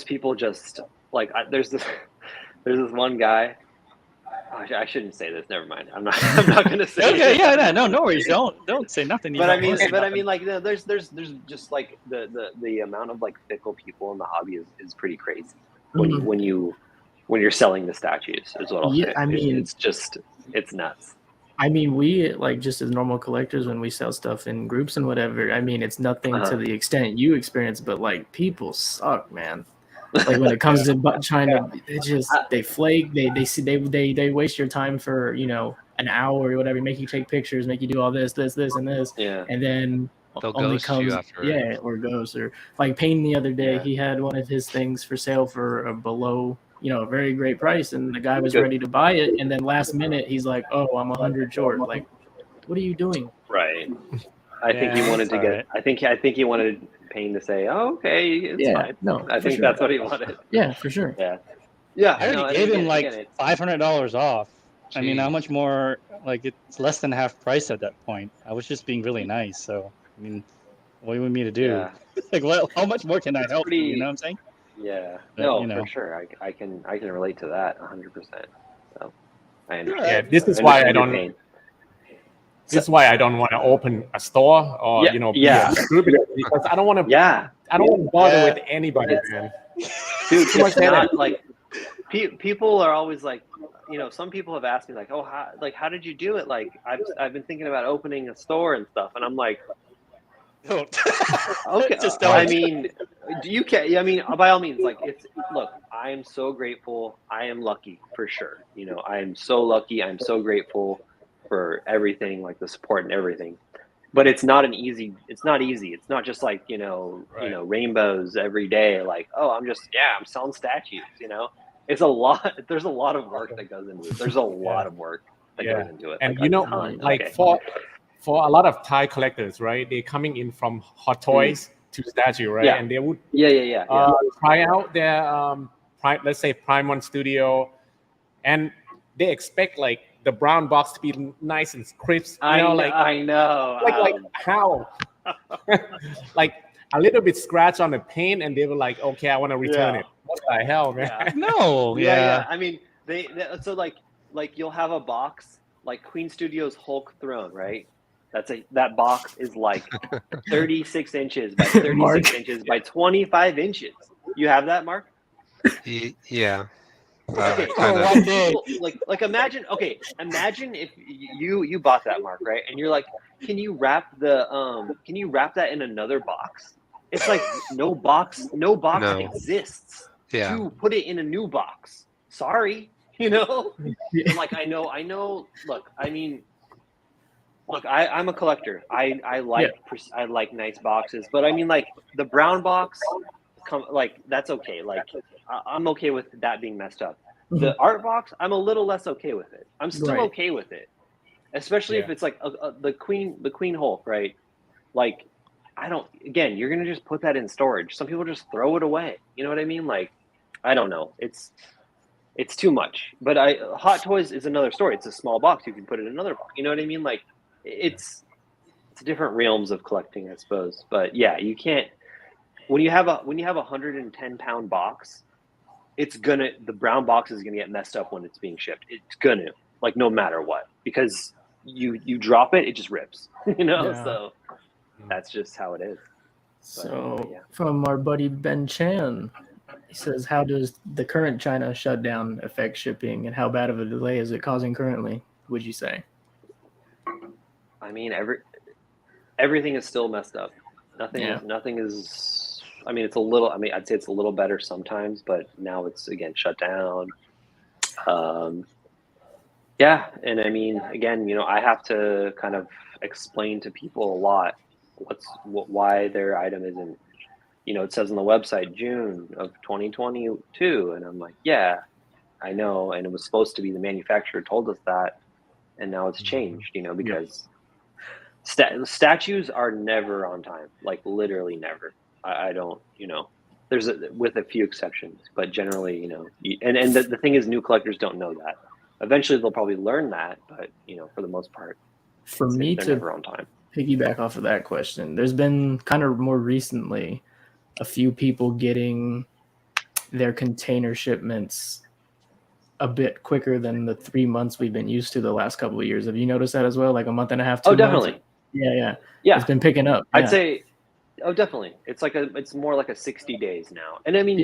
people just like there's this one guy. Oh, I shouldn't say this. Never mind. I'm not going to say. Okay, no worries. Don't say nothing. But I mean, like there's just like the amount of like fickle people in the hobby is pretty crazy when you're selling the statues is what I'll say. I mean, it's nuts. I mean, we like just as normal collectors when we sell stuff in groups and whatever. I mean, it's nothing to the extent you experience, but like people suck, man. Like when it comes to trying to, they flake. They waste your time for, you know, an hour or whatever. Make you take pictures, make you do all this, and this, and then they'll only ghost comes you after. or ghost, or like Payne the other day. He had one of his things for sale for a below, you know, a very great price, and the guy was ready to buy it, and then last minute he's like, "Oh, I'm 100 short." Like, what are you doing? Right. I think he wanted to get. I think he wanted Payne to say, "Oh, okay, it's fine." No, I think that's what he wanted. Yeah, for sure. Yeah. I already gave him like $500 off. Jeez. I mean, how much more? Like, it's less than half price at that point. I was just being really nice. So, I mean, what do you want me to do? Yeah. Like, how much more can I help you? You know what I'm saying? Yeah. But, no, you know. for sure. I can relate to that 100%. So, I understand. Yeah, this is why I don't. This is why I don't want to open a store or be a distributor, because I don't want to. I don't want to bother with anybody, man. Dude, it's not like people are always like, you know, some people have asked me like, oh, how did you do it? Like, I've been thinking about opening a store and stuff, and I'm like, Don't. Okay, Just I don't. mean, you can. I mean, by all means, like it's. Look, I am so grateful. I am lucky for sure. You know, I am so lucky. I'm so grateful for everything, like the support and everything. But it's not an easy. It's not easy. It's not just like rainbows every day. Like, oh, I'm selling statues. You know, it's a lot. There's a lot of work that goes into it. There's a lot of work that goes into it. And like you a know, ton. like Okay. for a lot of Thai collectors, right? They're coming in from hot toys to statue, right? Yeah. And they would Yeah. try out their let's say Prime One Studio, and they expect like the brown box to be nice and crisp. I know. Like how? Like a little bit scratch on the paint, and they were like, "Okay, I want to return it." What the hell, man? Yeah. No. Yeah. I mean, they so like you'll have a box like Queen Studios Hulk throne, right? That box is like 36 inches by 36 Mark. inches by 25 inches. You have that, Mark? Yeah. Okay. Kinda. One day. Like imagine if you bought that, Mark, right? And you're like, can you wrap that in another box? It's like no box No. exists Yeah. to put it in a new box. Sorry, And like I know. Look, I mean, I'm a collector. I like nice boxes, but I mean, like the brown box, that's okay. Like I'm okay with that being messed up. The art box, I'm a little less okay with it. I'm still okay with it, especially if it's like the Queen Hulk, right? Like, Again, you're gonna just put that in storage. Some people just throw it away. You know what I mean? Like, I don't know. It's too much. But Hot Toys is another story. It's a small box. You can put it in another box. You know what I mean? Like, it's different realms of collecting, I suppose. But yeah, you can't. When you have a 110-pound box, the brown box is gonna get messed up when it's being shipped. It's gonna, like, no matter what, because you drop it, it just rips. So that's just how it is. So from our buddy Ben Chan, he says, how does the current China shutdown affect shipping, and how bad of a delay is it causing currently, would you say? I mean, everything is still messed up. Nothing is. I mean, it's a little. I mean, I'd say it's a little better sometimes, but now it's again shut down. And I mean, again, I have to kind of explain to people a lot why their item isn't. It says on the website June of 2022, and I'm like, yeah, I know, and it was supposed to be, the manufacturer told us that, and now it's changed. Because statues are never on time, like literally never. I don't, there's with a few exceptions, but generally, and the thing is, new collectors don't know that. Eventually, they'll probably learn that, but for the most part, for me they're to never on time. Piggyback off of that question, there's been kind of more recently a few people getting their container shipments a bit quicker than the 3 months we've been used to the last couple of years. Have you noticed that as well? Like a month and a half, 2 months? Definitely. Yeah. Yeah. It's been picking up. I'd say, definitely. It's more like a 60 days now. And I mean,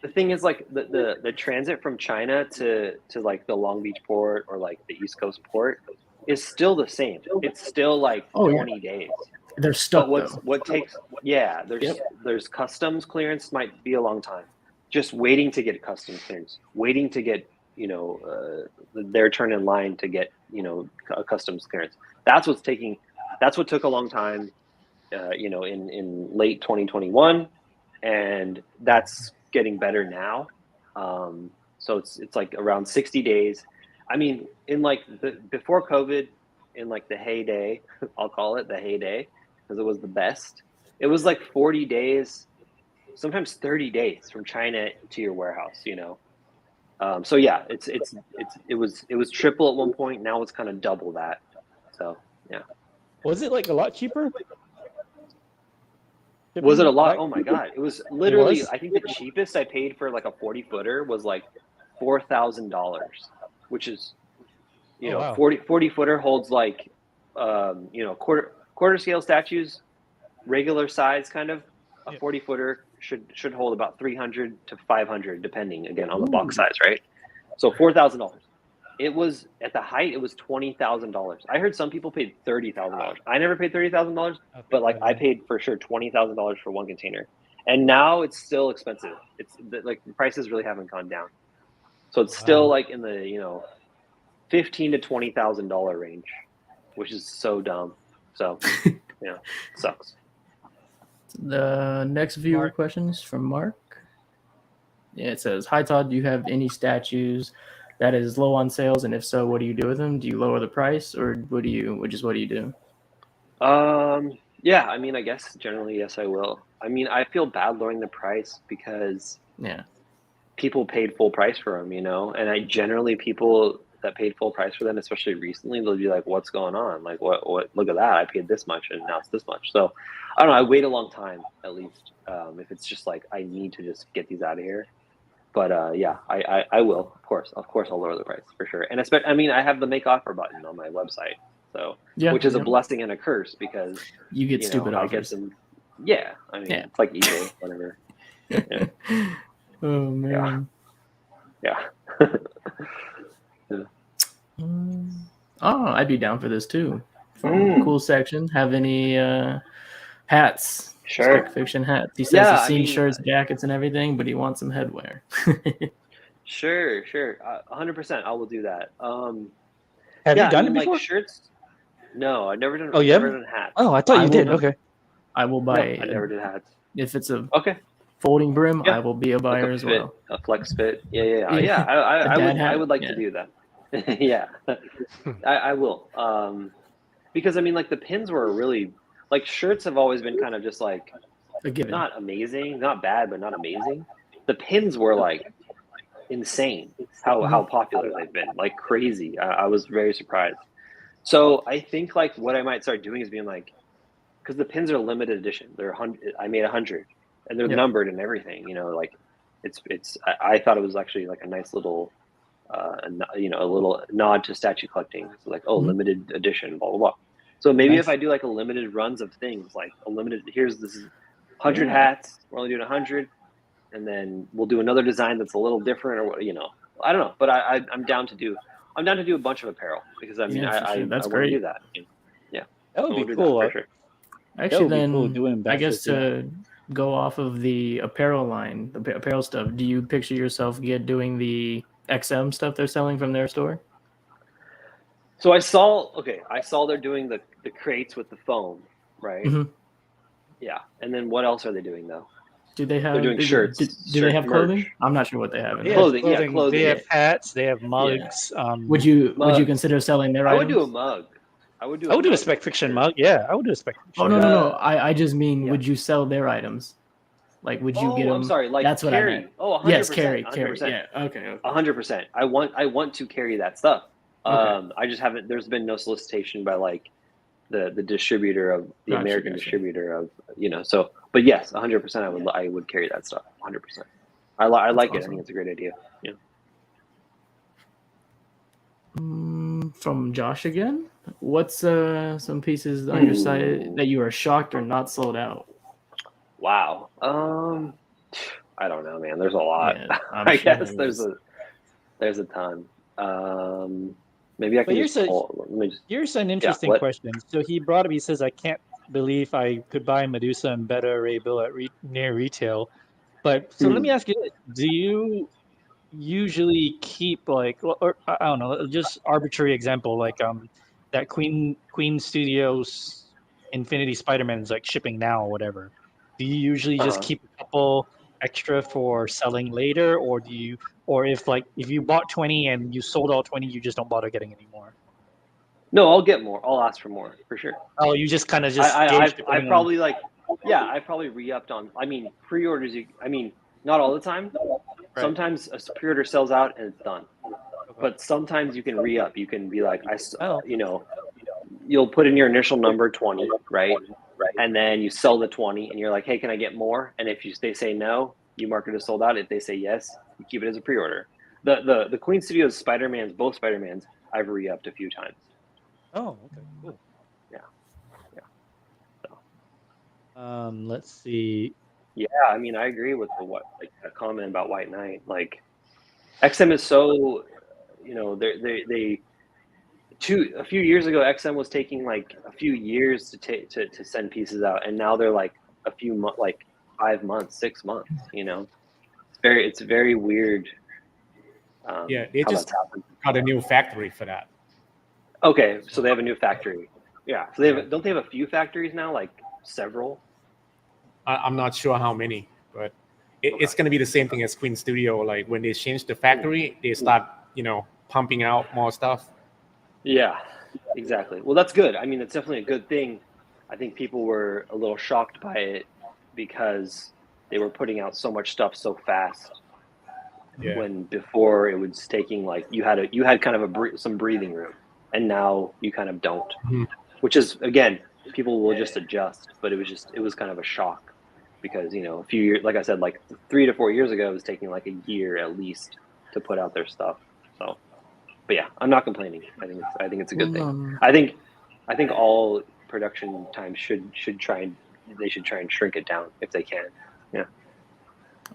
the thing is, like the transit from China to like the Long Beach port or like the East Coast port is still the same. It's still like 20 days. They're stuck. There's customs clearance might be a long time. Just waiting to get customs clearance, waiting to get their turn in line to get a customs clearance. That's what took a long time. In late 2021, and that's getting better now. So it's like around 60 days. I mean, in like before COVID, in like the heyday, I'll call it the heyday because it was the best. It was like 40 days, sometimes 30 days from China to your warehouse. So yeah, it was triple at one point. Now it's kind of double that. So yeah. Was it like a lot cheaper? Was it a lot? Oh my God. It was literally, I think the cheapest I paid for like a 40-footer was like $4,000, which is, 40-footer holds like, quarter scale statues, regular size kind of. A 40-footer should hold about 300 to 500, depending again on the box size, right? So $4,000 It was at the height. It was $20,000. I heard some people paid $30,000. I never paid $30,000, but like I paid for sure $20,000 for one container. And now it's still expensive. It's like the prices really haven't gone down. So it's still like in the $15,000 to $20,000 range, which is so dumb. So sucks. The next viewer question is from Mark. Yeah, it says, "Hi Todd, do you have any statues that is low on sales, and if so, what do you do with them? Do you lower the price, or what do you do?" Yeah, I mean, I guess generally yes, I will. I mean, I feel bad lowering the price because people paid full price for them, and generally people that paid full price for them, especially recently, they'll be like, "What's going on? Like, what? Look at that! I paid this much, and now it's this much." So, I don't know. I wait a long time at least. If it's just like I need to just get these out of here, but yeah, I will. Of course, I'll lower the price for sure. And I mean, I have the make offer button on my website, so which is a blessing and a curse because you get stupid offers. I get some. Yeah, I mean, it's like eBay, whatever. Yeah. Oh man. Yeah. Oh, I'd be down for this too. Cool section. Have any hats? Sure. SpecFiction hats. He says he's seen shirts, jackets, and everything, but he wants some headwear. Sure. 100%. I will do that. Have you done it like before? Shirts? No, I've never done. Oh, yeah. Never done hats. Oh, I thought you did. Okay. I will buy. I never did hats. If it's a folding brim, I will be a buyer as well. A flex fit. Yeah. I would like to do that. Yeah, I will. Because I mean, like the pins were really like shirts have always been kind of just like not amazing, not bad, but not amazing. The pins were like insane. How popular they've been, like crazy. I was very surprised. So I think like what I might start doing is being like, because the pins are limited edition. They're 100. I made 100, and they're numbered and everything. Like it's. I thought it was actually like a nice little. A little nod to statue collecting. So like, limited edition, blah blah blah. So maybe if I do like a limited runs of things, like a limited, this is 100 hats. We're only doing 100, and then we'll do another design that's a little different, or I don't know. But I'm down to do a bunch of apparel because I mean I want to do that. Yeah, that would be cool. For sure. Actually, then I guess to go off of the apparel line, the apparel stuff. Do you picture yourself doing the XM stuff they're selling from their store? So I saw they're doing the crates with the foam, right? Mm-hmm. Yeah. And then what else are they doing though? Do they have? They're doing shirts. Do they have clothing? Merch. I'm not sure what they have. Clothing. Yeah, clothing. They have hats. They have mugs. Yeah. Would you consider selling their items? I would do a mug. I would do a SpecFiction mug. Yeah, I would do a SpecFiction. Oh no. I just mean, would you sell their items? Like, would you get them? I'm sorry. Like, that's carry. what I meant. Oh, 100%. Yes, carry. 100%. Yeah. Okay. 100%. I want to carry that stuff. Okay. I just haven't. There's been no solicitation by like the distributor of the American distributor of So, but yes, 100%. I would carry that stuff. 100%. I like it. I think it's a great idea. Yeah. From Josh again. What's some pieces on your site that you are shocked or not sold out? Wow. I don't know, man. There's a lot. Yeah, I guess there's a ton. Maybe I can Here's an interesting question. So he brought up, he says, I can't believe I could buy Medusa and Beta Ray Bill at near retail. But so let me ask you this. Do you usually keep like, or I don't know, just arbitrary example, like that Queen Studios Infinity Spider-Man is like shipping now or whatever. Do you usually just keep a couple extra for selling later, or if you bought 20 and you sold all 20, you just don't bother getting any more? No, I'll get more. I'll ask for more for sure. Oh, you just kind of I probably I probably re-upped on. I mean, pre-orders. Not all the time. Right. Sometimes a pre-order sells out and it's done. Okay. But sometimes you can re-up. You can be like, you'll put in your initial number 20, right? And then you sell the 20 and you're like, hey, can I get more? And if they say no, you mark it as sold out. If they say yes, you keep it as a pre-order. The Queen Studios Spider-Mans, both Spider-Mans, I've re-upped a few times. Oh, okay, cool. Yeah. So. Let's see. Yeah, I mean, I agree with the comment about White Knight. Like, XM is so, they a few years ago, XM was taking like a few years to send pieces out, and now they're like a few months, like 5 months, 6 months. It's very weird. Yeah, they how just that's happened. got a new factory for that. Okay, so they have a new factory. Yeah, so don't they have a few factories now, like several? I'm not sure how many, but it's going to be the same thing as Queen Studio. Like when they change the factory, they start, pumping out more stuff. Yeah, exactly. Well, that's good. I mean, it's definitely a good thing. I think people were a little shocked by it because they were putting out so much stuff so fast. Yeah. When before it was taking like you had kind of some breathing room, and now you kind of don't. Mhm. Which is, again, people will just adjust, but it was kind of a shock because a few years, like I said, like 3 to 4 years ago, it was taking like a year at least to put out their stuff. So, but yeah, I'm not complaining. I think it's a good thing. I think all production time should try and shrink it down if they can. Yeah.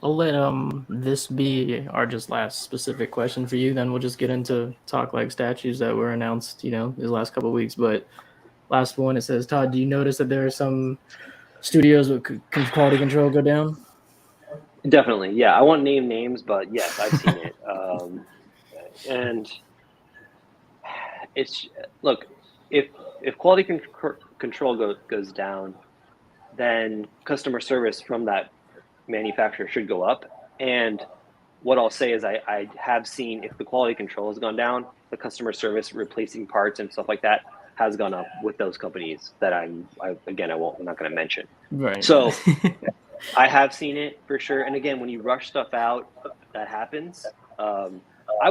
I'll let this be our just last specific question for you. Then we'll just get into talk like statues that were announced, these last couple of weeks. But last one, it says, Todd, do you notice that there are some studios with quality control go down? Definitely, yeah. I won't name names, but yes, I've seen it. And it's look, if quality control goes down, then customer service from that manufacturer should go up. And what I'll say is I have seen, if the quality control has gone down, the customer service replacing parts and stuff like that has gone up with those companies that I'm not going to mention. Right. So I have seen it for sure. And again, when you rush stuff out, that happens. I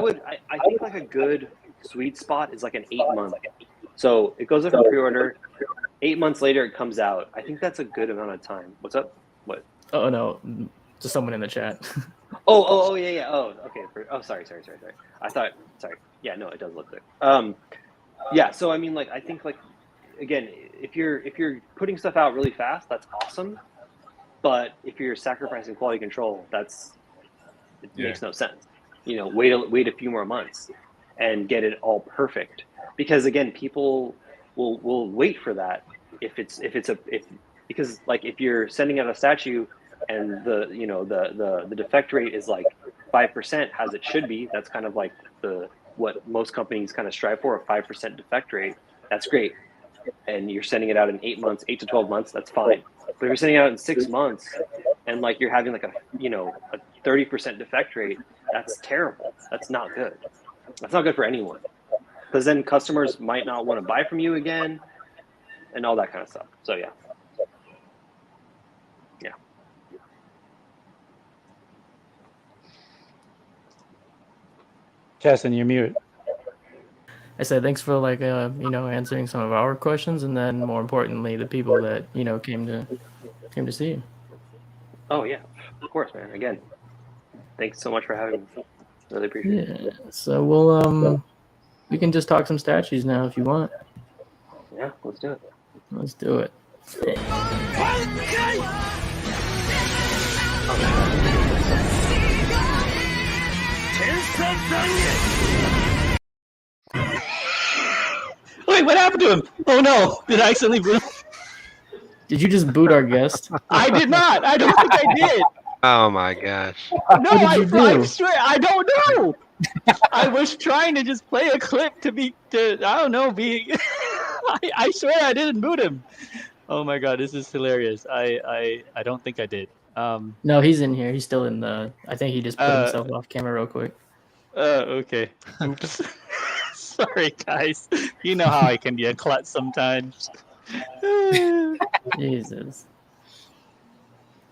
think like a good sweet spot is like an 8-month. So it goes up for pre-order. 8 months later, it comes out. I think that's a good amount of time. What's up? What? Oh no, just someone in the chat. Yeah. Oh, okay. Sorry. I thought. Sorry. Yeah, no, it does look good. Yeah. So I mean, like, I think, like, again, if you're putting stuff out really fast, that's awesome. But if you're sacrificing quality control, it makes no sense. Wait a few more months and get it all perfect. Because again, people will wait for that because like if you're sending out a statue and the defect rate is like 5%, as it should be. That's kind of like what most companies kind of strive for, a 5% defect rate. That's great. And you're sending it out in 8 months, 8 to 12 months, that's fine. But if you're sending it out in 6 months and like you're having like a 30% defect rate, that's terrible. That's not good. That's not good for anyone. Because then customers might not want to buy from you again and all that kind of stuff. So yeah. Chasen, you're mute. I said thanks for answering some of our questions, and then more importantly, the people that came to see you. Oh yeah, of course, man. Again, thanks so much for having me. Really appreciate it. Yeah. So we can just talk some statues now if you want. Yeah, let's do it. Let's do it. Wait, what happened to him? Oh no! Did I accidentally boot him? Did you just boot our guest? I did not. I don't think I did. Oh my gosh. No, I swear I don't know. I was trying to just play a clip I swear I didn't boot him. Oh my god, this is hilarious. I don't think I did. No, he's in here. He's still in the. I think he just put himself off camera real quick. Okay. Oops. Sorry, guys. You know how I can be a klutz sometimes. Jesus.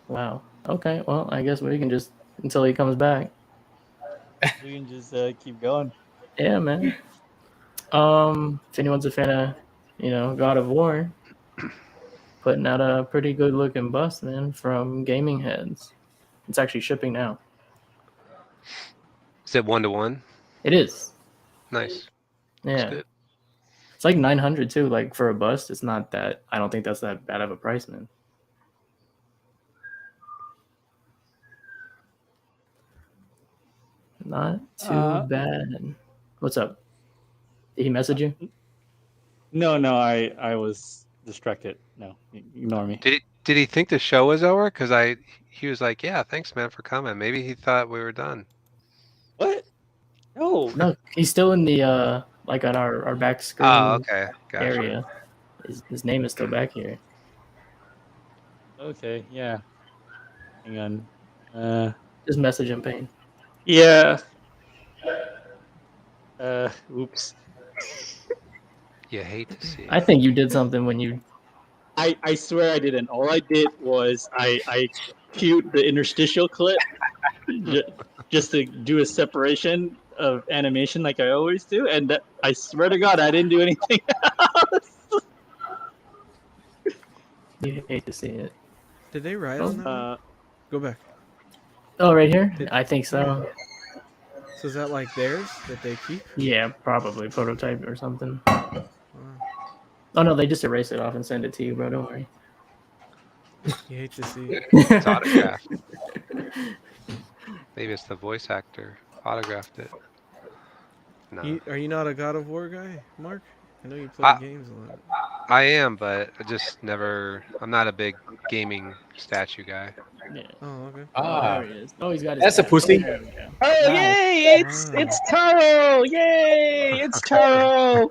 Wow. Okay. Well, I guess we can just until he comes back. We can just keep going. Yeah, man. If anyone's a fan of, God of War, putting out a pretty good looking bust, man, from Gaming Heads. It's actually shipping now. Is it 1-to-1? It is. Nice. Yeah. That's good. It's like 900 too. Like for a bust, it's not that. I don't think that's that bad of a price, man. Not too bad. What's up? Did he message you? No, I was distracted. No, ignore me. Did he think the show was over? Because he was like, yeah, thanks man for coming. Maybe he thought we were done. What? No. No, he's still in the like on our back screen Oh, okay, gotcha. area. His name is still back here. Okay, yeah. Hang on. Just message him, Payne. Yeah. Oops. You hate to see it. I think you did something when you. I swear I didn't. All I did was I queued the interstitial clip just to do a separation of animation like I always do, and I swear to God I didn't do anything else. You hate to see it. Did they write on that? Go back. Oh, right here? I think so. So is that like theirs that they keep? Yeah, probably prototype or something. Wow. Oh no, they just erase it off and send it to you, bro. Don't worry. You hate to see it. It's autographed. Maybe it's the voice actor autographed it. No. Are you not a God of War guy, Mark? I know you play games a lot. I am, but I just never. I'm not a big gaming statue guy. Yeah. Oh, okay. There he is. Oh, he's got his. That's a hat. pussy. There we go. Oh yay! It's Taro! Yay! It's Taro!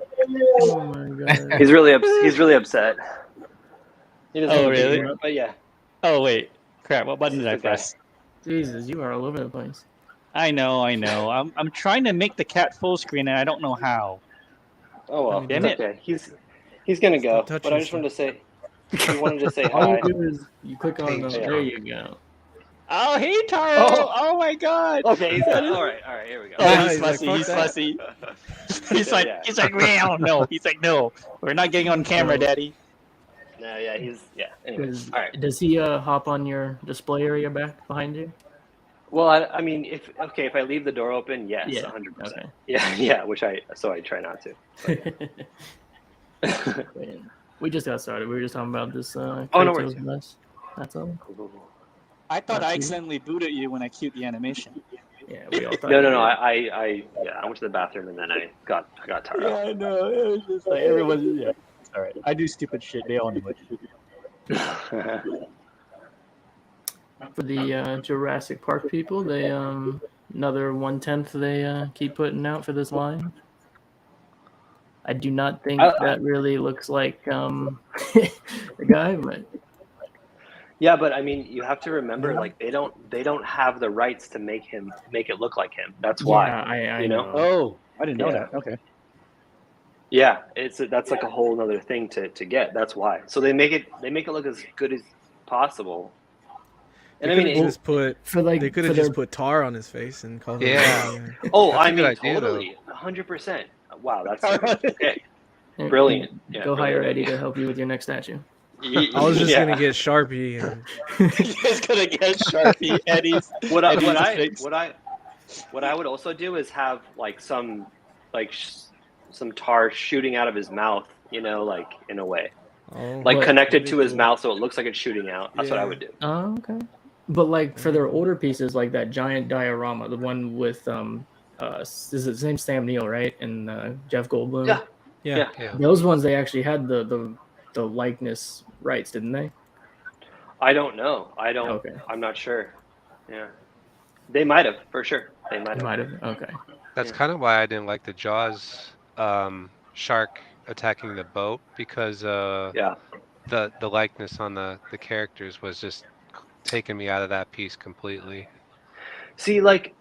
Oh my god. He's really upset. He doesn't Oh, want to be really? here, but yeah. Oh wait, crap! What button did I press? Jesus, you are all over the place. I know. I'm trying to make the cat full screen and I don't know how. Oh well, Damn it's it. okay. He's gonna go. Stop touching But I just wanted to say, he wanted to say All hi. you do is you click on the. Thank you. There you go. Oh hey Taro! Oh my God! Okay, he's done. All right, here we go. Oh, Yeah, he's he's like, fussy. "Fuck He's that." fussy. He's like, Yeah. meow. No. He's like, no. We're not getting on camera, Daddy. No, yeah, Anyways, all right. Does he hop on your display area back behind you? Well, I mean, if I leave the door open, yes, Yeah, 100%. okay. Yeah, I try not to. We just got started. We were just talking about this. no Kratos worries. mess. That's all. I thought Not I too- accidentally booted you when I queued the animation. Yeah, we all thought. No. you did. I went to the bathroom and then I got tired. Yeah, I know. It was just like everyone's. Yeah, it's all right. I do stupid shit. They all know it. For the Jurassic Park people, they another 1/10 they keep putting out for this line. I do not think that really looks like the guy, but Yeah, but I mean, you have to remember, like they don't have the rights to make it look like him. That's why. I you know? Oh, I didn't know Yeah. that. Okay. Yeah, that's like a whole other thing to get. That's why. So they make it look as good as possible. And I They mean, could've just put. for like They could for have their- just put tar on his face and called him. Yeah. oh, That's I a good mean, idea, though. totally, 100%. Wow, that's okay. Brilliant. Yeah, Go hire brilliant. Eddie to help you with your next statue. I was just gonna get Sharpie and You guys gonna get Sharpie Eddie's. What I face. would also do is have like some tar shooting out of his mouth, like in a way, oh, like But- connected to his cool. mouth so it looks like it's shooting out. That's what I Yeah. would do. Oh, okay. But like for their older pieces, like that giant diorama, the one with this is the same Sam Neill, right? And Jeff Goldblum. Yeah. yeah. Yeah. Those ones they actually had the likeness rights, didn't they? I don't know. Okay. I'm not sure. Yeah, they might have for sure. They might They have. might have. Okay. That's Yeah. kind of why I didn't like the Jaws shark attacking the boat because Yeah. the likeness on the characters was just taking me out of that piece completely. See, like,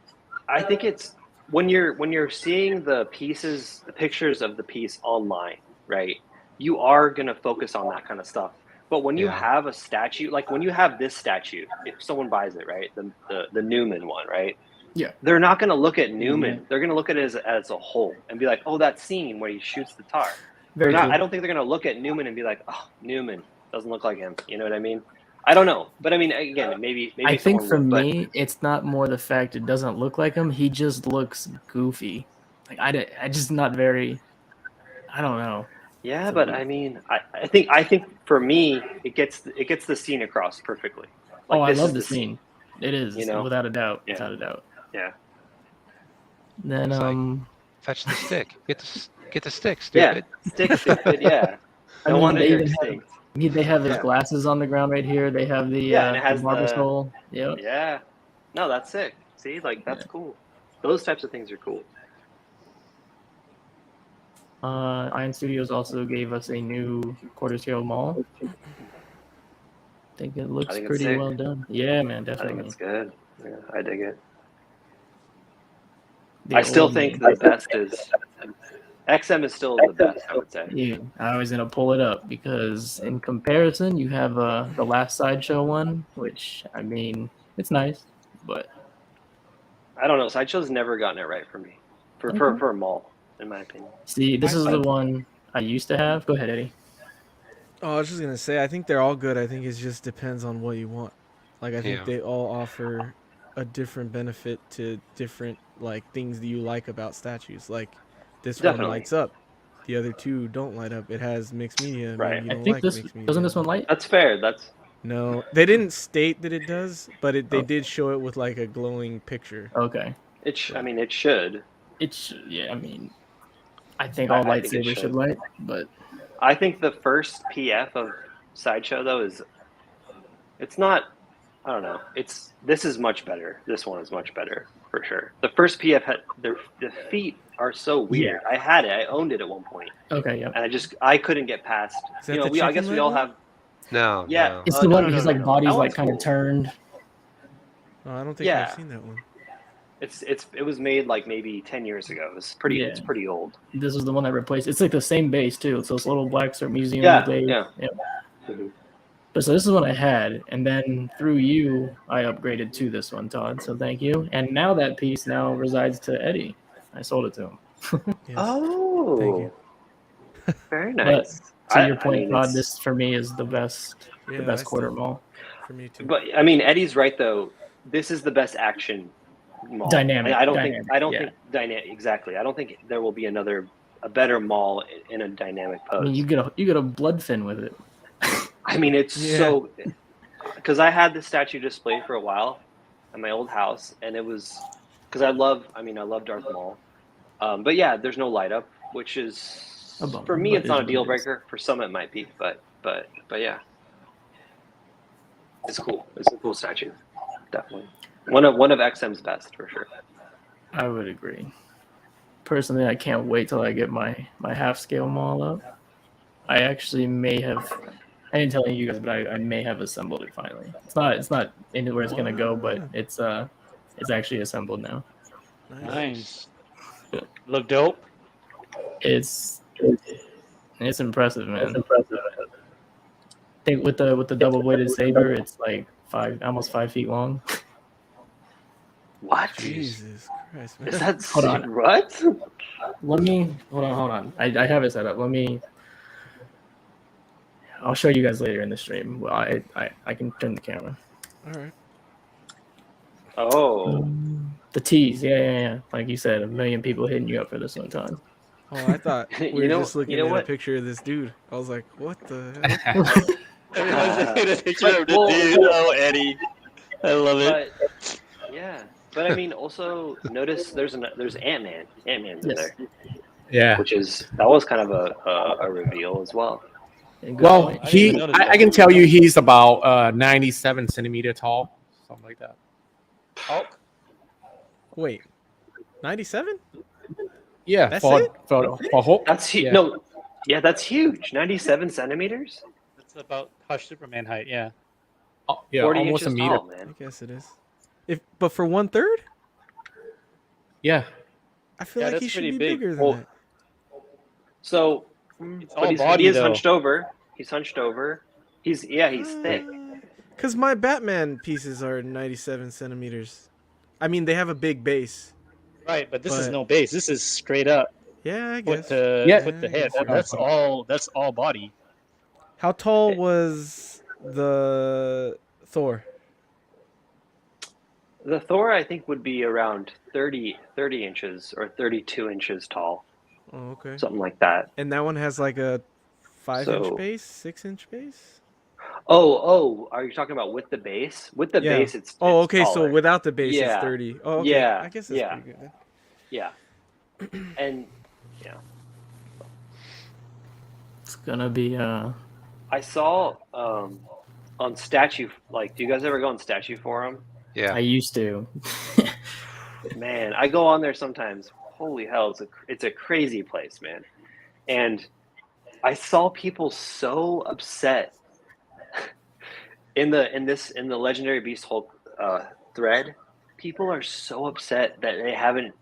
I think it's when you're seeing the pictures of the piece online, right? You are gonna focus on that kind of stuff. But when you Yeah. have a statue, like when you have this statue, if someone buys it, right, the Newman one, right? Yeah. They're not gonna look at Newman. They're gonna look at it as a whole and be like, oh, that scene where he shoots the tar. Very true. I don't think they're gonna look at Newman and be like, oh, Newman doesn't look like him. You know what I mean? I don't know, but I mean, again, maybe. I think someone for would, but- me, it's not more the fact it doesn't look like him. He just looks goofy. Like I just not very. I don't know. Yeah, but I mean, I think for me, it gets the scene across perfectly. Like, Oh, I this love is the scene. It is, you know? without a doubt. Yeah. Without a doubt. Yeah. Then It's like- Fetch the stick. Get the stick, Yeah, stupid. stick stupid. Yeah. I No mean, wonder they you're even have, extinct. they have his Yeah. glasses on the ground right here. They have the Yeah, and it has barber the- soul. Yep. Yeah. No, that's sick. See, like that's cool. Those types of things are cool. Iron Studios also gave us a new quarter scale mall. I think it looks think it's pretty sick. well done. Yeah, man, I think definitely. it's good. Yeah, I dig it. The I still old think man. the best is XM is still the best, I would say. Yeah, I was gonna pull it up because in comparison, you have the last sideshow one, which I mean, it's nice, but I don't know. Sideshow's never gotten it right for me. For a mall, in my opinion. see, this is the one I used to have. Go ahead, Eddie. Oh, I was just gonna say, I think they're all good. I think it just depends on what you want. Like, I think Yeah. they all offer a different benefit to different like things that you like about statues. Like, this one Definitely. lights up, the other two don't light up. It has mixed media. Right. Maybe you I don't think like this mixed media. doesn't this one light. That's fair. That's No, they didn't state that it does, but they did show it with like a glowing picture. Okay, I mean, it should. yeah. I mean, I think I all think it lightsabers should. should light, but I think the first PF of Sideshow though it's not. I don't know. This is much better. This one is much better for sure. The first PF had the feet are so weird. I had it. I owned it at one point, okay, yeah. and I couldn't get past. Is that You know, the I guess chicken we all leg have. No. Yeah. No. It's the no, one no, his no, like no. body's That like one's kind of cool. turned. Oh, I don't think Yeah. I've seen that one. It was made like maybe 10 years ago. It's pretty old. This is the one that replaced. It's like the same base too. It's those little black art museum. Yeah, base. yeah. Yep. Mhm. But so this is what I had, and then through you, I upgraded to this one, Todd. So thank you. And now that piece now resides to Eddie. I sold it to him. Yes. Oh, Thank you. very nice. To your point, I mean, Todd, it's- this for me is the best Yeah, quarter mall. for me too. But I mean, Eddie's right though. This is the best action mall. Dynamic, I don't dynamic, think. I don't yeah. think dynamic. Exactly. I don't think there will be a better mall in a dynamic pose. I mean, you get a blood fin with it. I mean, it's Yeah. so because I had this statue displayed for a while at my old house, and it was because I love Darth Maul, but yeah, there's no light up, which is A bummer, for me but it's it not is a what deal it is. breaker. For some it might be, but yeah, it's cool. It's a cool statue, definitely one of XM's best for sure. I would agree. Personally, I can't wait till I get my half scale mall up. I actually may have. I didn't tell you guys, but I may have assembled it finally. It's not into where it's gonna go, but it's actually assembled now. Nice. Look dope. It's impressive, man. I think with the double bladed saber, it's like almost 5 feet long. What? Jesus Christ, man. Is that Hold on. what? Let me hold on. I have it set up. I'll show you guys later in the stream. Well, I can turn the camera. All right. Oh, The tease, yeah. Like you said, 1 million people hitting you up for this one time. Oh, I thought we You were know- just looking you know at what? a picture of this dude. I was like, what the hell? Everyone's taking a picture of the Well- dude. Oh, Eddie. I love it. but yeah, but I mean, also notice there's Ant-Man. Ant-Man's in Yes. there, Yeah. that was kind of a reveal as well. And good Well, point. I didn't even notice I that. can tell you he's about 97 centimeter tall, something like that. Wait, 97? Yeah, That's for it? Hulk. That's huge. Yeah. No, yeah, that's huge. 97 centimeters. That's about Hush Superman height, yeah. Yeah, 40 almost a inches meter. tall, I man. guess it is. But for 1/3, Yeah, I feel Yeah, like he that's should pretty be big. bigger than Well, that. So, It's but all he body, is though. hunched over. He's hunched over. He's thick. Because my Batman pieces are 97 centimeters. I mean, they have a big base. Right, but this is But- no base. This is straight up Yeah, I with guess. the Yeah. with the head. Yeah, I guess. That's all body. How tall was the Thor? The Thor, I think, would be around 30 inches or 32 inches tall, Oh, okay. something like that. And that one has like a 5-inch So- base, 6-inch base? Oh, are you talking about with the base? With the Yeah. base, it's Oh, it's okay. So taller. without the base, Yeah. it's 30. Oh, okay. Yeah, I guess that's yeah. pretty good. Yeah. And yeah, It's gonna be I saw on statue. Like, do you guys ever go on statue forum? Yeah. I used to. Man, I go on there sometimes. Holy hell, it's a crazy place, man. And I saw people so upset in the Legendary Beast Hulk thread. People are so upset that they haven't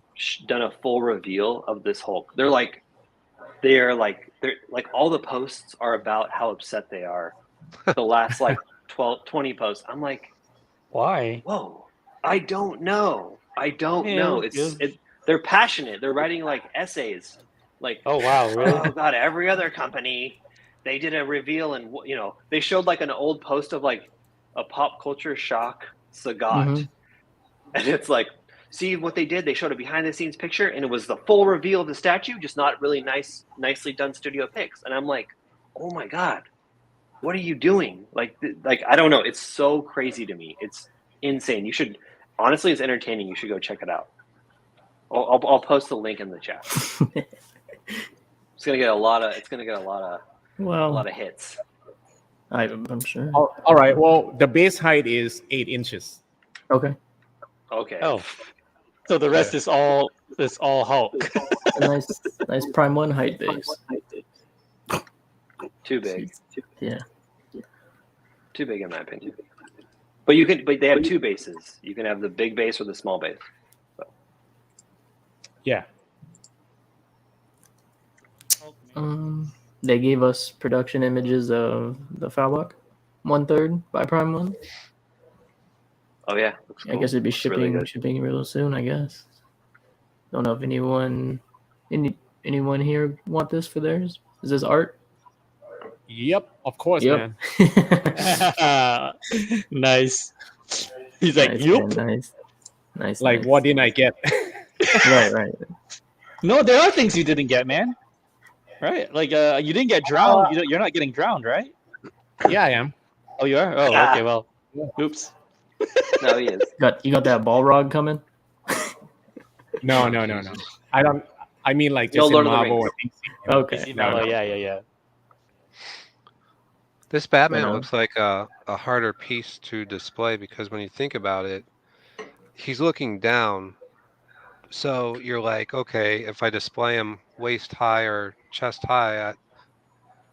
done a full reveal of this Hulk. They're like all the posts are about how upset they are. The last like 12, 20 posts. I'm like, Why? whoa, I don't know. Yeah, They're passionate. They're writing like essays. Like, Oh wow, really? oh god, every other company, they did a reveal and they showed like an old post of like a pop culture shock Sagat, Mhm. and it's like, see what they did? They showed a behind the scenes picture, and it was the full reveal of the statue, just not really nicely done studio pics. And I'm like, oh my god, what are you doing? Like I don't know. It's so crazy to me. It's insane. You should honestly, it's entertaining. You should go check it out. I'll post the link in the chat. It's gonna get a lot of Well, hits. I'm sure. All right. Well, the base height is 8 inches. Okay. Okay. Oh, so the rest is all Hulk. It's a nice Prime 1 height base. Too big. Yeah. Too big in my opinion. But they have two bases. You can have the big base or the small base. Yeah. They gave us production images of the Falbach 1/3 by Prime 1. Oh yeah. I guess it'd be Looks really good. shipping real soon, I guess. Don't know if anyone here want this for theirs. Is this art? Yep. Of course, Yep. man. Nice. He's like, Nice, yup. man, nice. Like, nice. what didn't I get? Right. No, there are things you didn't get, man. Right? Like, you didn't get drowned. You're not getting drowned, right? Yeah, I am. Oh, you are? Oh, okay. Well, oops. No, he is. You got that Balrog coming? No. I don't. I mean, like, just in Lord of the Marvel or Rings. DC. Okay. No. Oh, yeah. This Batman know. looks like a harder piece to display because when you think about it, he's looking down. So you're like, okay, if I display him waist high or chest high,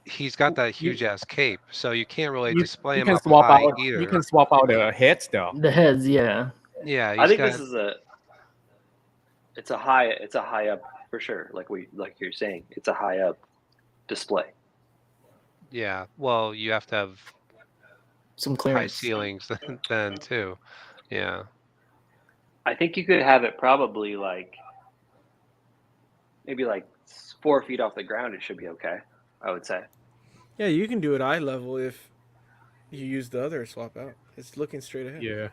he's got that huge ass cape. So you can't really display You him can up swap high out. either. You can swap out the heads though. The heads, yeah. Yeah, I think this is it's a high up for sure. Like you're saying, it's a high up display. Yeah, well, you have to have Some high clearance. ceilings then too. Yeah. I think you could have it probably like maybe like 4 feet off the ground. It should be okay, I would say. Yeah, you can do it eye level if you use the other swap out. It's looking straight ahead. Yeah.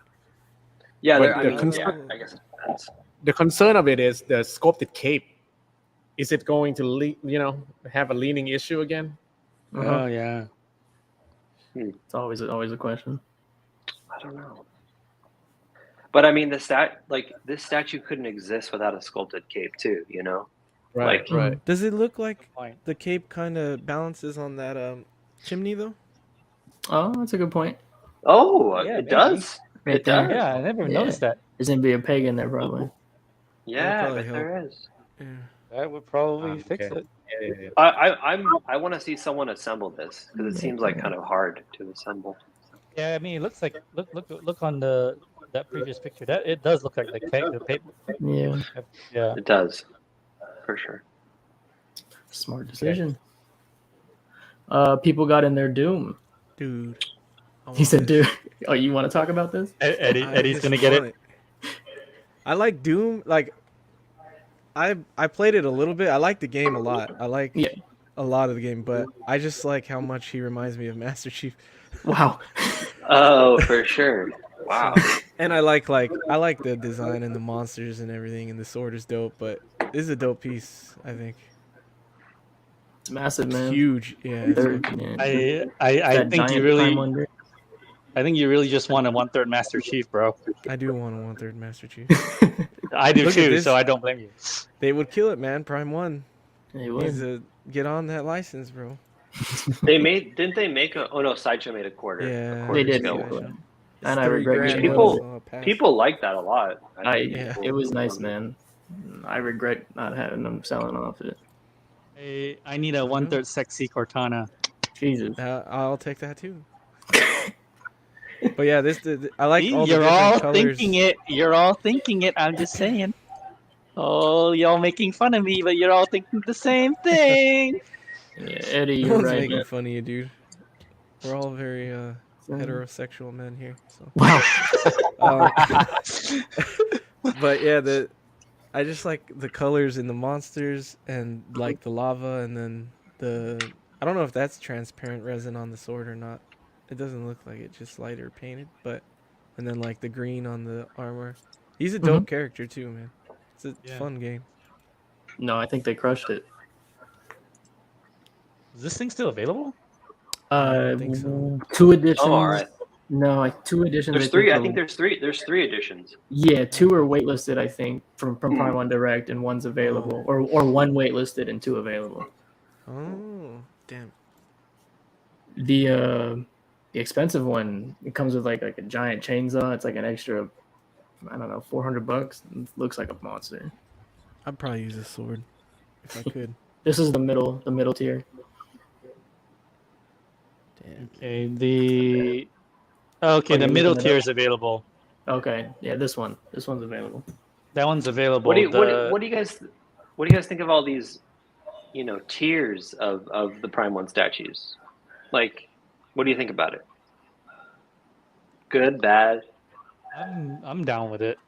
Yeah, But I the mean, concern- I guess it depends. The concern of it is the sculpted cape. Is it going to have a leaning issue again? Uh-huh. Oh, yeah. It's always a question. I don't know. But I mean, this statue couldn't exist without a sculpted cape too, Right. Like- Does it look like Fine. the cape kind of balances on that chimney though? Oh, that's a good point. Oh, Yeah, it maybe. does. Right It there. does. Yeah, I never Yeah. noticed that. There's gonna be a peg in there probably. Yeah, I probably bet there is. Yeah. That would probably fix Okay. it. Yeah. I want to see someone assemble this because it seems like kind of hard to assemble. Yeah, I mean, it looks like look on that previous picture. That it does look like the paper. Yeah. Yeah. It does, for sure. Smart decision. People got in their Doom. Dude. I He want said, this. "Dude, oh, you want to talk about this?" Eddie's just gonna get want it. I like Doom. Like, I played it a little bit. I like the game a lot. I like Yeah. a lot of the game, but I just like how much he reminds me of Master Chief. Wow. Oh, for sure. Wow. And I like the design and the monsters and everything, and the sword is dope. But this is a dope piece, I think. It's massive, It's man. huge. Yeah. It's They're- fucking- yeah. I That think you giant really Prime Wonder. I think you really just want a 1/3 Master Chief, bro. I do want a 1/3 Master Chief. I do Look at too, this. so I don't blame you. They would kill it, man. Prime 1 They needs would. to get on that license, bro. Didn't they make a? Oh no, Sideshow made a quarter. Yeah, a quarter They did scale make one. one. It's And I regret $3,000. getting People- I'll pass. People like that a lot. think Yeah. people- It was nice, man. I regret not having them selling off it. I need a 1/3 sexy Cortana. Jesus. I'll take that too. But yeah, I like See, all the you're different all colors. thinking it. You're all thinking it. I'm just saying. Oh, y'all making fun of me, but you're all thinking the same thing. Yeah, Eddie, No you're one's right. making man. fun of you, dude. We're all very heterosexual men here. So, Wow. but yeah, I just like the colors in the monsters and like the lava, and then I don't know if that's transparent resin on the sword or not. It doesn't look like it, just lighter painted. But and then like the green on the armor. He's a dope character too, man. It's a fun game. No, I think they crushed it. Is this thing still available? don't think so. 2 editions. Oh, all right. No, like 2 editions. There's three. I think there's three. There's 3 editions. Yeah, 2 are waitlisted, I think, from Prime 1 Direct, and 1's available, or 1 waitlisted and 2 available. Oh, damn. The expensive one, it comes with like a giant chainsaw. It's like an extra, I don't know, $400. It looks like a monster. I'd probably use a sword if I could. This is the middle tier. Damn. Okay, the you're middle looking it tier up? is available. Okay, yeah, this one's available. That one's available. What do you The- what do you guys think of all these, tiers of the Prime 1 statues? Like, what do you think about it? Good, bad? I'm down with it.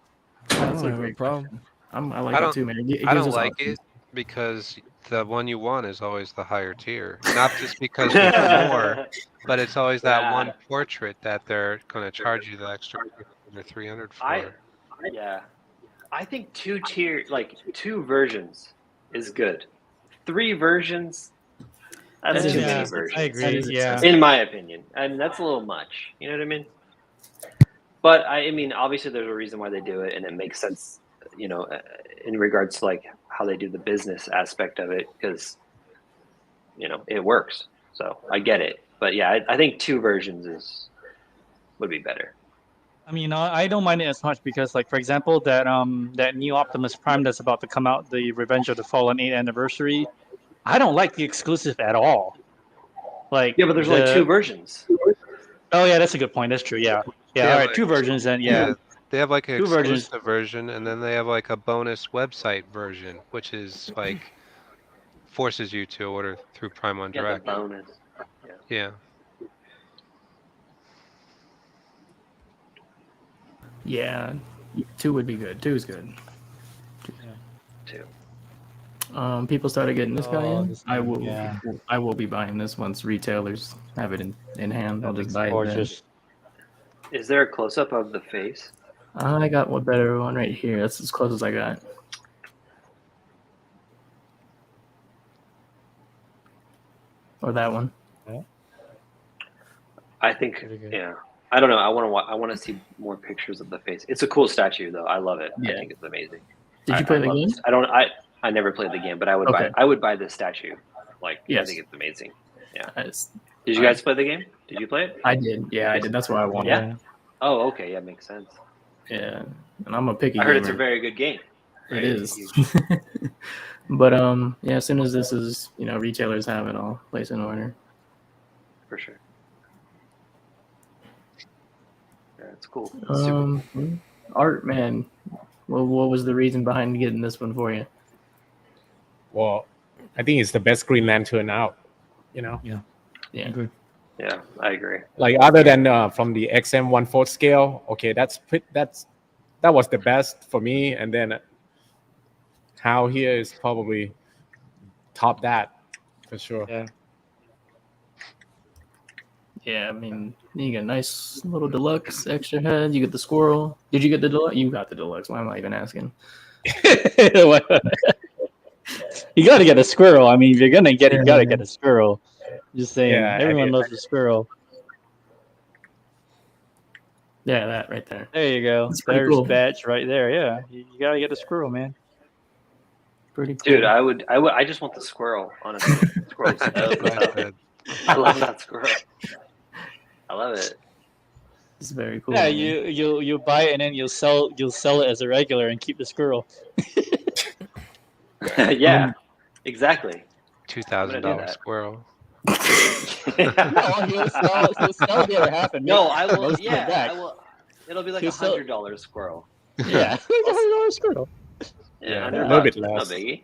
I That's don't a have a great problem. I I like it don't- too, man. It I gives don't us like options. it because the one you want is always the higher tier. Not just because we get more, but it's always that Yeah. one portrait that they're going to charge you the extra or 300 for. Yeah, I think 2 versions is good. 3 versions, that's That too is many excessive. versions. I That agree. is Yeah. excessive. In my opinion, and that's a little much. You know what I mean? But I mean, obviously, there's a reason why they do it, and it makes sense. In regards to like how they do the business aspect of it, because it works. So I get it. But yeah, I think 2 versions would be better. I mean, I don't mind it as much because, like, for example, that new Optimus Prime that's about to come out, the Revenge of the Fallen 8th anniversary. I don't like the exclusive at all. Like, Yeah, but there's only 2 versions. Oh yeah, that's a good point. That's true. Yeah. They All have, right, like- 2 versions then. Yeah. They have like an 2 versions. exclusive version, and then they have like a bonus website version, which is like forces you to order through Prime on Yeah, the Direct. bonus. Yeah. Yeah, 2 would be good. 2 is good. 2. People started getting this guy Oh, in. this I thing, will. yeah. I will be buying this once retailers have it in hand. I'll just buy it. Then. Gorgeous. Is there a close up of the face? I got one better one right here. That's as close as I got. Or that one. I think. Pretty good. Yeah. I don't know. I want to see more pictures of the face. It's a cool statue, though. I love it. I Yeah. think it's amazing. Did you play I the love game? this. I never played the game, but I would Okay. buy this statue. Like, I Yes. think it's amazing. It's- Did you guys play the game? Did you play it? I did. Yeah, I did. That's why I wanted. Yeah? Oh, okay. Yeah, makes sense. it. Yeah, and I'm a picky. I heard gamer. it's a very good game. It is. But yeah, as soon as this is, retailers have it, I'll place an order. For sure. Yeah, it's cool. It's super cool. Art, man. Well, what was the reason behind getting this one for you? Well, I think it's the best Green Lantern out. Yeah. Yeah, I agree. Like other than from the XM 1/4 scale, okay, that was the best for me. And then Hal here is probably top that for sure. Yeah. Yeah, I mean, you get a nice little deluxe extra head. You get the squirrel. Did you get the deluxe? You got the deluxe. Why am I even asking? You got to get a squirrel. I mean, if you're gonna get it, you got to get a squirrel. Just saying. Yeah, I Everyone did. loves a squirrel. Yeah, that right there. There you go. That's pretty There's cool. Batch right there. Yeah, you gotta get a squirrel, man. Pretty cool. Dude, I just want the squirrel, honestly. Squirrel's That's dope. what I said. I love that squirrel. I love it. It's very cool. Yeah, man. you buy it and then you'll sell it as a regular and keep the squirrel. Yeah, exactly. $2,000 that. squirrel. No, he'll sell the other half and make No, I will. most of it Yeah, back. I will. It'll be like He'll sell- $100 squirrel. Yeah, $100 squirrel. Yeah, a little bit $100, no less. biggie.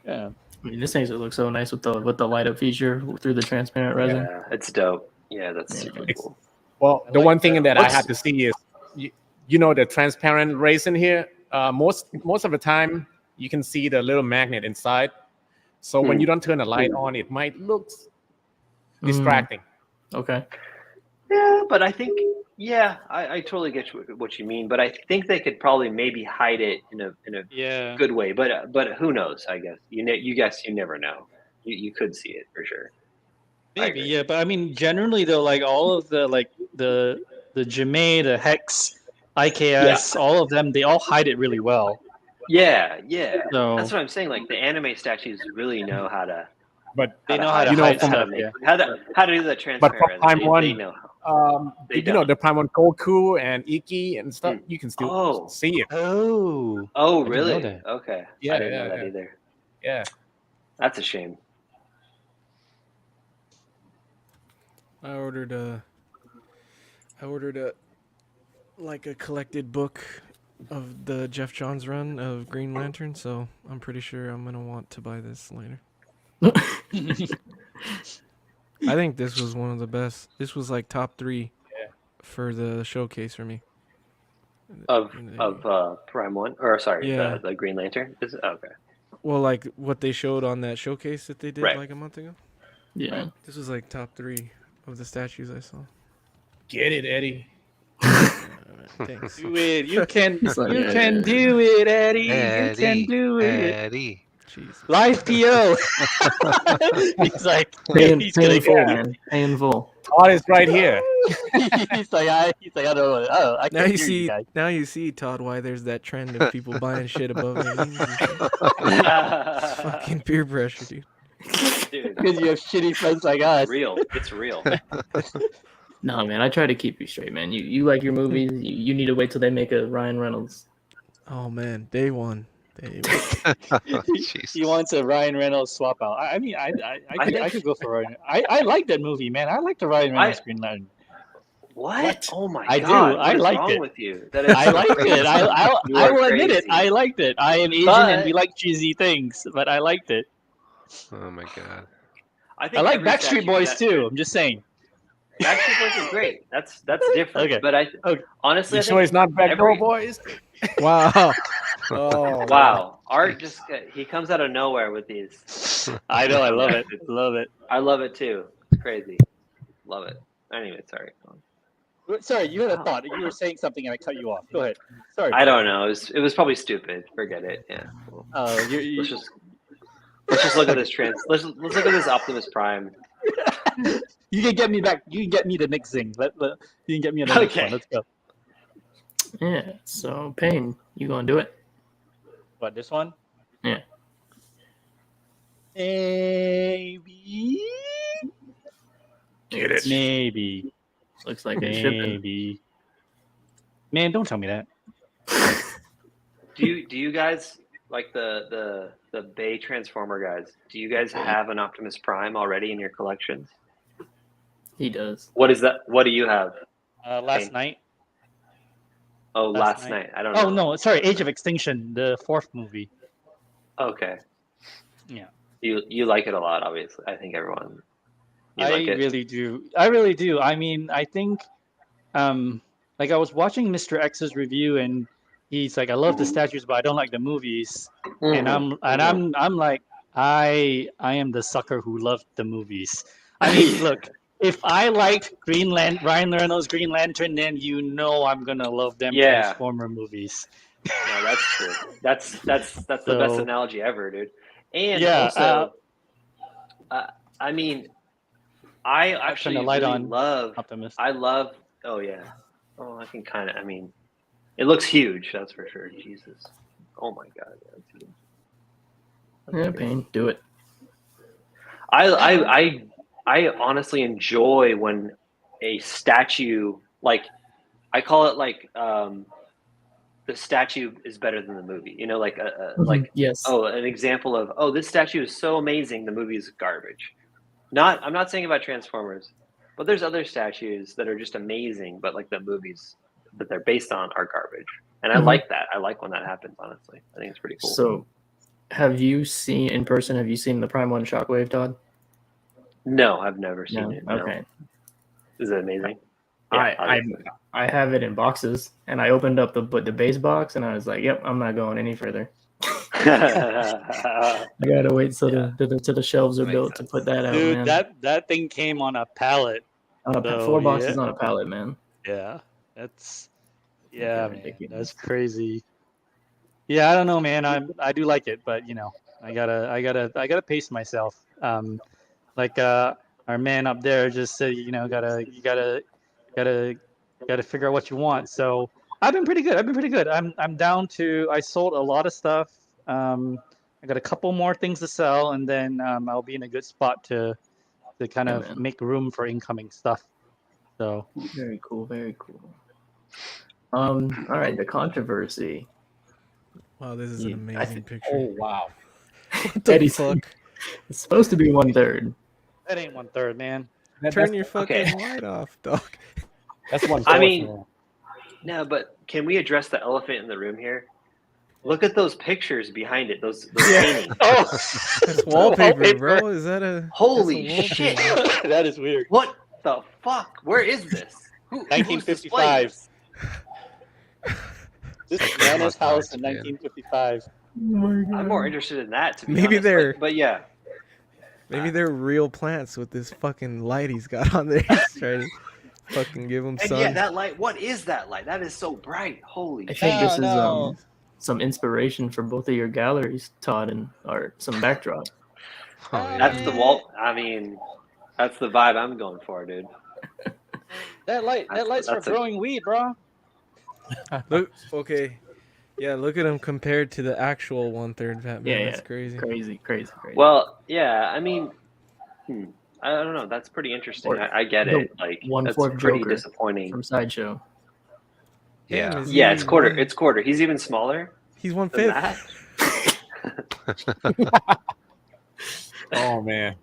Yeah. I mean, this makes it look so nice with the light up feature through the transparent resin. Yeah, it's dope. Yeah, that's Yeah. super cool. Well, the like one thing that I What's- had to see is, you know, the transparent resin here. Most of the time, you can see the little magnet inside. So when you don't turn the light on, it might look distracting. Okay. Yeah, but I think I totally get what you mean. But I think they could probably maybe hide it in a Yeah. good way. But who knows? I guess you never know. You could see it for sure. I Maybe, agree. yeah, but I mean, generally though, like all of the the Jimei, the Hex, IKS, all of them, they all hide it really well. Yeah. So That's what I'm saying. Like the anime statues really know how to. But they know how to You know, hide from- stuff. make, Yeah. how to do the transparent. Prime they One, know. They you know, don't. the Prime One Goku and Iki and stuff, you can still Oh. see it. Oh. Oh, didn't really? know that. Okay. Yeah, I didn't yeah, know that yeah. either. Yeah. That's a shame. I ordered a like a collected book of the Jeff Johns run of Green Lantern, so I'm pretty sure I'm gonna want to buy this later. I think this was one of the best. This was like top 3 for the showcase for me. Of Prime One, or sorry, Yeah. the Green Lantern. Okay. Well, like what they showed on that showcase that they did Right. like a month ago. Yeah. This was like top 3 of the statues I saw. Get it, Eddie. Thanks. Do it. You can. It's like, You can do it, Eddie. You can Eddie, do it. Eddie. Jesus. Live PO. He's like, Pay he's in gonna full, get man. Pay in full. Todd is right here. he's like, I don't know. Oh, I Now can't you hear see, you guys. now you see, Todd, why there's that trend of people buying shit above their knees. And shit. Fucking peer pressure, dude. Dude, Because you have shitty friends like us. real. It's real. No, man, I try to keep you straight, man. You like your movies. You need to wait till they make a Ryan Reynolds. Oh man, day one. Jesus. He wants a Ryan Reynolds swap out. I mean, I think- could go for Ryan. I like that movie, man. I like the Ryan Reynolds Green Lantern. What? Oh my I do. god! I What is liked wrong it. with you? That is I liked it. You I are will admit it. crazy. I liked it. I am Asian But- and we like cheesy things, but I liked it. Oh my god. I I like every Backstreet statue Boys that- too. I'm just saying. Backstreet Boys is great. That's different. Okay. But Okay. honestly, You I sure think it's not Backdoor every- Boys? Wow. Oh wow, Art he comes out of nowhere with these. I know. I love it. Love it. I love it too. It's crazy. Love it. Anyway, sorry. Sorry, you had a Wow. thought. You were saying something and I cut you off. Go ahead. Sorry. I don't know. It was probably stupid. Forget it. Yeah. Oh, you Let's just look at this Let's look at this Optimus Prime. you can get me back. You can get me the next thing. You can get me another Okay. one. Let's go. Yeah. So, Payne, you gonna do it? What, this one? Yeah. Maybe. Get it. Maybe. Looks like it's shipping. Maybe. Man, don't tell me that. Do you guys like the Bay Transformer guys? Do you guys have an Optimus Prime already in your collections? He does. What is that? What do you have? Last Okay. night. Oh, Last last night. night. I don't know. Oh no, sorry. Age of Extinction, the 4th movie. Okay. Yeah. You like it a lot, obviously. I think everyone. You I like it. really do. I really do. I mean, I think, like I was watching Mr. X's review, and he's like, "I love the statues, but I don't like the movies." And I'm like, I am the sucker who loved the movies. I mean, look, if I liked Ryan Reynolds' Green Lantern, then you know I'm gonna love them Yeah. Transformer movies. No, that's true. That's the So- best analogy ever, dude. And Yeah, also, I mean, I actually the light really on love. Optimus. I love. Oh yeah, Oh, I can kind of. I mean, it looks huge. That's for sure. Jesus. Oh my god. That's huge. Yeah, Payne, do it. I honestly enjoy when a statue, like, I call it like the statue is better than the movie. You know, like Yes. an example of this statue is so amazing, the movie is garbage. I'm not saying about Transformers, but there's other statues that are just amazing, but like the movies that they're based on are garbage. And I like that. I like when that happens, honestly. I think it's pretty cool. So, have you seen in person? Have you seen the Prime One Shockwave, Todd? No, I've never seen it. No. Okay. Is it amazing? I have it in boxes, and I opened up the base box, and I was like, "Yep, I'm not going any further." I gotta wait till the shelves are built to put that out, Dude, man. that thing came on a pallet. On a 4 boxes on a pallet, man. Yeah, that's man, that's crazy. Yeah, I don't know, man. I do like it, but you know, I gotta pace myself. Like our man up there just said, you know, you gotta figure out what you want. So I've been pretty good. I'm down to. I sold a lot of stuff. I got a couple more things to sell, and then I'll be in a good spot to kind of make room for incoming stuff. So very cool, very cool. All right, the controversy. Wow, this is an amazing picture. Oh wow! What the fuck? It's supposed to be 1/3. That ain't 1/3, man. Turn your fucking light off, dog. That's 1/4. I mean, no, but can we address the elephant in the room here? Look at those pictures behind it. Those paintings. Oh, that's wallpaper, bro. Is that a holy shit? That is weird. What the fuck? Where is this? 1955. This is Nana's house in 1955. I'm more interested in that, to be Maybe honest. they're- But yeah. Maybe they're real plants with this fucking light he's got on there. He's trying to fucking give them And sun. yeah, that light. What is that light? That is so bright. Holy I shit. think this is some inspiration for both of your galleries, Todd, and or some backdrop. That's the wall. I mean, that's the vibe I'm going for, dude. That light's for growing weed, bro. Look, okay. Yeah, look at him compared to the actual 1/3 Batman. Yeah, That's crazy. Crazy. Well, yeah, I mean, I don't know. That's pretty interesting. I get it. Like, that's 1/4 pretty Joker disappointing. from Sideshow. Damn, Yeah. is Yeah, he it's quarter. one- It's quarter. He's even smaller He's than 1/5. that. Oh man.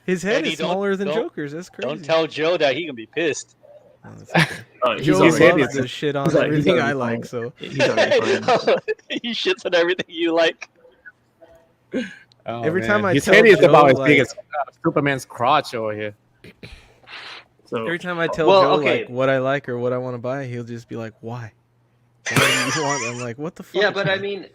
His head Eddie, is smaller than don't- Joker's. That's crazy. Don't tell Joe that he can be pissed. Oh, that's okay. Oh, he's Joe already loves to shit on he's already everything I fine. like, so He's already fine. He shits on everything you like. Oh, Every man. time I his tell head is Joe, about as like- big as Superman's crotch over here. So every time I tell Well, Joe okay. like what I like or what I want to buy, he'll just be like, "Why? Why do you want?" I'm like, "What the fuck?" Yeah, but I mean,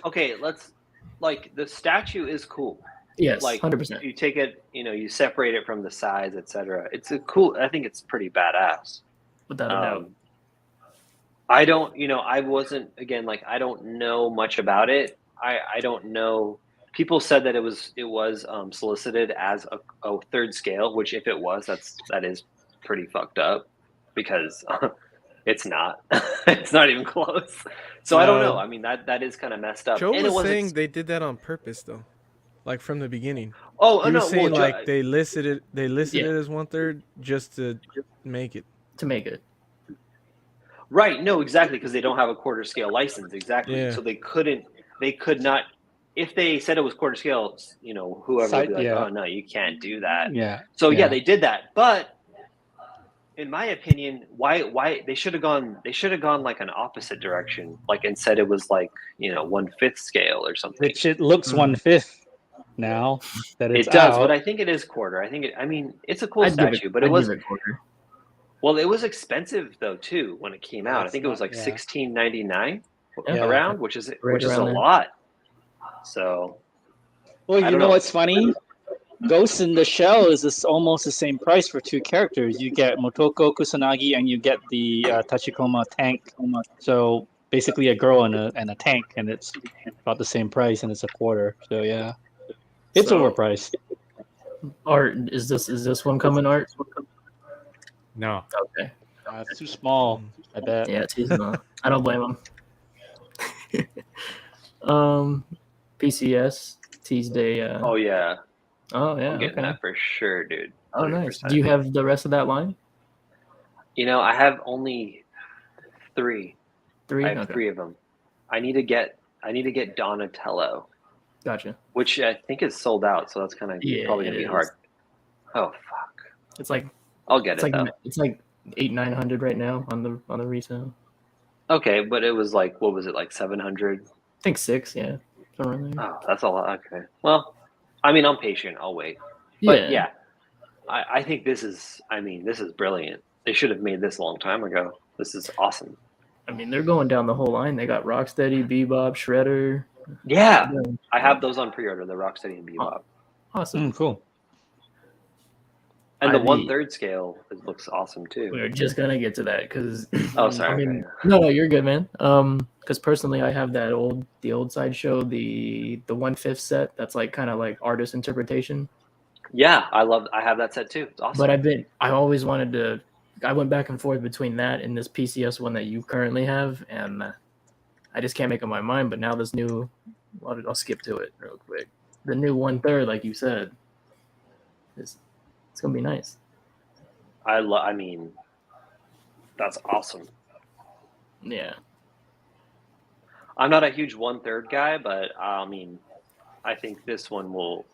okay. Let's like the statue is cool. yes, Like 100%. you take it, you separate it from the size, etc. It's a cool. I think it's pretty badass. Without a doubt. I don't, I wasn't again like I don't know much about it. I don't know. People said that it was solicited as a third scale, which if it was, that is pretty fucked up because it's not. It's not even close. So I don't know. I mean that is kind of messed up. Joe And it was wasn't- saying they did that on purpose, though, like from the beginning. Oh He no, was saying well, like they listed it Yeah. as 1/3 just to make it. To make it. right? No, exactly because they don't have a quarter scale license. Exactly. Yeah. So they could not. If they said it was quarter scale, whoever would be like, Yeah. oh no, you can't do that. Yeah. So yeah, Yeah. they did that, but in my opinion, why they should have gone like an opposite direction, like and said it was like 1/5 scale or something. Which it looks 1/5 now that it's It does, out. but I think it is quarter. It's a cool I'd give statue, but it was I'd give it quarter. well, it was expensive though too when it came out. I It's think it was not- like yeah. $16.99 Yeah. around, which is Right a around there. lot. So Well, I you don't know know. what's funny? Ghost in the Shell is almost the same price for two characters. You get Motoko Kusanagi and you get the Tachikoma tank. So basically a girl and a tank, and it's about the same price, and it's a quarter. So yeah, it's So- overpriced. Art, is this one coming, Art? No. Okay. It's too small. I bet. Yeah, it's easy enough. I don't blame him. PCS Tuesday. Oh yeah, Oh yeah. I'm getting Okay. that for sure, dude. Oh nice. 100%. Do you have the rest of that line? You know, I have only 3. Three. I have Okay. 3 of them. I need to get Donatello, Gotcha. which I think is sold out. So that's kind of probably it gonna be is. hard. Oh fuck! It's like I'll get it though. it's like 800-900 right now on the resale. Okay, but it was like, what was it, like 700? I think 6. Yeah. Somewhere in there. Oh, that's a lot. Okay. Well, I mean, I'm patient. I'll wait. But yeah, I think this is brilliant. They should have made this a long time ago. This is awesome. I mean, they're going down the whole line. They got Rocksteady, Bebop, Shredder. Yeah, I have those on pre-order. The Rocksteady and Bebop. Awesome. Cool. And the I- 1/3 scale looks awesome too. We're just gonna get to that because Oh, sorry. I mean, okay. no, you're good, man. Because personally, I have the old sideshow, the 1/5 set. That's like kind of like artist interpretation. Yeah, I have that set too. It's awesome. But I always wanted to. I went back and forth between that and this PCS one that you currently have, and I just can't make up my mind. But now this new, I'll skip to it real quick. The new 1/3, like you said, it's gonna be nice. I mean, that's awesome. Yeah. I'm not a huge 1/3 guy, but I mean, I think this one will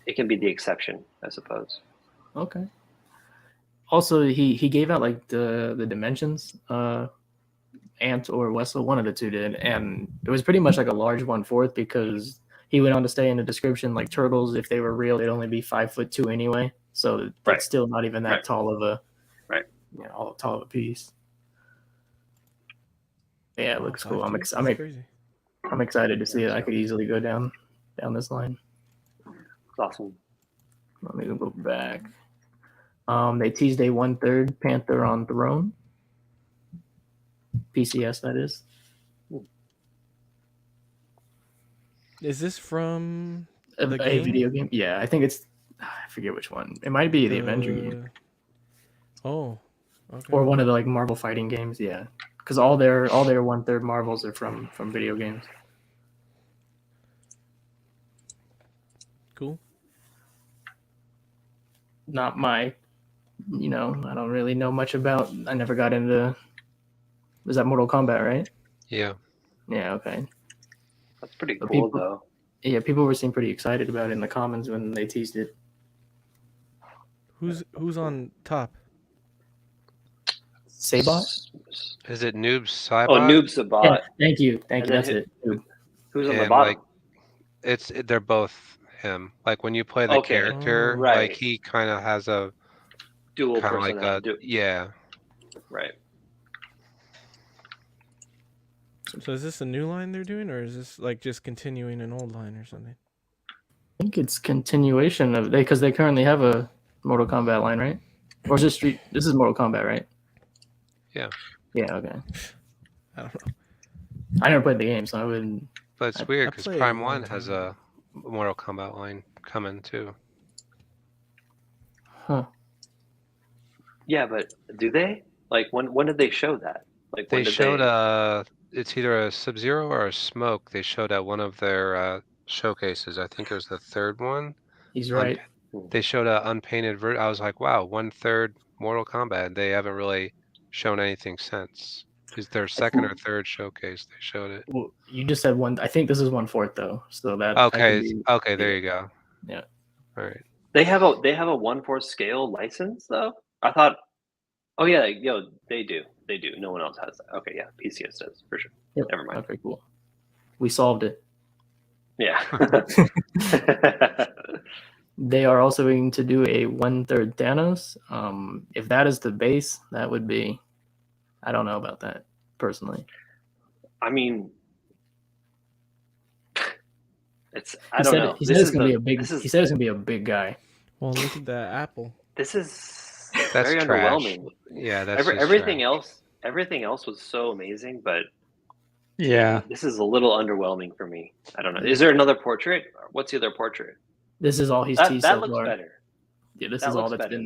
it can be the exception, I suppose. Okay. Also, he gave out like the dimensions, Ant or Wessel, one of the two did, and it was pretty much like a large 1/4 because he went on to say in the description like turtles, if they were real, they'd only be 5'2" anyway, so that's Right. still not even that Right. tall of a Right. tall of a piece. Yeah, it looks cool. That's crazy. I'm excited to see it. I could easily go down this line. It's awesome. Let me go back. They teased a 1/3 Panther on Throne. PCS, that is. Is this from A the game? video game? Yeah, I think it's. I forget which one. It might be the Avenger game Oh, okay. or one of the like Marvel fighting games. Yeah, because all their 1/3 Marvels are from video games. Cool. Not my. I don't really know much about. I never got into. Was that Mortal Kombat, right? Yeah. Yeah. Okay. That's pretty But cool, people- though. Yeah, people were seem pretty excited about it in the comments when they teased it. Who's on top? Sabot? Is it Noob Saibot? Oh, Noob Sabat. Yeah, thank you. And then That's it. Noob. Who's on the And, bottom? they're both him. Like when you play the Okay. character, Right. like he kind of has a Dual kind of like a personality. yeah. Right. So is this a new line they're doing, or is this like just continuing an old line or something? I think it's continuation of because they currently have a Mortal Kombat line, right? Or is this Street? This is Mortal Kombat, right? Yeah. Yeah. Okay. I don't know. I never played the game, so I wouldn't. But it's I weird because played Prime one 1 has time. a Mortal Kombat line coming too. Huh. Yeah, but do they? Like, when did they show that? Like, when They did showed it's either a Sub-Zero or a Smoke. They showed at one of their showcases. I think it was the third one. He's right. They showed a unpainted version. I was like, wow, 1/3 Mortal Kombat. They haven't really shown anything since. Is their second or third showcase they showed it. Well, you just said one. I think this is 1/4 though, so that I could Okay, be- okay, there you go. Yeah. All right. They have a 1/4 scale license though. I thought. Oh yeah, they do. They do. No one else has that. Okay, yeah, PCS does for sure. Yep. Never mind. Okay, cool. We solved it. Yeah. They are also going to do a 1/3 Thanos. If that is the base, that would be. I don't know about that personally. I mean, it's. I He don't said know. He said it's gonna be a This big. is He said it's gonna be a big guy. Well, look at that apple. this is That's very trash. underwhelming. Yeah, that's just Everything trash. else was so amazing, but Yeah. this is a little underwhelming for me. I don't know. Is there another portrait? What's the other portrait? This is all he's That teased so looks far. better. Yeah, this That is all looks that's better. been.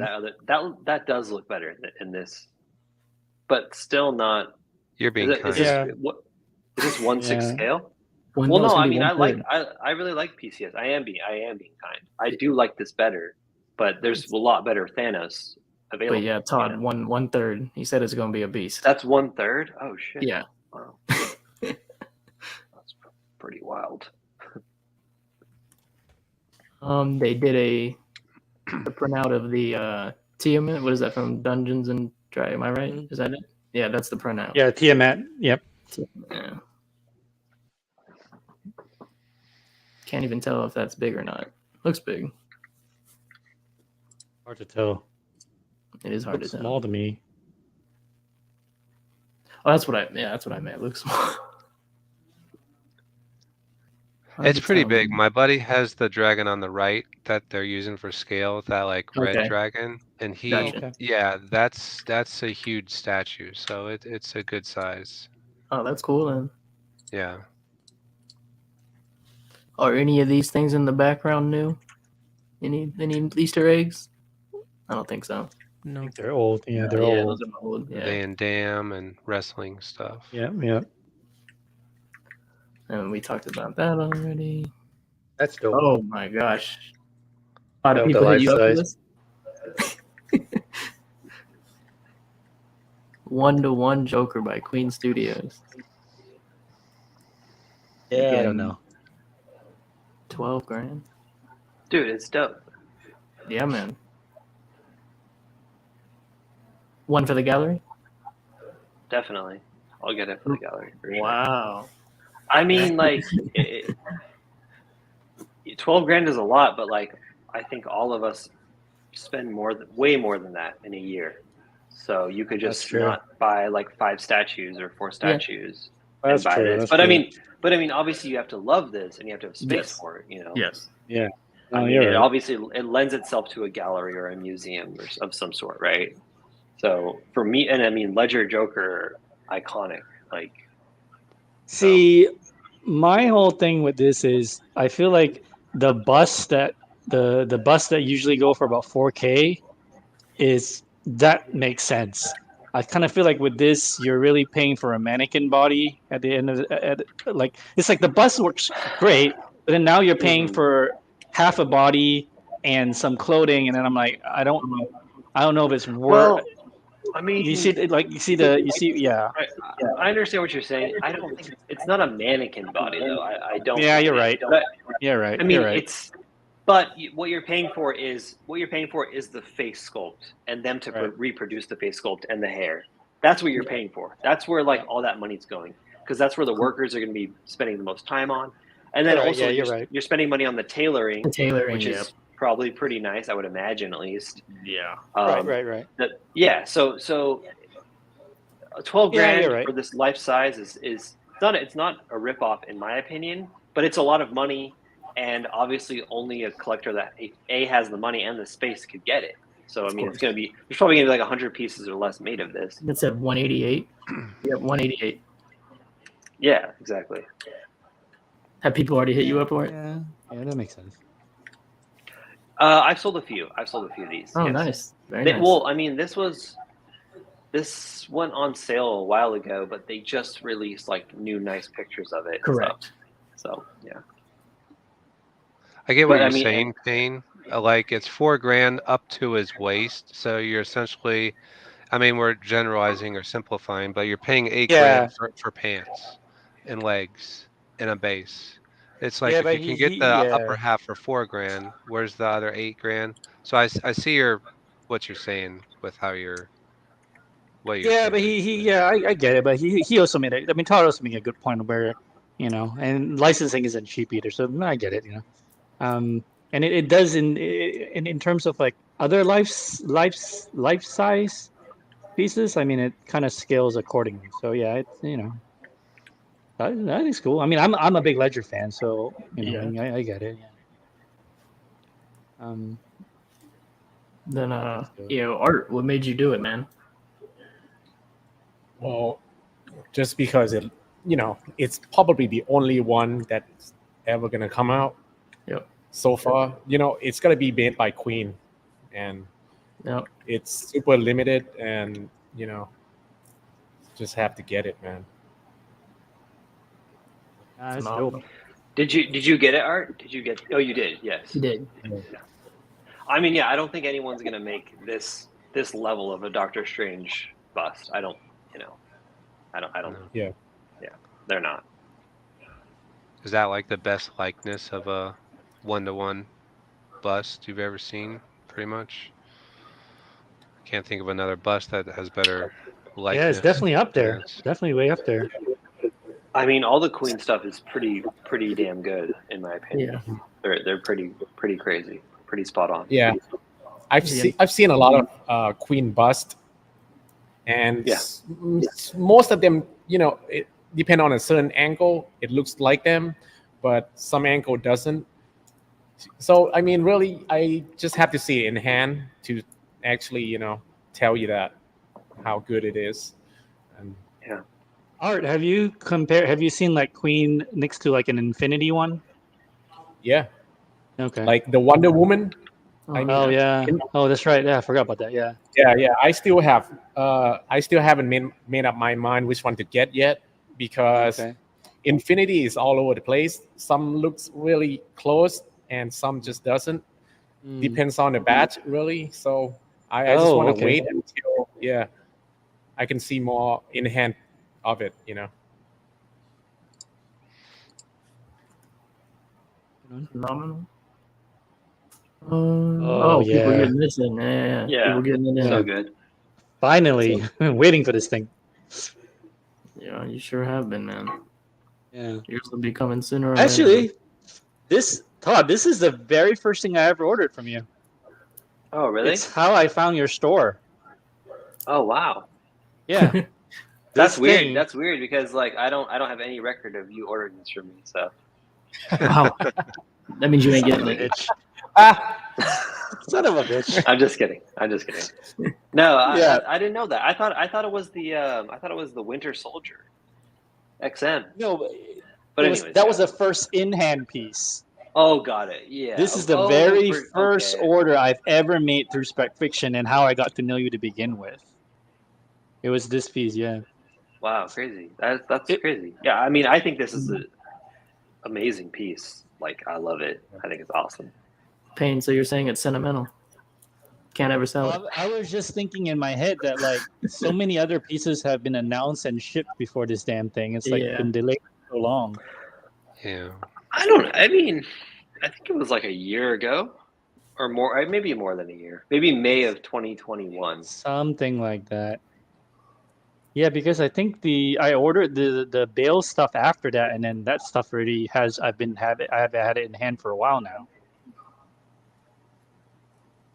That does look better in this, but still not. You're being Is kind. this Yeah. what? Is this 1/6 Yeah. scale? Well, Well, no, it's no. gonna I be mean, one third. I really like PCS. I am being kind. I do like this better, but there's a lot better Thanos available. But yeah, Todd, one third. He said it's gonna be a beast. That's 1/3. Oh shit. Yeah. Wow. That's pretty wild. They did a printout of the Tiamat. What is that from Dungeons and Dragons? Am I right? Is that it? Yeah, that's the printout. Yeah, Tiamat. Yep. Yeah. Can't even tell if that's big or not. Looks big. Hard to tell. It is hard Looks to tell. small to me. Oh, that's what I meant. It looks small. It's pretty big. My buddy has the dragon on the right that they're using for scale, that like red Okay. dragon, and he, Gotcha. yeah, that's a huge statue, so it's a good size. Oh, that's cool. And Yeah. are any of these things in the background new? Any Easter eggs? I don't think so. I No. think they're old. Yeah, they're yeah, old. those are old. Yeah. Van Damme and wrestling stuff. Yeah, yeah. And we talked about that already. That's dope. Oh my gosh. How do That was people the hit you up for life this? 1-to-1 Joker by Queen Studios. Yeah, I Again, don't know. 12 grand. Dude, it's dope. Yeah, man. One for the gallery? Definitely. I'll get it for the gallery. For sure. Wow. I mean, like, 12 grand is a lot, but like, I think all of us spend way more than that in a year. So you could That's just true. not buy like 5 statues or 4 statues and That's buy true. this. That's But true. I mean, obviously you have to love this and you have to have space Yes. for it. You know. Yes. Yeah. I No, mean, you're it right. obviously it lends itself to a gallery or a museum or of some sort, right? So for me, and I mean, Ledger Joker, iconic. Like, See, my whole thing with this is I feel like the bus that the bus that usually go for about 4K is that makes sense. I kind of feel like with this, you're really paying for a mannequin body at the end of like it's like the bus works great, but then now you're paying for half a body and some clothing, and then I'm like, I don't know if it's worth. well, I mean, You see, yeah. I understand what you're saying. I don't think it's not a mannequin body though. I don't. Yeah, you're right. But, You're right. I mean, you're right. it's. But what you're paying for is the face sculpt and them to Right. reproduce the face sculpt and the hair. That's what you're paying for. That's where like all that money's going because that's where the workers are going to be spending the most time on. And then Right, also yeah, you're right. you're spending money on the tailoring, The tailoring, which yeah. is probably pretty nice, I would imagine at least. Yeah. Right. Yeah. So 12 Yeah, grand you're right. for this life size is it's not a ripoff in my opinion, but it's a lot of money, and obviously only a collector that A has the money and the space could get it. So I mean, there's probably gonna be like 100 pieces or less made of this. It's at 188. Yeah, 188. Yeah, exactly. Have people already hit you up for it? Yeah, that makes sense. I've sold a few of these. Oh, yes. nice. Very nice. Well, I mean, this went on sale a while ago, but they just released like new nice pictures of it. Correct. So yeah. I get what But, I you're mean, saying, Payne. Like it's 4 grand up to his waist, so you're essentially, I mean, we're generalizing or simplifying, but you're paying 8 Yeah. grand for pants and legs and a base. It's like Yeah, if but you can get the yeah. upper half for 4 grand, where's the other 8 grand? So I see what you're saying with how what you're Yeah, saying. but I get it. But he also made it. I mean, Todd also made a good point where, and licensing isn't cheap either. So I get it, and it does in terms of like other life size pieces. I mean, it kind of scales accordingly. So yeah, it's I think it's cool. I mean, I'm a big Ledger fan, so I get it. Yeah. Then, Art, what made you do it, man? Well, just because it's probably the only one that's ever gonna come out. Yep. So far, it's gonna be made by Queen, and Yep. it's super limited, and just have to get it, man. That's Phenomenal. dope. Did you get it, Art? Did you get? Oh, you did. Yes. You did. I mean, yeah. I don't think anyone's gonna make this level of a Doctor Strange bust. I don't. I don't. No. Yeah. They're not. Is that like the best likeness of a 1-to-1 bust you've ever seen? Pretty much. Can't think of another bust that has better likeness. Yeah, it's definitely up there. It's- Definitely way up there. I mean, all the Queen stuff is pretty damn good in my opinion. Yeah. They're pretty crazy, pretty spot on. Yeah. I've seen a lot of Queen bust, and Yeah. most of them, it depend on a certain angle. It looks like them, but some angle doesn't. So I mean, really, I just have to see it in hand to actually, tell you that how good it is. And Art, have you seen like Queen next to like an Infinity one? yeah, Okay. like the Wonder Woman. I mean, Oh yeah. Oh, that's right. Yeah, I forgot about that. Yeah. yeah. I still haven't made up my mind which one to get yet, because Okay. Infinity is all over the place. Some looks really close, and some just doesn't. Mm. Depends on the batch, really. So I just want to okay. wait until I can see more in hand of it. Phenomenal. Oh, People yeah. getting this in. Yeah. Yeah. People getting it in. So good. Finally, waiting for this thing. Yeah, you sure have been, man. Yeah. Yours will be coming sooner or later. Actually, Todd, this is the very first thing I ever ordered from you. Oh, really? It's how I found your store. Oh, wow. Yeah. That's This weird. thing- That's weird because like I don't have any record of you ordering this from me. So Wow. That means you ain't getting it. Bitch. Son of a bitch. I'm just kidding. No, Yeah. I didn't know that. I thought it was the Winter Soldier XM. No, But that was the first in-hand piece. Oh, got it. Yeah. This is the Oh, very first okay. order I've ever made through SpecFiction, and how I got to know you to begin with. It was this piece, yeah. Wow, crazy. That's crazy. Yeah, I mean, I think this is an amazing piece. Like, I love it. I think it's awesome. Pain, so you're saying it's sentimental. Can't ever sell it. I was just thinking in my head that like so many other pieces have been announced and shipped before this damn thing. It's like Yeah. been delayed so long. Yeah. I mean, I think it was like a year ago or more, maybe more than a year. Maybe May of 2021. Something like that. Yeah, because I think I ordered the Bale stuff after that, and then that stuff already has I have had it in hand for a while now.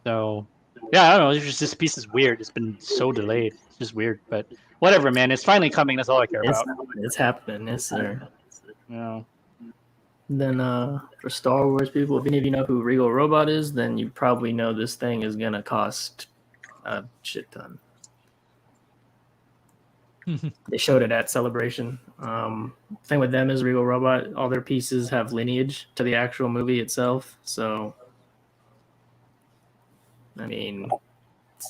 So yeah, I don't know. It's just this piece is weird. It's been so delayed. It's just weird, but whatever, man. It's finally coming. That's all I care about. It's happening, yes, sir. You know. Then for Star Wars people, if any of you know who Regal Robot is, then you probably know this thing is gonna cost a shit ton. They showed it at Celebration. Thing with them is Regal Robot, all their pieces have lineage to the actual movie itself. So, I mean,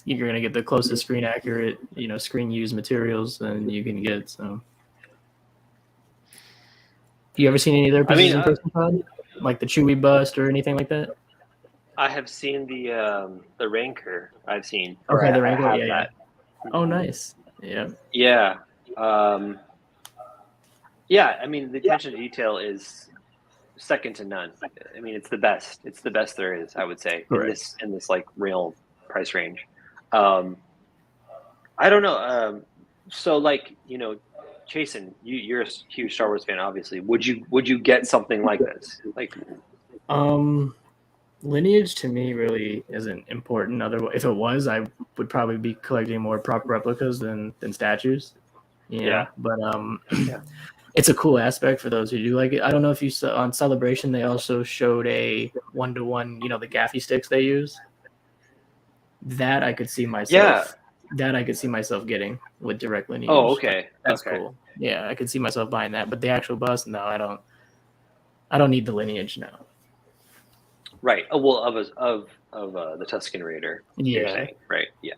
you're going to get the closest screen accurate, screen used materials than you can get. So, you ever seen any of their pieces in person, Todd? Like the Chewie bust or anything like that? I have seen the Rancor. I've seen. Okay, the Rancor. have Yeah. that. Oh, nice. Yeah. Yeah. Yeah, I mean, the attention to detail is second to none. I mean, it's the best. It's the best there is, I would say, in this like real price range. I don't know. So like, Chasen, you're a huge Star Wars fan, obviously. Would you get something like this? Like, lineage to me really isn't important. Otherwise, if it was, I would probably be collecting more prop replicas than statues. Yeah. But it's a cool aspect for those who do like it. I don't know if you saw on Celebration, they also showed a 1-to-1, the gaffy sticks they use. That I could see myself. Yeah. That I could see myself getting with direct lineage. oh, okay. That's okay. cool. Yeah, I could see myself buying that. But the actual bust, no, I don't need the lineage now. Right. Oh, well, of the Tuscan Raider. You're Yeah. saying, right? Yeah.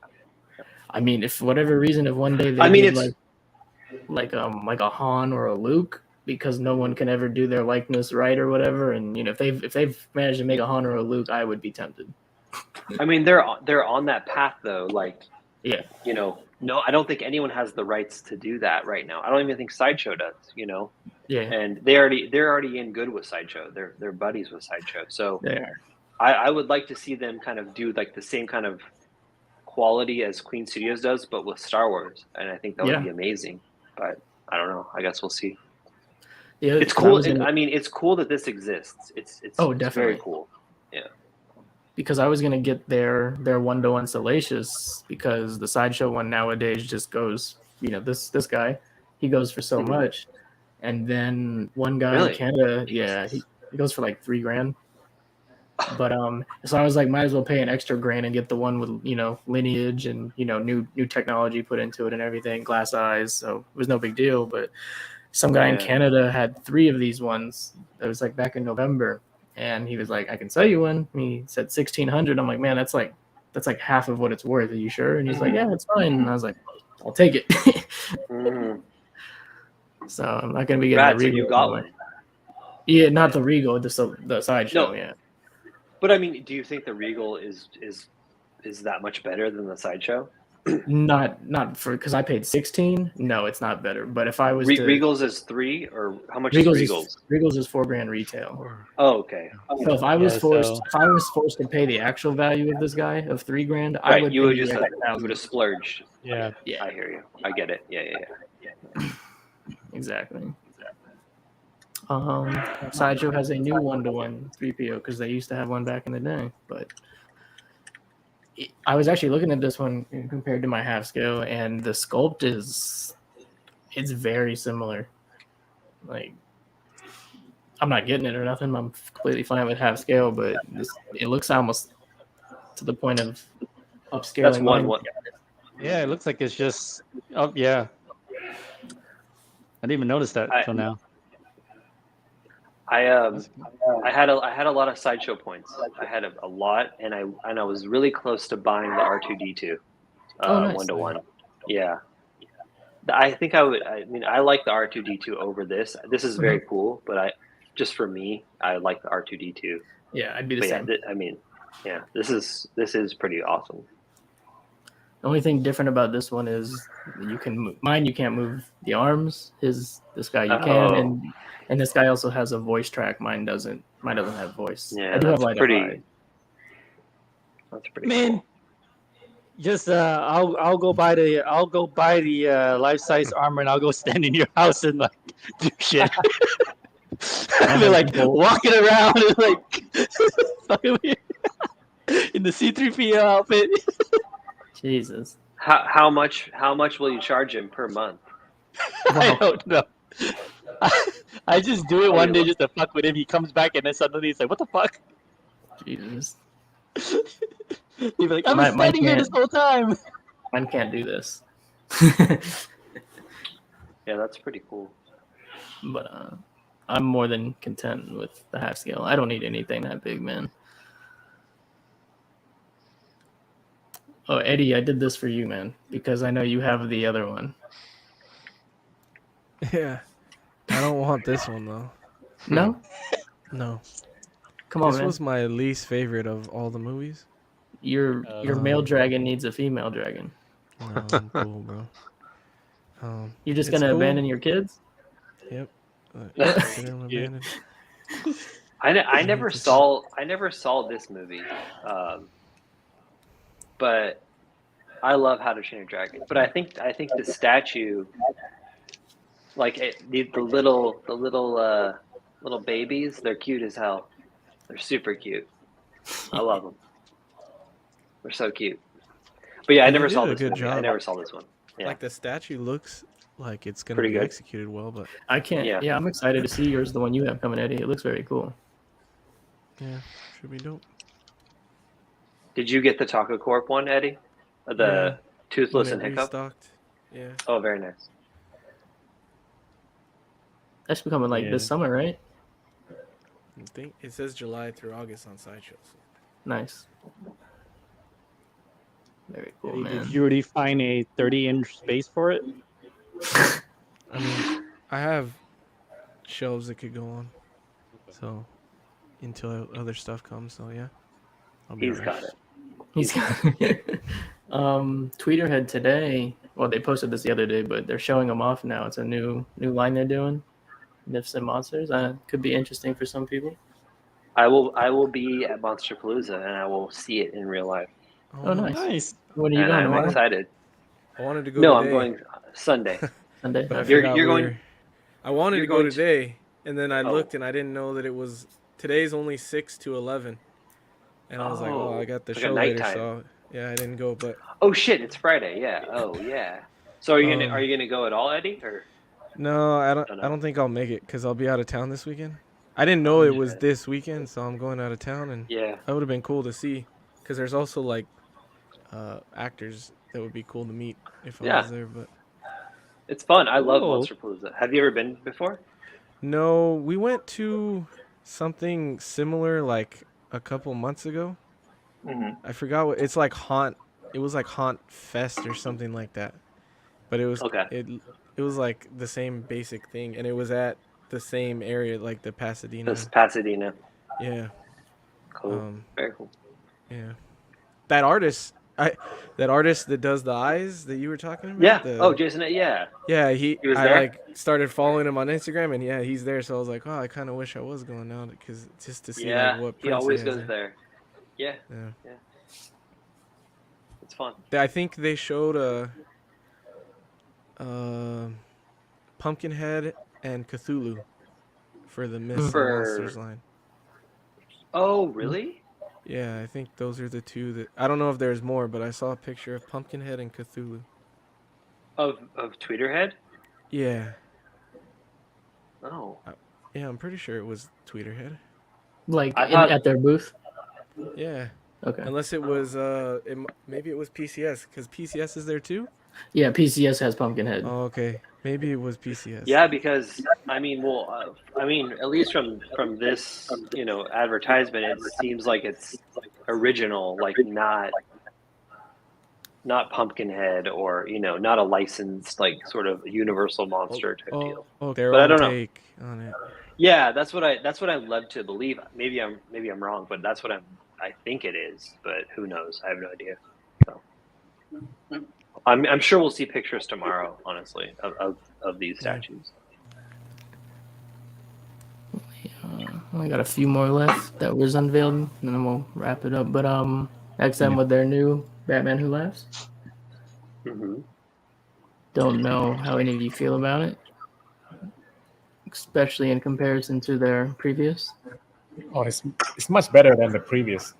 I mean, if whatever reason, if one day they I mean, did it's like a Han or a Luke, because no one can ever do their likeness right or whatever, and you know, if they've managed to make a Han or a Luke, I would be tempted. I mean, they're on that path though. Like, Yeah. you know, no, I don't think anyone has the rights to do that right now. I don't even think Sideshow does. You know, Yeah. and they're already in good with Sideshow. They're buddies with Sideshow. So They are. I would like to see them kind of do like the same kind of quality as Queen Studios does, but with Star Wars, and I think that would Yeah. be amazing. But I don't know. I guess we'll see. Yeah. It's cool. I mean, it's cool that this exists. It's Oh, it's definitely. very cool. Yeah. Because I was gonna get their 1-to-1 Salacious, because the Sideshow one nowadays just goes, you know, this guy, he goes for so Mhm. much, and then one guy Really? in Canada, yeah, he goes for like $3,000. But so I was like, might as well pay an extra grand and get the one with, you know, lineage and, you know, new technology put into it and everything, glass eyes. So it was no big deal. But some guy in Yeah. Canada had 3 of these ones. It was like back in November, and he was like, "I can sell you one." And he said 1,600. I'm like, "Man, that's like half of what it's worth. Are you sure?" And he's like, "Yeah, it's fine." And I was like, "I'll take it." Mhm. So I'm not gonna be getting Rad, the so Regal. you got anymore. one. Yeah, not the Regal, the Sideshow. No. Yeah. But I mean, do you think the Regal is that much better than the Sideshow? Not for, because I paid 16. No, it's not better. But if I was to Regals is 3, or how much Regals is is Regals? $4,000 retail. Oh, okay. So if I was Yeah, forced, so- if I was forced to pay the actual value of this guy of $3,000, I Right, would you pay would the just extra you 1,000. would have splurged. Yeah. Yeah, I hear you. I get it. Yeah. exactly. Sideshow has a new 1-to-1 3PO, because they used to have one back in the day. But I was actually looking at this one compared to my half scale, and the sculpt it's very similar. Like, I'm not getting it or nothing. I'm completely fine with half scale, but it looks almost to the point of upscaling. That's one. mine. Yeah, it looks like it's just. Oh yeah. I didn't even notice that until now. I had a lot of Sideshow points. I had a lot, and I was really close to buying the R2D2 Nice. 1-to-1. Yeah. I think I would. I mean, I like the R2D2 over this. This is very cool, but just for me, I like the R2D2. Yeah, I'd be the But same. yeah, I mean, yeah, this is pretty awesome. The only thing different about this one is you can move. Mine, you can't move the arms. This guy you can, and this guy also has a voice track. Mine doesn't. Mine doesn't have voice. Yeah, I do have that's light pretty. up eye. That's pretty Man, cool. just I'll go buy the life size armor and I'll go stand in your house and like do shit. I'll be like walking around and like fucking weird. In the C3PO outfit. Jesus. How much will you charge him per month? I don't know. I just do it one day just to fuck with him. He comes back and then suddenly he's like, "What the fuck?" Jesus. He'd be like, "I've been standing here this whole time." Mine can't do this. Yeah, that's pretty cool. But I'm more than content with the half scale. I don't need anything that big, man. Oh, Eddie, I did this for you, man, because I know you have the other one. Yeah. I don't want this one, though. No? No. Come on, This man. was my least favorite of all the movies. Your male dragon needs a female dragon. No, I'm cool, bro. You're just it's gonna cool. abandon your kids? Yep. Consider them abandoned. I never saw this movie, but I love How to Train Your Dragon. But I think the statue, like the little babies, they're cute as hell. They're super cute. I love them. They're so cute. But yeah, I And they never did saw a this good movie. I job. never saw this one. Yeah. Like the statue looks like it's gonna Pretty be good. executed well, but I can't. Yeah. Yeah, I'm excited to see yours, the one you have coming, Eddie. It looks very cool. yeah, should be dope. Did you get the Taco Corp one, Eddie? The Yeah. Toothless When and it Hiccup? restocked. Yeah. Oh, very nice. That's becoming like Yeah. this summer, right? I think it says July through August on Sideshow. So. Nice. Very cool, Eddie, man. did you already find a 30-inch space for it? I mean, I have shelves that could go on. So until other stuff comes, so yeah, I'll be He's alright. got it. He's got Tweeter had today. Well, they posted this the other day, but they're showing them off now. It's a new line they're doing. Myths and Monsters. Could be interesting for some people. I will be at Monster Palooza and I will see it in real life. Oh, nice. Nice. When are you And going? I'm Tomorrow? excited. I wanted to go No, today, I'm going Sunday. Sunday. but I Okay. You're forgot going- I wanted you're to go going to- today, and then I Oh. looked and I didn't know that it was today's only 6 to 11, and I was like, oh, I got the like a show later, nighttime. so yeah, I didn't go. But Oh shit, it's Friday. Yeah. Oh yeah. So are you gonna go at all, Eddie? Or no, I don't think I'll make it because I'll be out of town this weekend. I didn't know it was this weekend, so I'm going out of town, and yeah. that would have been cool to see, because there's also like actors that would be cool to meet if I Yeah. was there. But It's fun. I love Cool. Monster Palooza. Have you ever been before? no, we went to something similar like a couple months ago. Mm-hmm. I forgot what it's like. It was like Haunt Fest or something like that. But it was Okay. it was like the same basic thing, and it was at the same area, like the Pasadena. It's Pasadena. Yeah. Cool. Very cool. Yeah. That artist that does the eyes that you were talking about. Yeah. the- Oh, Jason. Yeah. Yeah, He was I there? like started following him on Instagram, and yeah, he's there. So I was like, oh, I kind of wish I was going out, because just to see Yeah. like what He prints always has goes there. Yeah. Yeah. It's fun. I think they showed a Pumpkinhead and Cthulhu for the Myths and For- Monsters line. Oh, really? Yeah, I think those are the two that I don't know if there's more, but I saw a picture of Pumpkinhead and Cthulhu. Of Tweeterhead? Yeah, Oh. yeah, I'm pretty sure it was Tweeterhead. Like I thought- at their booth. Yeah, Okay. unless it was maybe it was PCS, because PCS is there too. Yeah, PCS has Pumpkinhead. Oh, okay, maybe it was PCS. Yeah, because I mean, at least from this, advertisement, it seems like it's original, like not Pumpkinhead or not a licensed like sort of Universal monster type deal. Oh, their But I own don't know. take on it. Yeah, that's what I'm led to believe. Maybe I'm wrong, but that's what I think it is. But who knows? I have no idea. So I'm sure we'll see pictures tomorrow, honestly, of these statues. I got a few more left that was unveiled, and then we'll wrap it up. But XM with their new Batman Who Laughs. Mm-hmm. Don't know how any of you feel about it, especially in comparison to their previous. Oh, it's much better than the previous.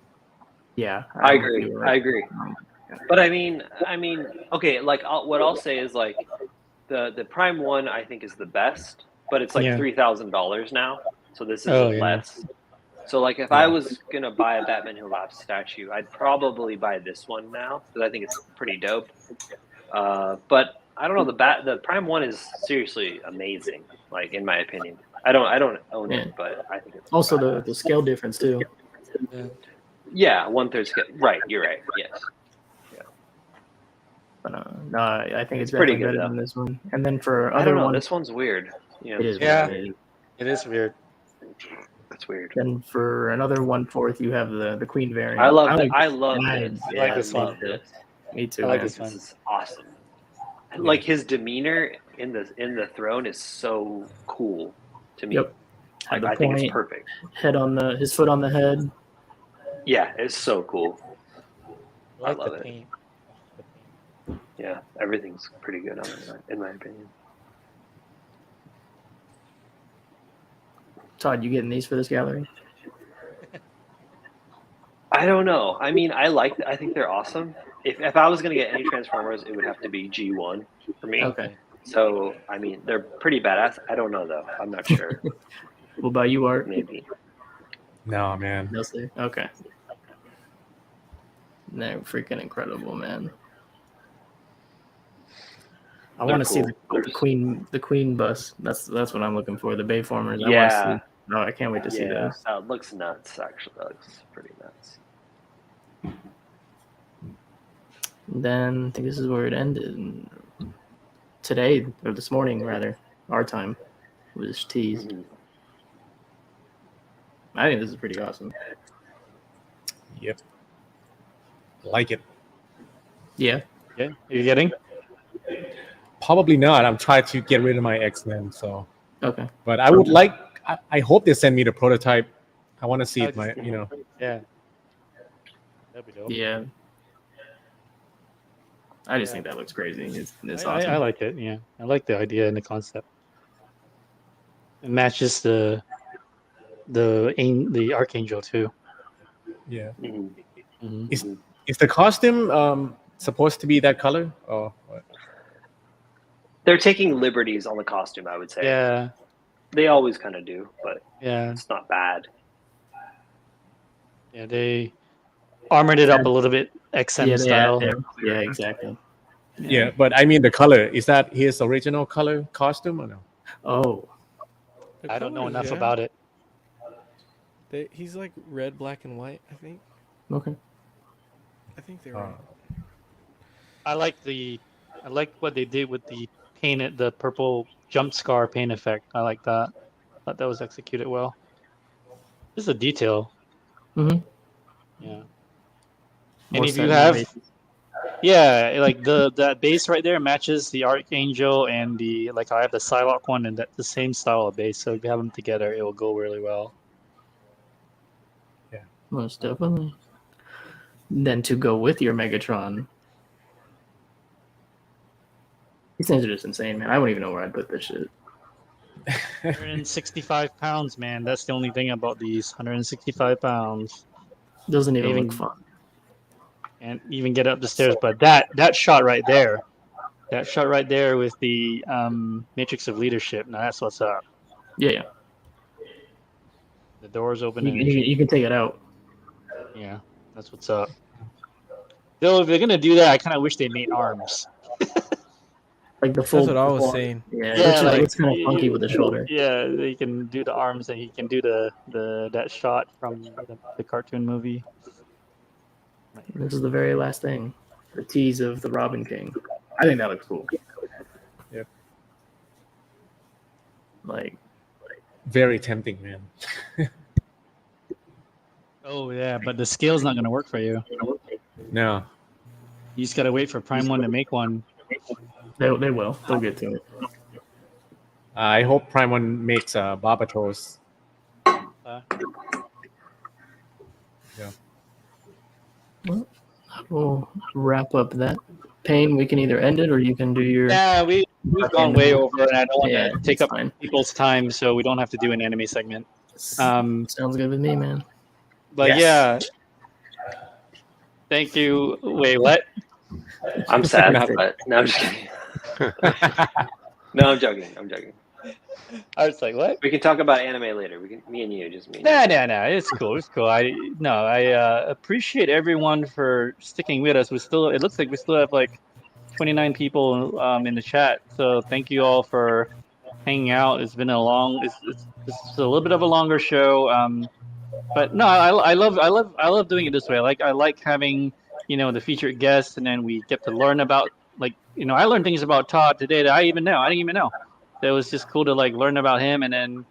Yeah, I agree. I agree. But I mean, okay. Like, what I'll say is like, the Prime one I think is the best, but it's like Yeah. $3,000 now. So this is Oh, yeah. less. So like, if I was gonna buy a Batman Who Laughs statue, I'd probably buy this one now because I think it's pretty dope. But I don't know. The Prime one is seriously amazing. Like, in my opinion, I don't own it, but I think it's Also, the scale difference too. yeah, 1/3 scale. Right, you're right. Yes. But no, I think it's pretty definitely good, better though. than this one. And then for I other don't know. ones, This one's weird. it is. Yeah. weird. It is weird. That's weird. Then for another 1/4, you have the Queen variant. I love like I love I- this. I Yeah, like this one. love this. Me too. I like man. this one. This is awesome. And, like, his demeanor in the throne is so cool to me. Yep. Had the I think it's point, perfect. head on his foot on the head. Yeah, it's so cool. I like love the it. paint. Yeah, everything's pretty good on it, in my opinion. Todd, you getting these for this gallery? I don't know. I mean, I think they're awesome. If I was gonna get any Transformers, it would have to be G1 for me. Okay. So I mean, they're pretty badass. I don't know though. I'm not sure. What about you, Art? Maybe. No, man. No, sir. Okay. They're freaking incredible, man. I They're want to see cool. the queen bus. That's what I'm looking for. The Bayformers. I Yeah. want to No, I can't wait to see Yeah, those. that looks nuts. Actually, that looks pretty nuts. Then I think this is where it ended. Today, or this morning, rather, our time, was teased. Mhm. I think this is pretty awesome. Yep. Like it. Yeah. Yeah, you getting? Probably not. I'm trying to get rid of my X-Men, so. Okay. But I would like. I hope they send me the prototype. I want to see it. Yeah. That'd be dope. Yeah. I just think that looks crazy. It's I awesome. like it. Yeah, I like the idea and the concept. It matches the Archangel too. Yeah. Mhm. Mhm. Is the costume supposed to be that color? Or what? They're taking liberties on the costume, I would say. Yeah, They always kind of do, but yeah, it's not bad. yeah. They armored it up a little bit, XM Yeah, style. yeah, exactly. Yeah, but I mean the color. Is that his original color costume or no? Oh, The I don't know colors, enough yeah. about it. He's like red, black, and white. I think. okay. I think they're right. I like what they did with the purple jump scar paint effect. I like that. Thought that was executed well. This is a detail. Mhm. Yeah. More Any of you setting have? bases. Yeah, like that base right there matches the Archangel and I have the Psylocke one and the same style of base. So if you have them together, it will go really well. Most definitely. Then to go with your Megatron. These things are just insane, man. I wouldn't even know where I'd put this shit. 165 pounds, man. That's the only thing about these. 165 pounds. Doesn't even Even- look fun. And even get up the stairs. But that shot right there, with the Matrix of Leadership, now that's what's up. Yeah. The doors open You, and you can take it out. yeah, that's what's up. Though if they're gonna do that, I kind of wish they made arms. Like the full. That's what I was full- saying. Yeah, Yeah, it like- looks kind of funky with the shoulder. Yeah, they can do the arms, and he can do that shot from the cartoon movie. This is the very last thing. The tease of the Robin King. I think that looks cool. Yep. Like, Very tempting, man. Oh yeah, but the scale's not gonna work for you. No. You just gotta wait for Prime One to make one. they will. They'll get to it. I hope Prime One makes Barbatos. We'll wrap up that. Payne, we can either end it or you can do your. Yeah, we've gone way over, and I don't want Yeah, to take it's up fine. people's time, so we don't have to do an anime segment. Sounds good with me, man. But Yes. yeah, thank you. Wait, what? I'm sad, but no, I'm just kidding. No, I'm joking. I was like, what? We can talk about anime later. Me and you, just me. No. It's cool. I appreciate everyone for sticking with us. It looks like we still have like 29 people in the chat. So thank you all for hanging out. It's been it's a little bit of a longer show. But no, I love doing it this way. I like having the featured guests, and then we get to learn about I learned things about Todd today that I didn't even know. It was just cool to learn about him, and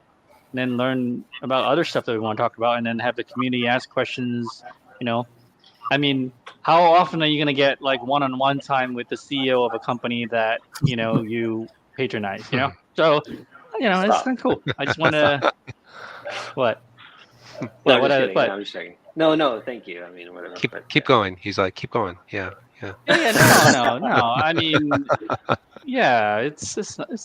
then learn about other stuff that we want to talk about, and then have the community ask questions. I mean, how often are you gonna get one-on-one time with the CEO of a company that you patronize? So it's kind of cool. I just want to what. No, What I'm just I- kidding. what? No, I'm just joking. No, thank you. I mean, whatever. but- Keep going. He's like, keep going. Yeah. Yeah, no. I mean, yeah, it's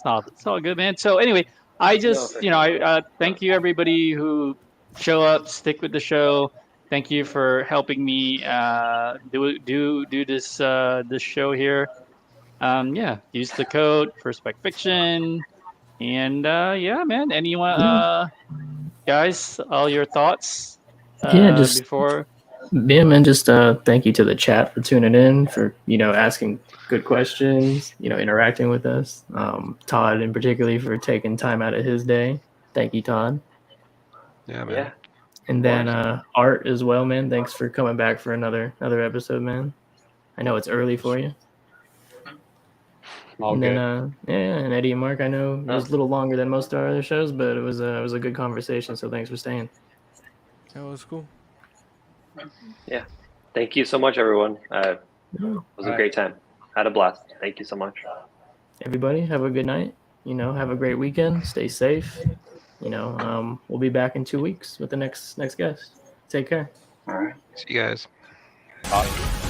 all good, man. So anyway, I just I thank you everybody who show up, stick with the show. Thank you for helping me do this this show here. Use the code for SpecFiction, and yeah, man. Anyone, guys, all your thoughts? Just before. Yeah, man, just thank you to the chat for tuning in, for asking good questions, interacting with us. Todd in particularly for taking time out of his day. Thank you, Todd. Yeah, man. Yeah. And then Art as well, man. Thanks for coming back for another episode, man. I know it's early for you. All And good. then and Eddie and Mark, I know it was a little longer than most of our other shows, but it was a good conversation. So thanks for staying. That was cool. Yeah. Thank you so much, everyone. It was a great time. Had a blast. Thank you so much. Everybody, have a good night. Have a great weekend. Stay safe. We'll be back in 2 weeks with the next guest. Take care. All right. See you guys. Awesome.